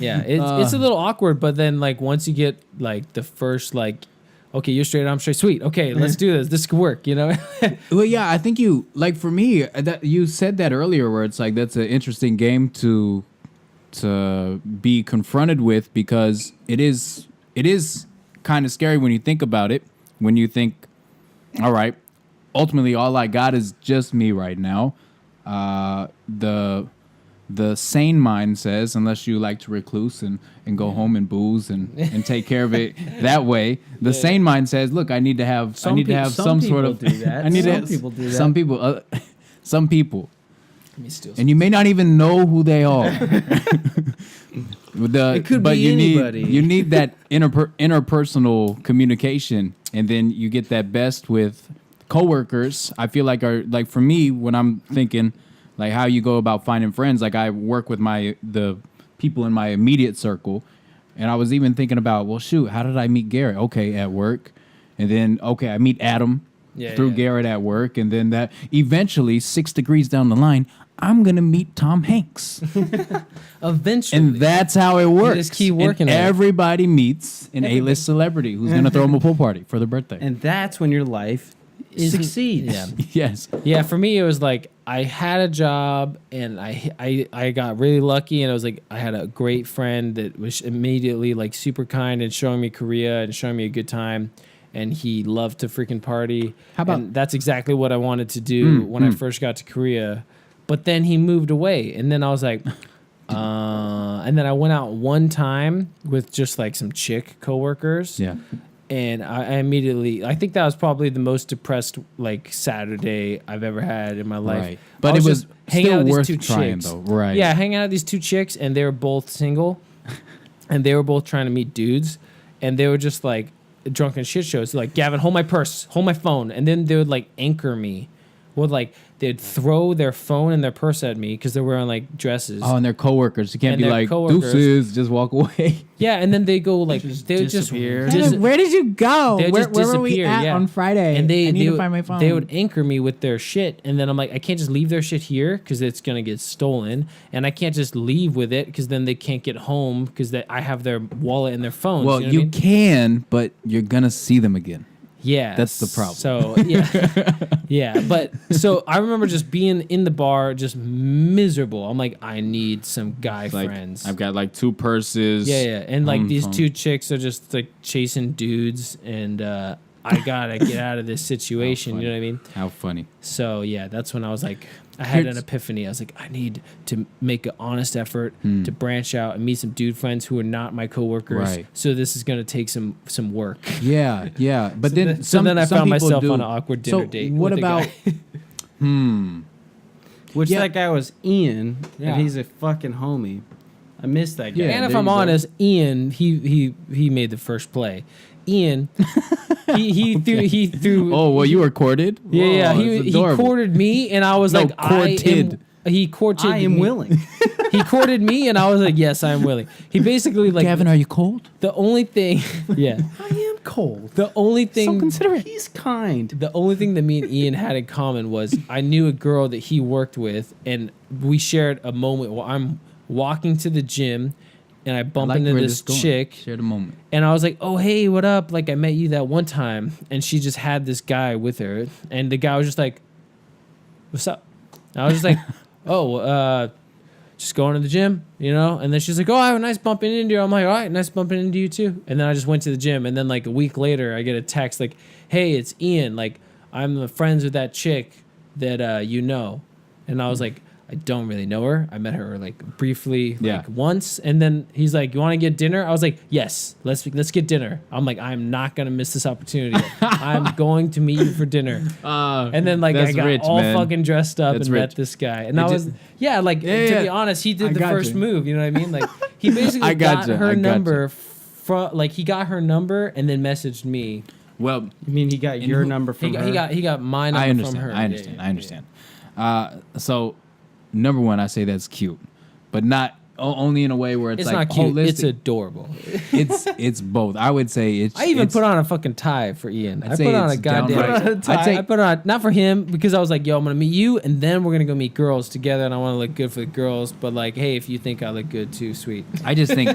Yeah, it's a little awkward, but then like once you get like the first like, okay, you're straight, I'm straight, sweet. Okay, let's do this. This could work, you know? Well, yeah, I think you like for me that you said that earlier, where it's like that's an interesting game to be confronted with because it is kind of scary when you think about it. When you think, all right, ultimately all I got is just me right now. The sane mind says, unless you like to recluse and go home and booze and take care of it that way, the sane mind says, look, I need to have some sort of. Do that. I need Some to. people do that. Some people, Let me steal and you may not even know who they are. It could but be you anybody. you need that interpersonal communication, and then you get that best with coworkers. I feel like for me when I'm thinking like how you go about finding friends. Like I work with the people in my immediate circle, and I was even thinking about, well, shoot, how did I meet Garrett? Okay, at work, and then okay, I meet Adam through Garrett at work, and then that eventually 6 degrees down the line, I'm gonna meet Tom Hanks. Eventually. And that's how it works. just keep working and at it. everybody meets an A-list celebrity who's going to throw them a pool party for their birthday. And that's when your life succeeds. Yeah. Yes. Yeah, for me it was like I had a job and I got really lucky, and it was like I had a great friend that was immediately like super kind and showing me Korea and showing me a good time, and he loved to freaking party. How about- and that's exactly what I wanted to do when I first got to Korea. But then he moved away, and then I was like, and then I went out one time with just like some chick coworkers. Yeah. And I immediately, I think that was probably the most depressed like Saturday I've ever had in my life. Right. But I it was just hanging out still with worth these two trying, chicks. though. Right. Yeah, hanging out with these two chicks, and they were both single, and they were both trying to meet dudes, and they were just like drunken shit shows. Like, Gavin, hold my purse, hold my phone, and then they would like anchor me. Would like they'd throw their phone and their purse at me because they're wearing like dresses. Oh, and they're coworkers. You can't And be they're like, coworkers. deuces, just walk away. Yeah, and then they go like Just they would just disappear. Where did you go? They would just Where were we disappear, at yeah. on Friday? And I need to would, find my phone. They would anchor me with their shit, and then I'm like, I can't just leave their shit here because it's gonna get stolen, and I can't just leave with it because then they can't get home because I have their wallet and their phones. Well, you know you what I mean? can, but you're going to see them again. Yeah, That's the problem. So yeah, yeah. But so I remember just being in the bar, just miserable. I'm like, I need some guy Like, friends. I've got like 2 purses. Yeah. And like these phone. 2 chicks are just like chasing dudes, and I gotta get out of this situation. You know what I mean? How funny. So yeah, that's when I was like, I had Here's- an epiphany. I was like, I need to make an honest effort to branch out and meet some dude friends who are not my coworkers. Right. So this is gonna take some work. Yeah, yeah. But then So then I some found people myself do. on an awkward dinner So date. what with a about guy. Which Yeah. that guy was Ian, Yeah. and he's a fucking homie. I miss that guy. Yeah, And if there I'm you go. honest, Ian, he made the first play. Ian, he threw. Oh, well, you were courted? Yeah, Whoa, he that's adorable. courted me, and I was No, like, courted. He courted. I am me. willing. He courted me, and I was like, yes, I am willing. He basically like Gavin, are you cold? the only thing. Yeah, I am cold. the only thing. So considerate. He's kind. The only thing that me and Ian had in common was I knew a girl that he worked with, and we shared a moment while I'm walking to the gym, and I bump into where this is going. chick, Share the moment. and I was like, "Oh, hey, what up?" Like, I met you that one time, and she just had this guy with her, and the guy was just like, "What's up?" And I was just like, "Oh, just going to the gym, you know?" And then she's like, "Oh, I have a nice bumping into you." I'm like, "All right, nice bumping into you too." And then I just went to the gym, and then like a week later, I get a text like, "Hey, it's Ian. Like, I'm friends with that chick that you know," and I was like, I don't really know her. I met her like briefly, Yeah. like once, and then he's like, "You want to get dinner?" I was like, "Yes, let's get dinner." I'm like, "I'm not gonna miss this opportunity. I'm going to meet you for dinner." And then like I that's got rich, all man. fucking dressed up That's and met rich. this guy, and It I was just- yeah, like Yeah, to yeah. be honest, he I did the got first you. move. You know what I mean? Like he basically I got gotcha, her I gotcha. number from like he got her number and then messaged me. Well, I mean, he got your number He from got, her. he got my number I understand. from her. I Yeah, understand. yeah, I understand. So, number one, I say that's cute, but not only in a way where it's, It's like not cute. holistic. It's adorable. it's both. I would say it's. I even it's, put on a fucking tie for Ian. I'd I say put on a it's goddamn downright- tie. I'd say- I put on not for him because I was like, yo, I'm gonna meet you and then we're gonna go meet girls together and I want to look good for the girls. But like, hey, if you think I look good too, sweet. I just think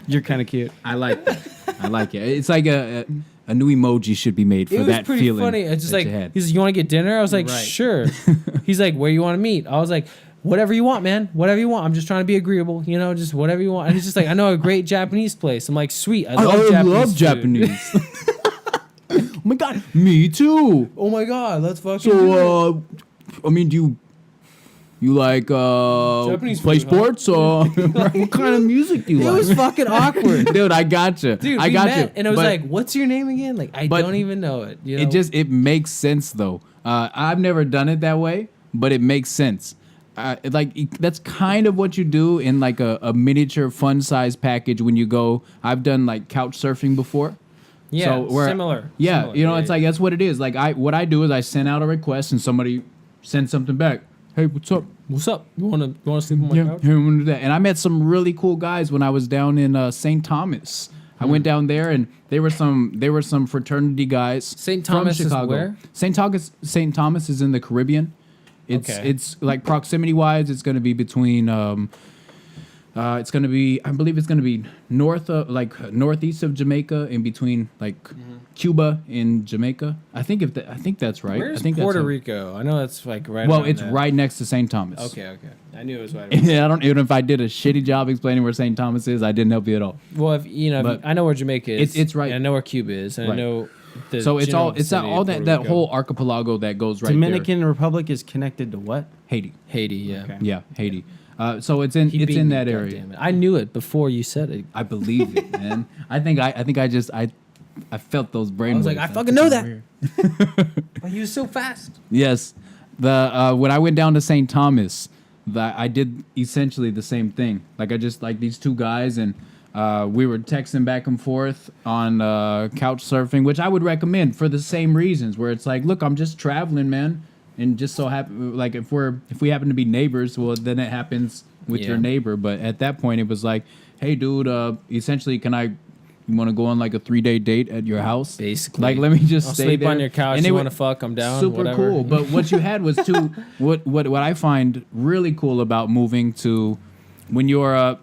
You're kind of cute. I like that. I like it. It's like a new emoji should be made for It was that pretty feeling. funny. It's just that like you had. he's like, you want to get dinner? I was like, Right. sure. He's like, where you want to meet? I was like, whatever you want, man. Whatever you want. I'm just trying to be agreeable. You know, just whatever you want. And he's just like, I know a great Japanese place. I'm like, sweet. I love Japanese. food." Oh my god, me too. Oh my god, let's fucking do it. So, I mean, do you like Japanese play food, huh? sports or what kind of music do you It like? was fucking awkward. Dude, I gotcha. Dude, I we got met, you. and it was But like, "What's your name again?" Like, I but don't even know it. You know? it makes sense though. I've never done it that way, but it makes sense. that's kind of what you do in like a miniature fun size package when you go. I've done like couch surfing before. Yeah, so similar. Yeah, Similar. you know, it's like that's what it is. Like what I do is I send out a request and somebody sends something back. Hey, what's up? What's up? You wanna sleep on my couch? Here, I want to do that. And I met some really cool guys when I was down in St. Thomas. I went down there and they were some fraternity guys. St. Thomas from Chicago. is where? St. Thomas is in the Caribbean. It's like proximity wise, it's going to be between. It's going to be. I believe it's going to be northeast of Jamaica, in between like Cuba and Jamaica. I think that's right. Where's I think Puerto that's Rico? I know that's like right. Well, around it's there. right next to St. Thomas. Okay. I knew it was right. Yeah, I don't even if I did a shitty job explaining where St. Thomas is, I didn't help you at all. Well, if I know where Jamaica is. It's right. And I know where Cuba is. And Right. I know. So it's all that whole archipelago that goes right Dominican Republic is connected to what? there. Haiti. Haiti. Yeah. Okay. Yeah, Haiti. So it's in Beat in me, that God are. damn it. I knew it before you said it. I believe it, man. I felt those brain. I was like, waves. I fucking know that. Weird. But you was so fast. Yes, when I went down to St. Thomas, I did essentially the same thing. Like I just like these two guys, and we were texting back and forth on couch surfing, which I would recommend for the same reasons. Where it's like, look, I'm just traveling, man, and just so happen like if we happen to be neighbors, well, then it happens with your neighbor. But at that point, it was like, hey, dude, essentially, you want to go on like a 3-day date at your house? Basically. Like, let me just I'll stay sleep there. on your couch. And You it want to was fuck? I'm down. super whatever. cool. But what you had was what I find really cool about moving to when you're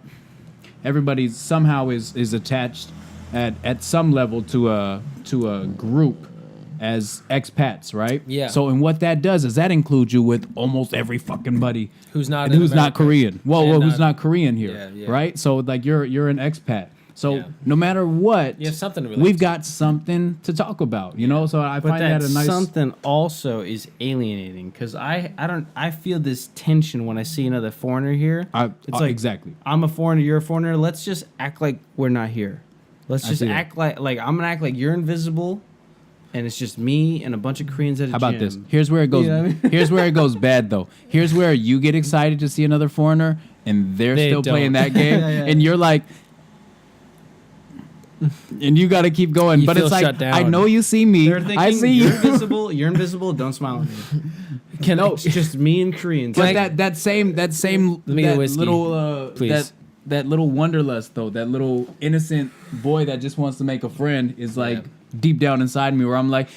everybody somehow is attached at some level to a group as expats, right? Yeah. So and what that does is that includes you with almost every fucking buddy Who's not and in who's not America. Korean. Well, And who's not Korean here, Yeah, yeah. right? So like you're an expat. So Yeah. no matter what, You have something to relate we've to. got something to talk about, you know. So I But find that that a nice. something also is alienating because I feel this tension when I see another foreigner here. It's like exactly. I'm a foreigner, you're a foreigner. Let's just act like we're not here. Let's I just see that. act like I'm gonna act like you're invisible, and it's just me and a bunch of Koreans at a How about gym. this? Here's where it goes. You know what I mean? Here's where it goes bad though. Here's where you get excited to see another foreigner, and they're They still playing don't. that game, Yeah, yeah. and you're like, and you got to keep going. You but feel it's like, shut down. I know you see me. They're thinking I see you're you. invisible. You're invisible. Don't smile at me. No. It's just me and Koreans. But Like- that same me get that whiskey, little please. that little wanderlust though, that little innocent boy that just wants to make a friend is like deep down inside me, where I'm like,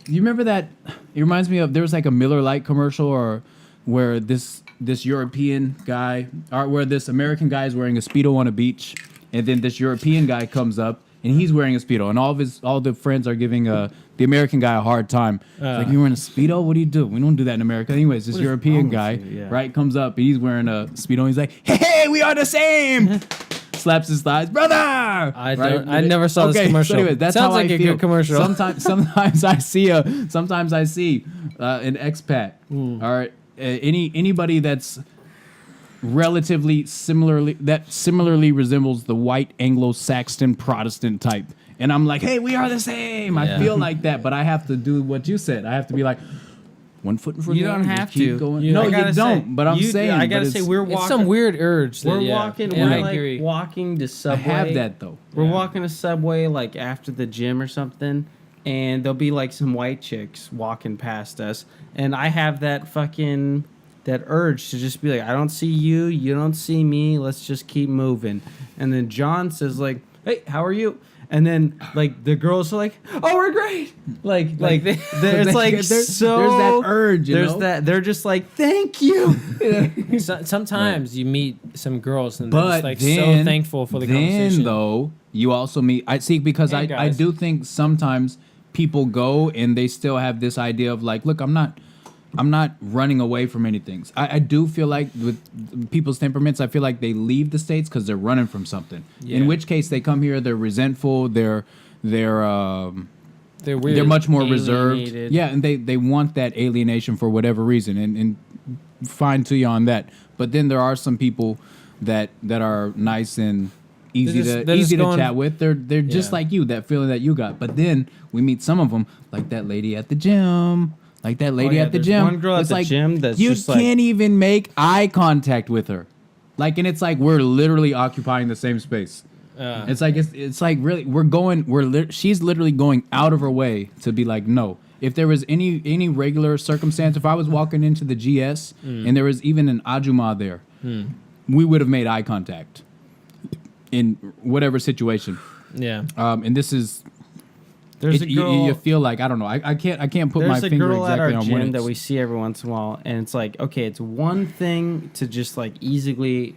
you remember that? It reminds me of there was like a Miller Lite commercial or where this European guy or where this American guy is wearing a Speedo on a beach, and then this European guy comes up and he's wearing a Speedo, and all the friends are giving the American guy a hard time. It's like, you're wearing a Speedo? What do you do? We don't do that in America. Anyways, this What is European wrong with guy, you? Yeah. right, comes up and he's wearing a Speedo and he's like, hey, we are the same. Slaps his thighs, brother. I never saw this commercial. So anyways, that's Sounds how like I a feel. good commercial. Sometimes I see an expat or anybody that's relatively similarly resembles the white Anglo-Saxon Protestant type, and I'm like, hey, we are the same. I Yeah. feel like that, but I have to do what you said. I have to be like, one foot in front You of the don't other, have just keep to. going. No, I you gotta don't. say, But I'm saying, I gotta but say, it's- we're It's walking. some weird urge. We're that, yeah. walking. And We're I like agree. walking to I Subway. have that though. We're Yeah. walking to Subway like after the gym or something, and there'll be like some white chicks walking past us, and I have that urge to just be like, I don't see you, you don't see me, let's just keep moving. And then John says like, hey, how are you? And then like the girls are like, oh, we're great. Like it's like there's so that urge, you there's know? that they're just like, thank you. Sometimes you meet some girls and But they're just like then, so thankful for the then conversation. though, you also meet. I see because Hey, I guys. do think sometimes people go and they still have this idea of like, look, I'm not running away from anything. I do feel like with people's temperaments, I feel like they leave the States because they're running from something. Yeah. In which case they come here, they're resentful, they're They're weird. they're much more reserved. Alienated. Yeah, and they want that alienation for whatever reason, and fine to you on that. But then there are some people that are nice and easy They're to just going- chat with. They're just Yeah. like you, that feeling that you got. But then we meet some of them, like that lady at the gym. Like that lady at the there's gym. one girl at it's the like, gym that's you just like- can't even make eye contact with her. Like, and it's like we're literally occupying the same space. It's like really she's literally going out of her way to be like, no. If there was any regular circumstance, if I was walking into the GS and there was even an Ajuma there, we would have made eye contact in whatever situation. Yeah. And this is There's a girl. you feel like I don't know. I can't put my There's a finger girl at exactly our on when gym that it's- we see every once in a while, and it's like, okay, it's one thing to just like easily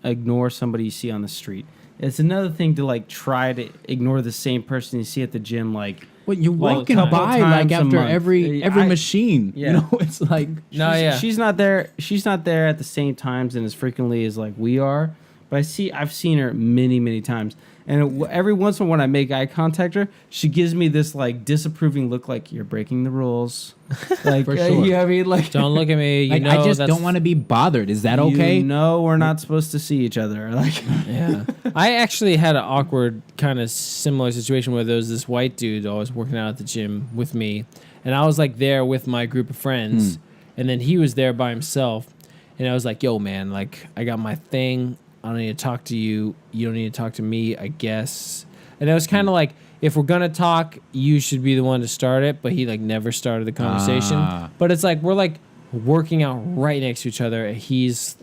ignore somebody you see on the street. It's another thing to like try to ignore the same person you see at the gym, like. Well, you're like, walking couple by times like a after month. every machine. Yeah. You know, it's like No, yeah. She's not there. She's not there at the same times and as frequently as like we are. But I've seen her many times, and every once in a while when I make eye contact with her, she gives me this like disapproving look, like you're breaking the rules. Like, For sure. you know what I mean? Like, Don't look at me. You like, know I just that's- don't want to be bothered. Is that okay? You know we're not supposed to see each other. Like, Yeah. I actually had an awkward kind of similar situation where there was this white dude always working out at the gym with me, and I was like there with my group of friends, and then he was there by himself, and I was like, yo, man, like I got my thing. I don't need to talk to you. You don't need to talk to me, I guess. And it was kind of like, if we're going to talk, you should be the one to start it, but he like never started the conversation. But it's like, we're like working out right next to each other. He's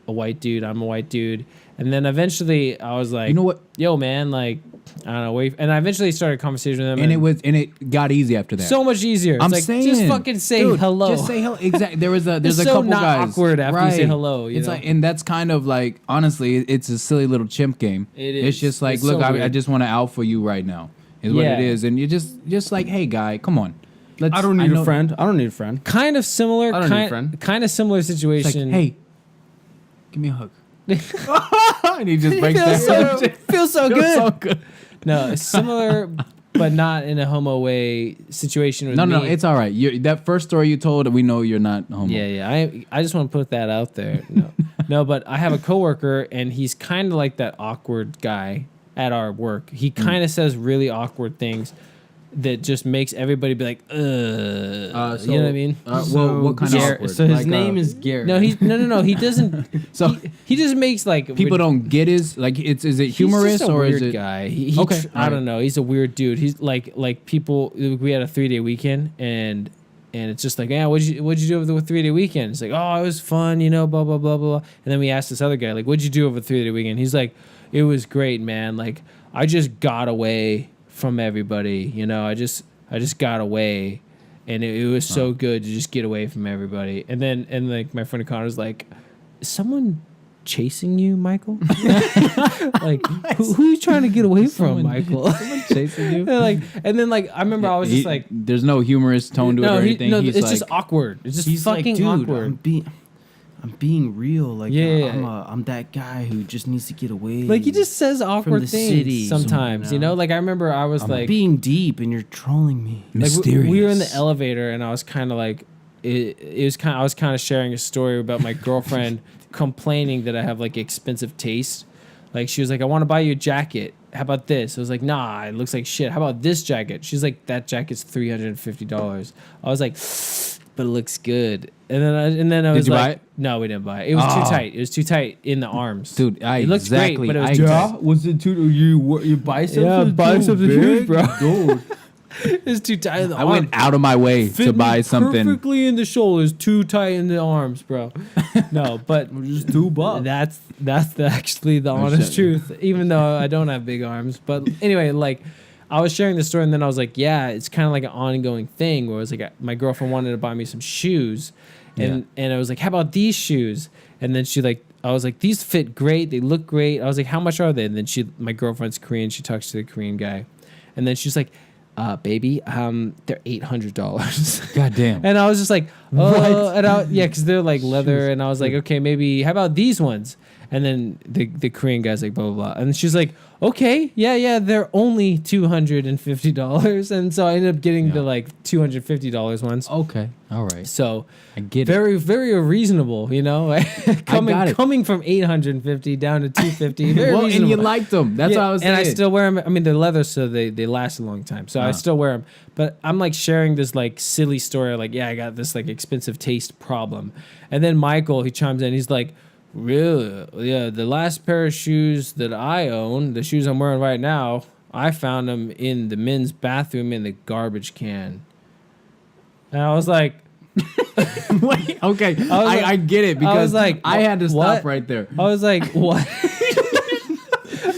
a white dude. I'm a white dude. And then eventually I was like, You know what? yo, man, like, I don't know. Wait. And I eventually started a conversation with him. And it got easy after that. so much easier. It's I'm like, saying, just fucking say dude, hello. Just say hello. Exactly. There's It's a so couple not guys awkward after you say hello, you it's know? like, and that's kind of like, honestly, it's a silly little chimp game. It It's is. just like, It's look, so I weird. just want to alpha you right now. Is what it Yeah. is, and you just like, hey, guy, come on. I don't need know- a friend. I don't need a friend. Kind of similar. I don't need a friend. Kind of similar It's like, situation. hey, give me a hug. And he just breaks feels down. so, feels so Feels good. so good. No, similar, but not in a homo way situation with me. No, it's all right. That first story you told, we know you're not homo. Yeah. I just want to put that out there. No, but I have a coworker, and he's kind of like that awkward guy at our work. He kind of says really awkward things that just makes everybody be like, ugh. You know what I mean? Well, what kind of Gar- awkward? So his Like, name is Garrett. No, no. He doesn't. So- he just makes like People don't get his like. Is it humorous he's just a or weird is it? guy? He Okay, I alright. don't know. He's a weird dude. He's like people. We had a 3-day weekend, and it's just like, yeah, what'd you do over the 3-day weekend? It's like, oh, it was fun, you know, blah blah blah blah. And then we asked this other guy, like, what'd you do over the 3-day weekend? He's like, it was great, man. Like, I just got away from everybody, you know. I just got away, and it was so good to just get away from everybody. And like my friend Connor's like, is someone chasing you, Michael? Like, who are you trying to get away from, Michael? Someone chasing you. And then I remember I was just like, there's no humorous tone to it or anything. no, He's it's like, just awkward. It's just He's like, fucking dude, awkward. I'm being real. Like, Yeah. I'm that guy who just needs to get away. Like, he just says awkward the things city, sometimes, you know? Like, I remember I was like, being deep, and you're trolling me. like mysterious. we were in the elevator, and I was kind of like, I was kind of sharing a story about my girlfriend complaining that I have like expensive taste. Like, she was like, I want to buy you a jacket. How about this? I was like, nah, it looks like shit. How about this jacket? She's like, that jacket's $350. I was like, but it looks good. And then I was you like, buy it? no, we didn't buy it. It was too tight. It was too tight in the arms. Dude, it looks great, but it was too tight. Was it too? Your biceps? Yeah, biceps are huge, bro. Dude. It was too tight in the I arms. went out of my way to Fit buy me something. perfectly in the shoulders, too tight in the arms, bro. No, but Just too buff. that's actually the honest shit. truth. Even though I don't have big arms, but anyway, like, I was sharing the story, and then I was like, yeah, it's kind of like an ongoing thing where it was like my girlfriend wanted to buy me some shoes, and I was like, how about these shoes? And then I was like, these fit great, they look great. I was like, how much are they? And then my girlfriend's Korean, she talks to the Korean guy, and then she's like, baby, they're $800. God damn. And I was just like, oh, and because they're like leather, and I was like, okay, maybe how about these ones? And then the Korean guy's like, blah, blah, blah. And she's like, okay, yeah, they're only $250. And so I ended up getting the like $250 ones. Okay. All right. So I get very, very reasonable, you know, coming from 850 down to 250. Very well, reasonable. and you liked them. That's what I was saying. And I still wear them. I mean, they're leather, so they last a long time. So I still wear them. But I'm like sharing this like silly story, like, yeah, I got this like expensive taste problem. And then Michael, he chimes in. He's like, really? Yeah, the last pair of shoes that I own, the shoes I'm wearing right now, I found them in the men's bathroom in the garbage can. And I was like, wait, okay, I get it because I was like, I had to stop what? right there. I was like, what?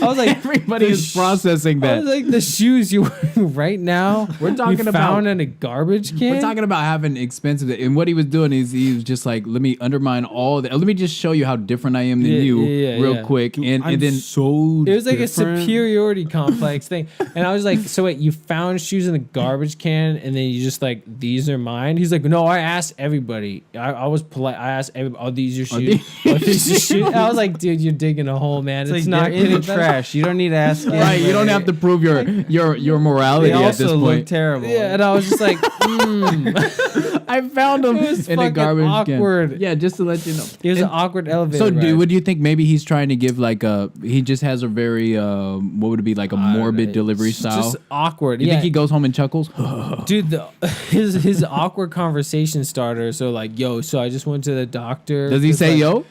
I was like, Everybody is processing that. I was like, the shoes you're wearing right now, We're talking you about found in a garbage can. We're talking about having expensive, and what he was doing is he was just like, let me undermine all that. Let me just show you how different I am than you, real quick, and then so it was like different. a superiority complex thing, and I was like, so wait, you found shoes in the garbage can, and then you just like, these are mine? He's like, no, I asked everybody. I was polite. I asked everybody, are these your shoes? Are these your shoes? I was like, dude, you're digging a hole, man. It's It's like not in the getting trash. You don't need to ask. right, you don't have to prove your morality They at this also look point. terrible. Yeah, and I was just like, I found them It was in a fucking garbage awkward. can. Yeah, just to let you know. it was an And- awkward elevator So, ride. dude, what do you think? Maybe he's trying to give like a. He just has a very what would it be like a morbid delivery style? Just awkward. You Yeah, think he goes home and chuckles? dude, his awkward conversation starters are like, yo, so I just went to the doctor. Does he It's say like, yo?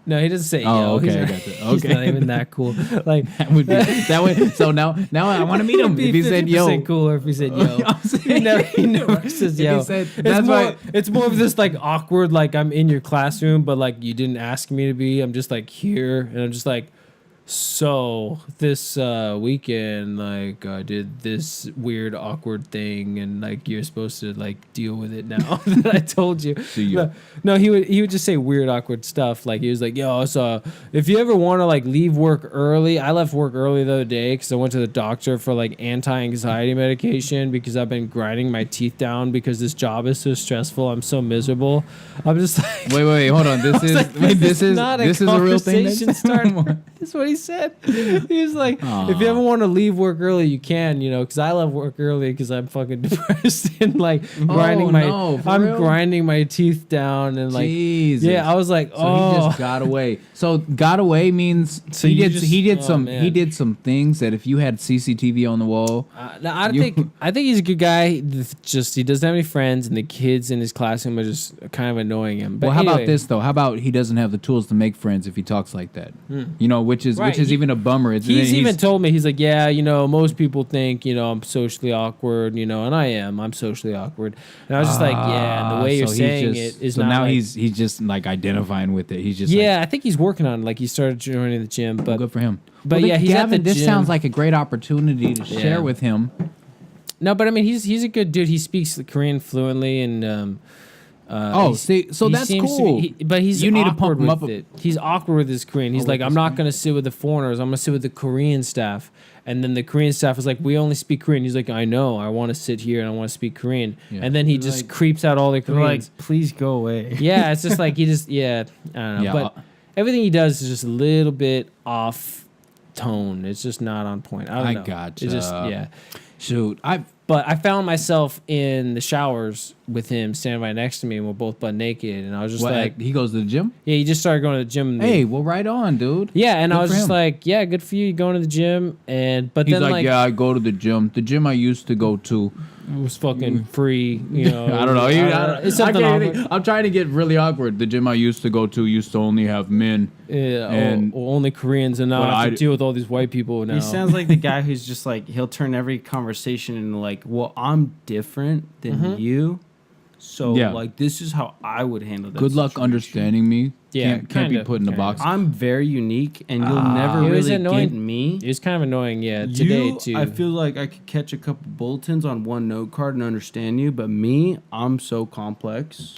No, he doesn't say Oh, yo. okay, He's I not, got that. he's Okay. not even that cool. Like That would be that way. So now I want to meet him. it'd be If he said yo, 50% cooler if he said yo. I'm saying- he never says If he yo. said- It's that's more, why- it's more of this like awkward, like I'm in your classroom, but like you didn't ask me to be. I'm just like here, and I'm just like, so this weekend, like I did this weird awkward thing, and like you're supposed to like deal with it now that I told you. See you. No, he would just say weird awkward stuff. Like he was like, yo, so if you ever want to like leave work early, I left work early the other day because I went to the doctor for like anti-anxiety medication because I've been grinding my teeth down because this job is so stressful. I'm so miserable. I'm just like, wait, hold on. This is like, this is not this is a real thing. conversation starter. That's what he said. He was like, if you ever want to leave work early, you can, you know, because I love work early because I'm fucking depressed and like grinding grinding my teeth down and like, Jesus. yeah, I was like, So he just got away. So got away means So he you did just- he did oh, some man. he did some things that if you had CCTV on the wall, no, I You- think he's a good guy. Just he doesn't have any friends, and the kids in his classroom are just kind of annoying him. But well, how about anyway. this though? How about he doesn't have the tools to make friends if he talks like that? You know, which is Right. even a bummer. It's, He's even told me, he's like, yeah, you know, most people think, you know, I'm socially awkward, you know, and I am. I'm socially awkward. And I was just like, yeah, and the way you're so he's saying just- it is so not now like, he's just like identifying with it. He's just yeah, I think he's working on it. Like he started joining the gym, like, but good for him. but Well, yeah, he's at Gavin, the this gym. sounds like a great opportunity to Yeah. share with him. no, but I mean, he's a good dude. He speaks Korean fluently, and See, so he that's seems to cool. be- but he's You need to awkward pump him with up it. He's awkward with his Korean. He's Oh, like, with I'm his not gonna sit with the foreigners. I'm gonna sit with the Korean staff. And then the Korean staff is like, we only speak Korean. He's like, I know. I want to sit here and I want to speak Korean. Yeah. And then he just Like- creeps out all the They're like, Koreans. please go away. Yeah, it's just like he just I don't know. Yeah, but everything he does is just a little bit off tone. It's just not on point. I don't I know. gotcha. It just yeah. Shoot, But I found myself in the showers with him standing right next to me, and we're both butt naked. And I was just like, he goes to the gym. yeah, he just started going to the gym. Hey, well, right on, dude. yeah, and good I was for just him. like, yeah, good for you. You're going to the gym, but He's then like, yeah, I go to the gym. The gym I used to go to. it was fucking free. You know, I don't know. It's something awkward. I'm trying to get really awkward. The gym I used to go to used to only have men. Yeah, and- or only Koreans, and now But I have to I- deal with all these white people now. He sounds like the guy who's just like, he'll turn every conversation into like, well, I'm different than you. So Yeah. like, this is how I would handle that. Good luck situation. understanding me. Yeah, can't be kinda, put in a kinda. box. I'm very unique and you'll never It was really annoying. get me. It was kind of annoying, yeah. Today You, too. I feel like I could catch a couple bulletins on one note card and understand you, but me, I'm so complex.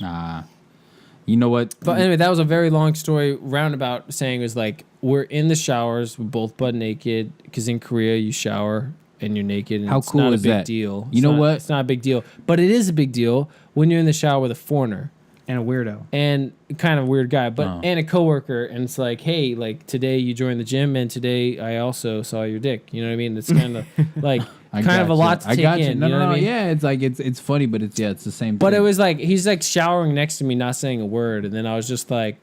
You know what? But anyway, that was a very long story. Roundabout saying was like, we're in the showers, we're both butt naked, because in Korea you shower and you're naked. And How it's cool not is a big that? deal. You know what? It's not a big deal, but it is a big deal when you're in the shower with a foreigner. And a weirdo. And kind of a weird guy, but Oh. and a coworker, and it's like, hey, like today you joined the gym, and today I also saw your dick. You know what I mean? It's kind of like kind of a lot to take in. No, you know what I mean? Yeah, it's like it's funny, but it's the same. But thing. it was like he's like showering next to me, not saying a word, and then I was just like,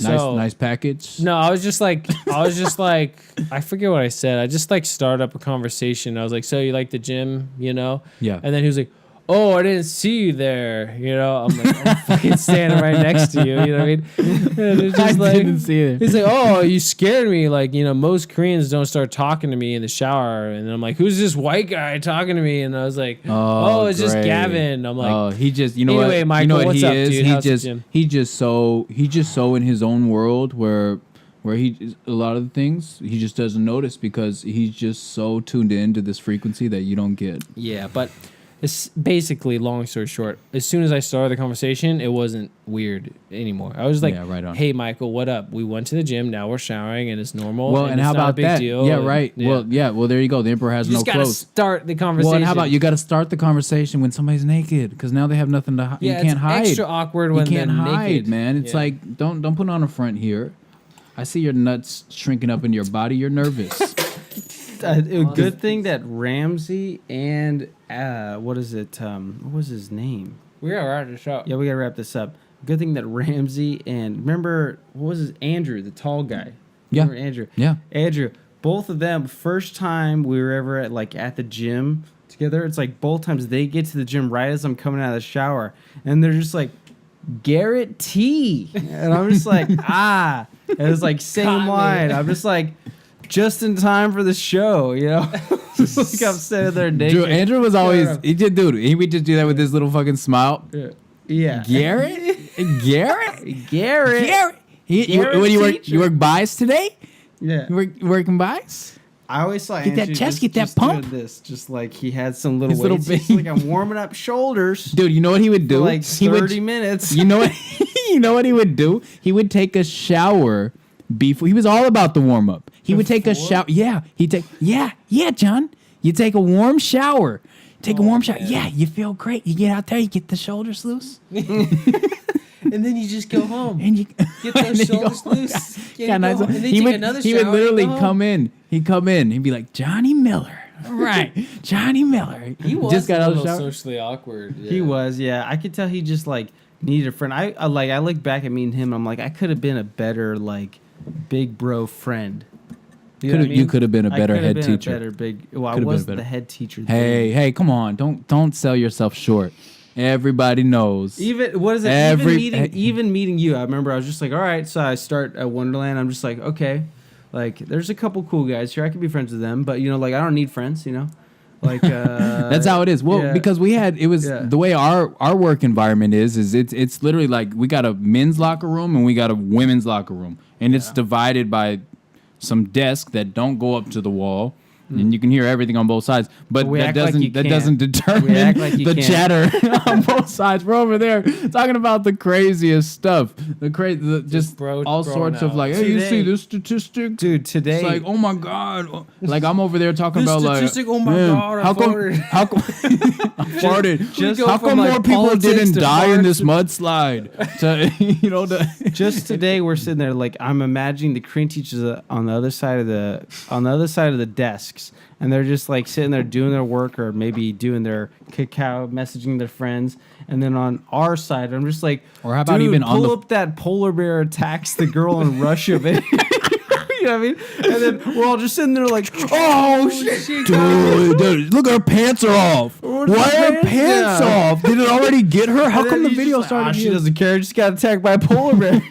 nice package. No, I was just like, I forget what I said. I just like started up a conversation. I was like, so you like the gym, you know? Yeah. And then he was like, oh, I didn't see you there. You know, I'm like, I'm fucking standing right next to you. You know what I mean? And it's just I didn't see it. He's like, oh, you scared me. Like, you know, most Koreans don't start talking to me in the shower. And I'm like, who's this white guy talking to me? And I was like, oh, it's just great. Gavin. I'm like, oh, he just, you know anyway, what? Michael, you know what what's he up, is? dude? How's the gym? He just so in his own world where he a lot of the things he just doesn't notice because he's just so tuned into this frequency that you don't get. yeah, but it's basically, long story short, as soon as I started the conversation, it wasn't weird anymore. I was like, Yeah, right on. hey, Michael, what up? We went to the gym. Now we're showering, and it's normal. Well, and it's how not about a big that? deal. Yeah, and- right. yeah. Well, there you go. The emperor has You no just gotta clothes. start the conversation. Well, and how about you got to start the conversation when somebody's naked because now they have nothing to hide. Yeah, you can't it's hide. extra awkward You when can't they're hide, naked. man. It's Yeah. like don't put on a front here. I see your nuts shrinking up into your body. You're nervous. A good thing that Ramsey and what is it? What was his name? We gotta wrap this up. Yeah, we gotta wrap this up. Good thing that Ramsey and remember what was his Andrew, the tall guy. Yeah. Remember Andrew. Yeah. Andrew. Both of them. First time we were ever at the gym together. It's like both times they get to the gym right as I'm coming out of the shower, and they're just like Garrett T, and I'm just like and it's like same Caught me. line. I'm just like. Just in time for the show, you know. Just like I'm sitting there naked. Dude, Andrew was always Yeah. he did dude. He would just do that with his little fucking smile. Yeah. Garrett. Garrett. Garrett What do you work? teacher. You work buys today? Yeah. You working buys? I always saw Get that Andrew chest, get that just pump. doing this, just like he had some little His little weights. He's baby. like I'm warming up shoulders Dude, you know what he would for do? like He 30 would, minutes. You know what? You know what he would do? He would take a shower before. He was all about the warm up. He would take a Before? shower. Yeah, yeah, John. You take a warm shower. Take a warm shower. man. Yeah, you feel great. You get out there, you get the shoulders loose, And then you just go home. and you Get and those then you go- shoulders loose. Yeah, Yeah, nice. go home. And then He take would another he would shower, literally go home. come in. He'd come in. He'd be like Johnny Miller. Right, Johnny Miller. He was just got a out of the little shower. socially awkward. Yeah. He was, yeah. I could tell he just like needed a friend. I look back at me and him. I'm like, I could have been a better like big bro friend. You know what I You mean? could have been a I better could have head been teacher. A better big. Well, I Could have been was better. the head teacher. Hey, come on! Don't sell yourself short. Everybody knows. Even what is it? Even meeting you, I remember I was just like, all right. So I start at Wonderland. I'm just like, okay, like there's a couple cool guys here. I can be friends with them, but you know, like I don't need friends. You know, like That's how it is. Well, yeah. because it was Yeah. the way our work environment is it's literally like we got a men's locker room and we got a women's locker room, and it's divided by some desks that don't go up to the wall. And you can hear everything on both sides, but We that act like you doesn't can't. determine We act like you the can't. chatter on both sides. We're over there talking about the craziest stuff, just bro- all bro sorts of now. like, hey, you Today- see this statistic? dude. Today, It's like, oh my god! Like I'm over there talking This about like, statistic, oh my man, God, I how come? farted. How come? I farted. just- How from, come like, more people politics didn't to die in farts this to- mudslide? To just today we're sitting there like I'm imagining the Korean teachers on the other side of the desks, and they're just like sitting there doing their work or maybe doing their cacao, messaging their friends, and then on our side I'm just like, Or how about dude, even on pull the- up that polar bear attacks the girl in Russia video. You know what I mean? And then we're all just sitting there like, oh shit. dude, look, her pants are off. Why the are her pants? pants Yeah. off? Did it already get her? How And come then the he's video just like, started? she doesn't care. Just got attacked by a polar bear.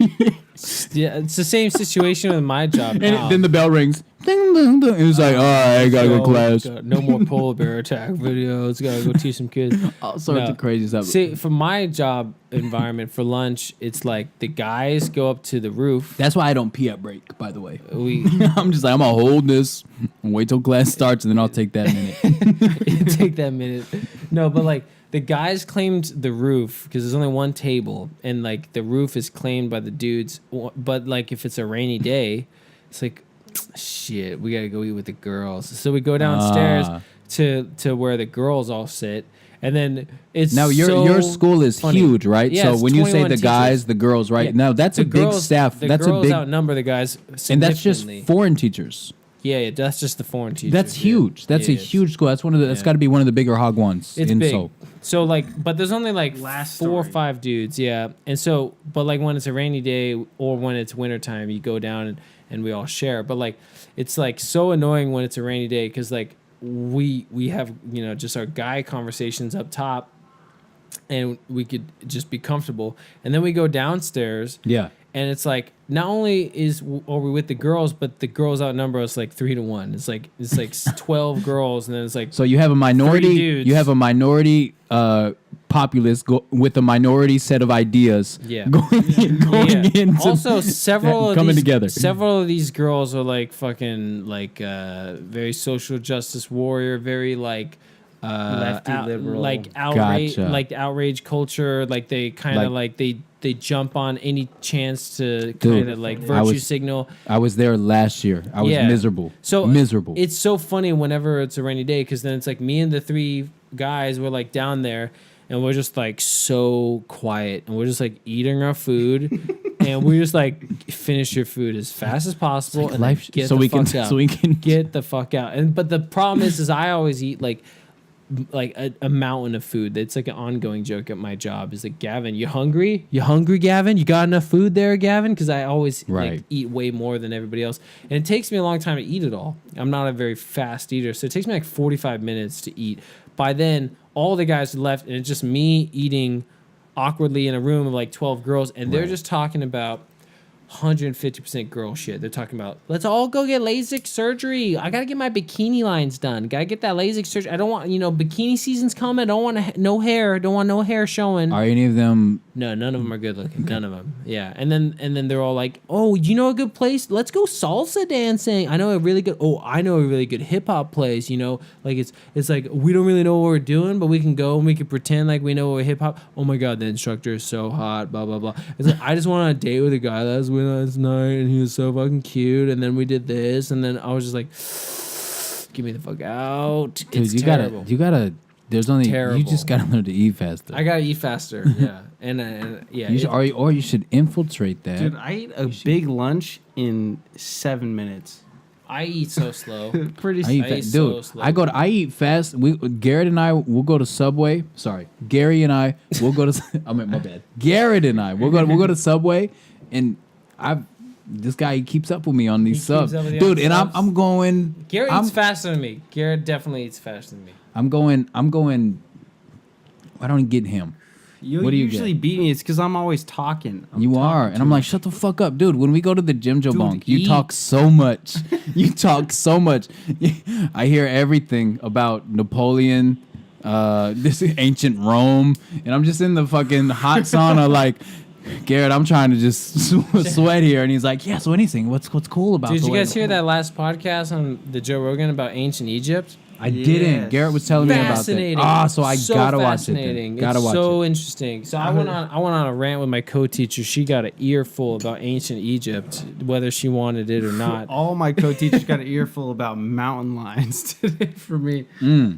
Yeah, it's the same situation with my job And now. then the bell rings. Ding, ding, ding. It was like, all right, I gotta go to class. No more polar bear attack videos. Gotta go teach some kids. All sorts No. of crazy stuff. See, for my job environment for lunch, it's like the guys go up to the roof. That's why I don't pee at break, by the way. We I'm just like, I'm gonna hold this and wait till class starts, and then I'll take that minute. take that minute. No, but like the guys claimed the roof because there's only one table, and like the roof is claimed by the dudes. But like if it's a rainy day, it's like, shit, we gotta go eat with the girls. So we go downstairs Ah. to where the girls all sit, And then it's Now your school is funny. huge, right? Yeah, so it's when you say 21 the guys, teachers. the girls, right? Yeah. Now that's The a big girls- staff. The That's a girls big, outnumber the guys and that's just significantly. foreign teachers. Yeah, that's just the foreign teachers. That's yeah. huge. That's Yeah, a it's- huge school. That's one of the. That's Yeah. got to be one of the bigger hog ones It's in big. Seoul. So like, but there's only like Last 4 or story. 5 dudes, yeah. And so, but like when it's a rainy day or when it's wintertime, you go down and we all share. But like, it's like so annoying when it's a rainy day because like we have just our guy conversations up top, and we could just be comfortable, and then we go downstairs. Yeah. And it's like not only are we with the girls, but the girls outnumber us like 3-1. It's like 12 girls, and then it's like So you have a minority. dudes. You have a minority populace with a minority set of ideas. Yeah. Going into also several of coming these, together. Several of these girls are like fucking like very social justice warrior, very like Lefty liberal. like outrage, Gotcha. like outrage culture. Like they kind of like they jump on any chance to Dude, kind of like I virtue was- signal. I was there last year. I was Yeah. miserable. So miserable. It's so funny whenever it's a rainy day because then it's like me and the 3 guys were like down there and we're just like so quiet and we're just like eating our food and we're just like finish your food as fast as possible and life, then get so the we fuck can out. so we can Get the fuck out. And but the problem is I always eat like a mountain of food. It's like an ongoing joke at my job. Is like, Gavin, you hungry? You hungry, Gavin? You got enough food there, Gavin? Because I always like Right. eat way more than everybody else, and it takes me a long time to eat it all. I'm not a very fast eater, so it takes me like 45 minutes to eat. By then, all the guys are left, and it's just me eating awkwardly in a room of like 12 girls, and they're Right. just talking about 150% girl shit. They're talking about, let's all go get LASIK surgery. I gotta get my bikini lines done. Gotta get that LASIK surgery. I don't want, bikini season's coming. I don't want no hair. Don't want no hair showing. Are any of them? No, none of them are good looking. None of them. Yeah, and then they're all like, "Oh, you know a good place? Let's go salsa dancing. I know a really good hip hop place. Like it's like we don't really know what we're doing, but we can go and we can pretend like we know what hip hop. Oh my god, the instructor is so hot. Blah blah blah. It's like I just went on a date with a guy last night, and he was so fucking cute. And then we did this, and then I was just like, get me the fuck out. Dude, It's you terrible. gotta. There's only Terrible. you just gotta learn to eat faster. I gotta eat faster. Yeah, and yeah. You should, or you should infiltrate that. Dude, I ate a big lunch in 7 minutes. I eat so slow. Pretty. I eat I fa- eat so dude. slow. I eat fast. Garrett and I will go to Subway. Sorry, Gary and I will go to. I mean, my bad. Garrett and I we'll go to Subway, and this guy he keeps up with me on these He keeps subs, up with you dude. on And subs? I'm going. Garrett I'm, eats faster than me. Garrett definitely eats faster than me. I'm going. Why don't I get him? You What do you usually get? beat me. It's because I'm always talking. You are, and I'm like, shut the fuck up, dude. When we go to the Jim Joe Dude, Bonk, you eat. talk so much. You talk so much. I hear everything about Napoleon, this ancient Rome, and I'm just in the fucking hot sauna, like, Garrett, I'm trying to just sweat here, and he's like, yeah. So anything? What's cool about? Did the you way- guys hear that last podcast on the Joe Rogan about ancient Egypt? I didn't. Yes. Garrett was telling me about that. Fascinating. So I gotta watch it. Fascinating. Then. Gotta It's watch so it. interesting. So I went on a rant with my co-teacher. She got an earful about ancient Egypt, whether she wanted it or not. All my co-teachers got an earful about mountain lions today for me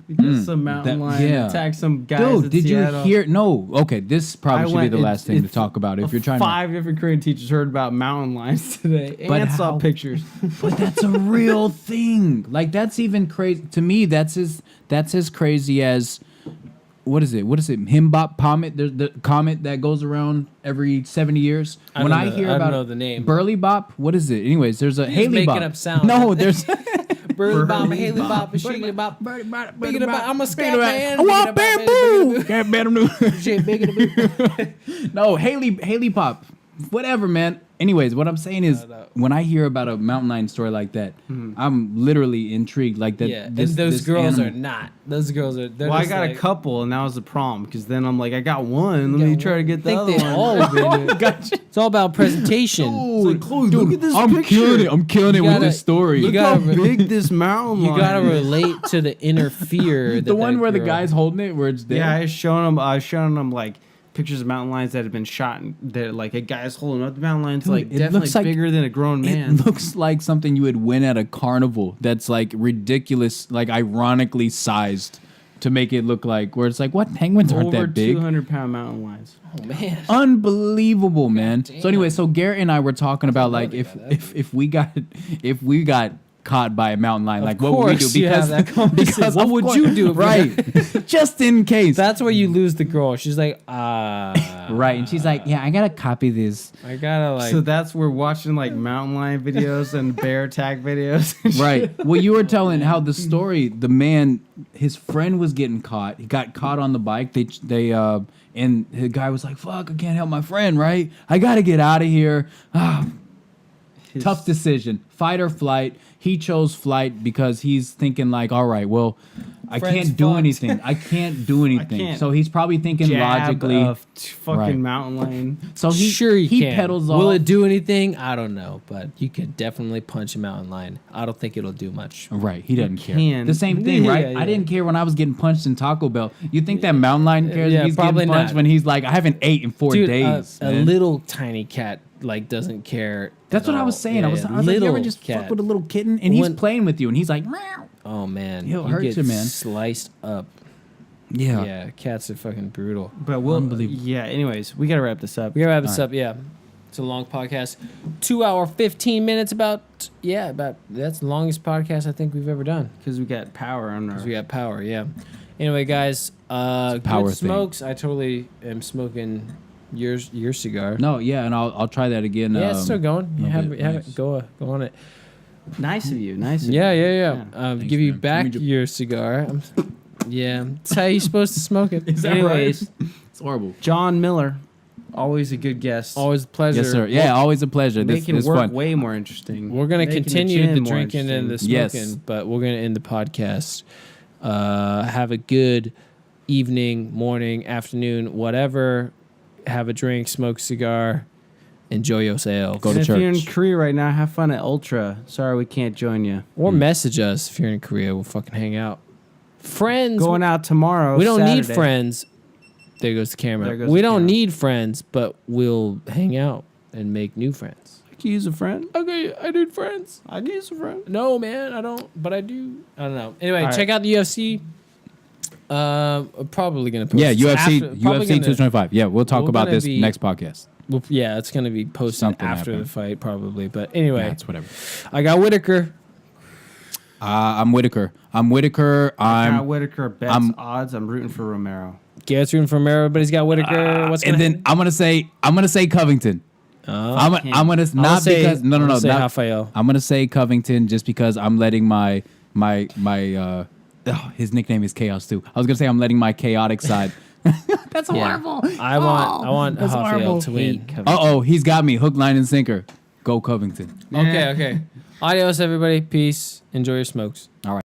because some mountain lion attacked some guys. Dude, in did Seattle. you hear? No. Okay, this probably I should be went- the last thing to it's talk about if you're trying to. 5 different Korean teachers heard about mountain lions today But and saw how- pictures. But that's a real thing. Like that's even crazy to me. That's as crazy as what is it? Himbop comet. There's the comet that goes around every 70 years. I When don't I know- hear I don't about know the name. Burley Bop, what is it? Anyways, there's a You're just Haley making Bop. up sounds. No, there's Burly bop, Burly Haley bop. bop, shiggity bop. Biggity bop. I'm a scat I man. want bamboo. Can't bet him new. Shit, biggity No, Haley Pop. Whatever, man. Anyways, what I'm saying is, when I hear about a mountain lion story like that, I'm literally intrigued. Like that. Yeah, this, and those this girls animal- are not. Those girls are. Well, I got a couple, and that was the problem. Because then I'm like, I got one. Let me try to get the other one. It's all about presentation. It's like, Chloe, look at this I'm picture. killing it. I'm killing it You with gotta- this story. you Look gotta how re- big this mountain lion You gotta is. relate to the inner fear. the one where the guy's holding it, where it's there. Yeah, I was showing them like pictures of mountain lions that have been shot. And they're like a guy's holding up the mountain lions, Dude, like it definitely looks like- bigger than a grown man. It looks like something you would win at a carnival. That's like ridiculous, like ironically sized to make it look like where it's like, what, penguins aren't Over that big? 200-pound mountain lions. Oh man. Unbelievable, man. damn. So anyway, so Garrett and I were talking about like loving if we got caught by a mountain lion, like what would we do? course you have that conversation. Because What of would course- you do if you right? Just in case. That's where you lose the girl. She's like, Right, and she's like, yeah, I gotta copy this. I gotta like. So that's we're watching like mountain lion videos and bear attack videos. Right. Well, you were telling how the story, the man, his friend was getting caught. He got caught on the bike. And the guy was like, fuck, I can't help my friend, right? I gotta get out of here. Tough decision. Fight or flight. He chose flight because he's thinking like, all right, well, I Friend's can't do fucked. anything. I can't do anything. can't So he's probably thinking Jab logically. of fucking Right. mountain lion. So he sure you he can. pedals off. Will it do anything? I don't know, but you could definitely punch a mountain lion. I don't think it'll do much. Right, he doesn't care. can. The same thing, Yeah, right? yeah. I didn't care when I was getting punched in Taco Bell. You think that mountain lion cares Yeah, if he's probably getting punched not. when he's like, I haven't ate in 4 Dude, days. a man. little tiny cat like doesn't care. That's at what I was all. saying. Yeah, I was like, you ever just cat. fuck with a little kitten and he's When- playing with you and he's like, meow. Oh man, He'll you hurt get you, man. Sliced up. Yeah. Yeah, cats are fucking brutal. But we'll Unbelievable. yeah. Anyways, we gotta wrap this up. We gotta wrap this up. Yeah, it's a long podcast. 2 hour 15 minutes. About that's the longest podcast I think we've ever done. Because we got power on our. Because we got power. Yeah. Anyway, guys, power good thing. smokes. I totally am smoking your cigar. No, yeah, and I'll try that again. Yeah, it's still going. You a have, bit, have nice. it. Go on it. Nice of you. Nice. Of Yeah, you. yeah. Thanks, Give you man. back Give me your cigar. Yeah, that's how you're supposed to smoke it. Is that Anyways, right? It's horrible. John Miller, always a good guest. Always a pleasure. Yes, sir. Yeah, always a pleasure. This Making is work fun. way more interesting. We're gonna Making continue chin the more drinking and the interesting. smoking, Yes. but we're gonna end the podcast. Have a good evening, morning, afternoon, whatever. Have a drink, smoke a cigar, enjoy yourself. Go And to if you're in church. Korea right now, have fun at Ultra. Sorry we can't join you. Or message us if you're in Korea. We'll fucking hang out. Friends. Going out tomorrow. we don't need Saturday. friends. There goes the camera. There goes We the don't camera. need friends, but we'll hang out and make new friends. I can use a friend. Okay, I need friends. I can use a friend. No, man, I don't, but I do. I don't know. Anyway, All right. check out the UFC. Probably gonna post Yeah, this UFC after- probably 225. Yeah, we'll talk we're about gonna this be- next podcast. Well, yeah, it's gonna be posted Something after happened. the fight, probably. But anyway, Yeah, it's whatever. I got Whitaker. I'm Whitaker. Got I'm Whitaker bets I'm- odds. I'm rooting for Romero. Garrett's rooting for Everybody's got Whitaker. What's gonna and then I'm gonna say Covington. I'm King. gonna not say, because no I'm gonna say not, Rafael. I'm gonna say Covington just because I'm letting my his nickname is Chaos too. I was gonna say I'm letting my chaotic side. That's Yeah. horrible. I want that's Rafael horrible. to win. He's got me hook, line, and sinker. Go Covington. Okay. Adios, everybody. Peace. Enjoy your smokes. All right.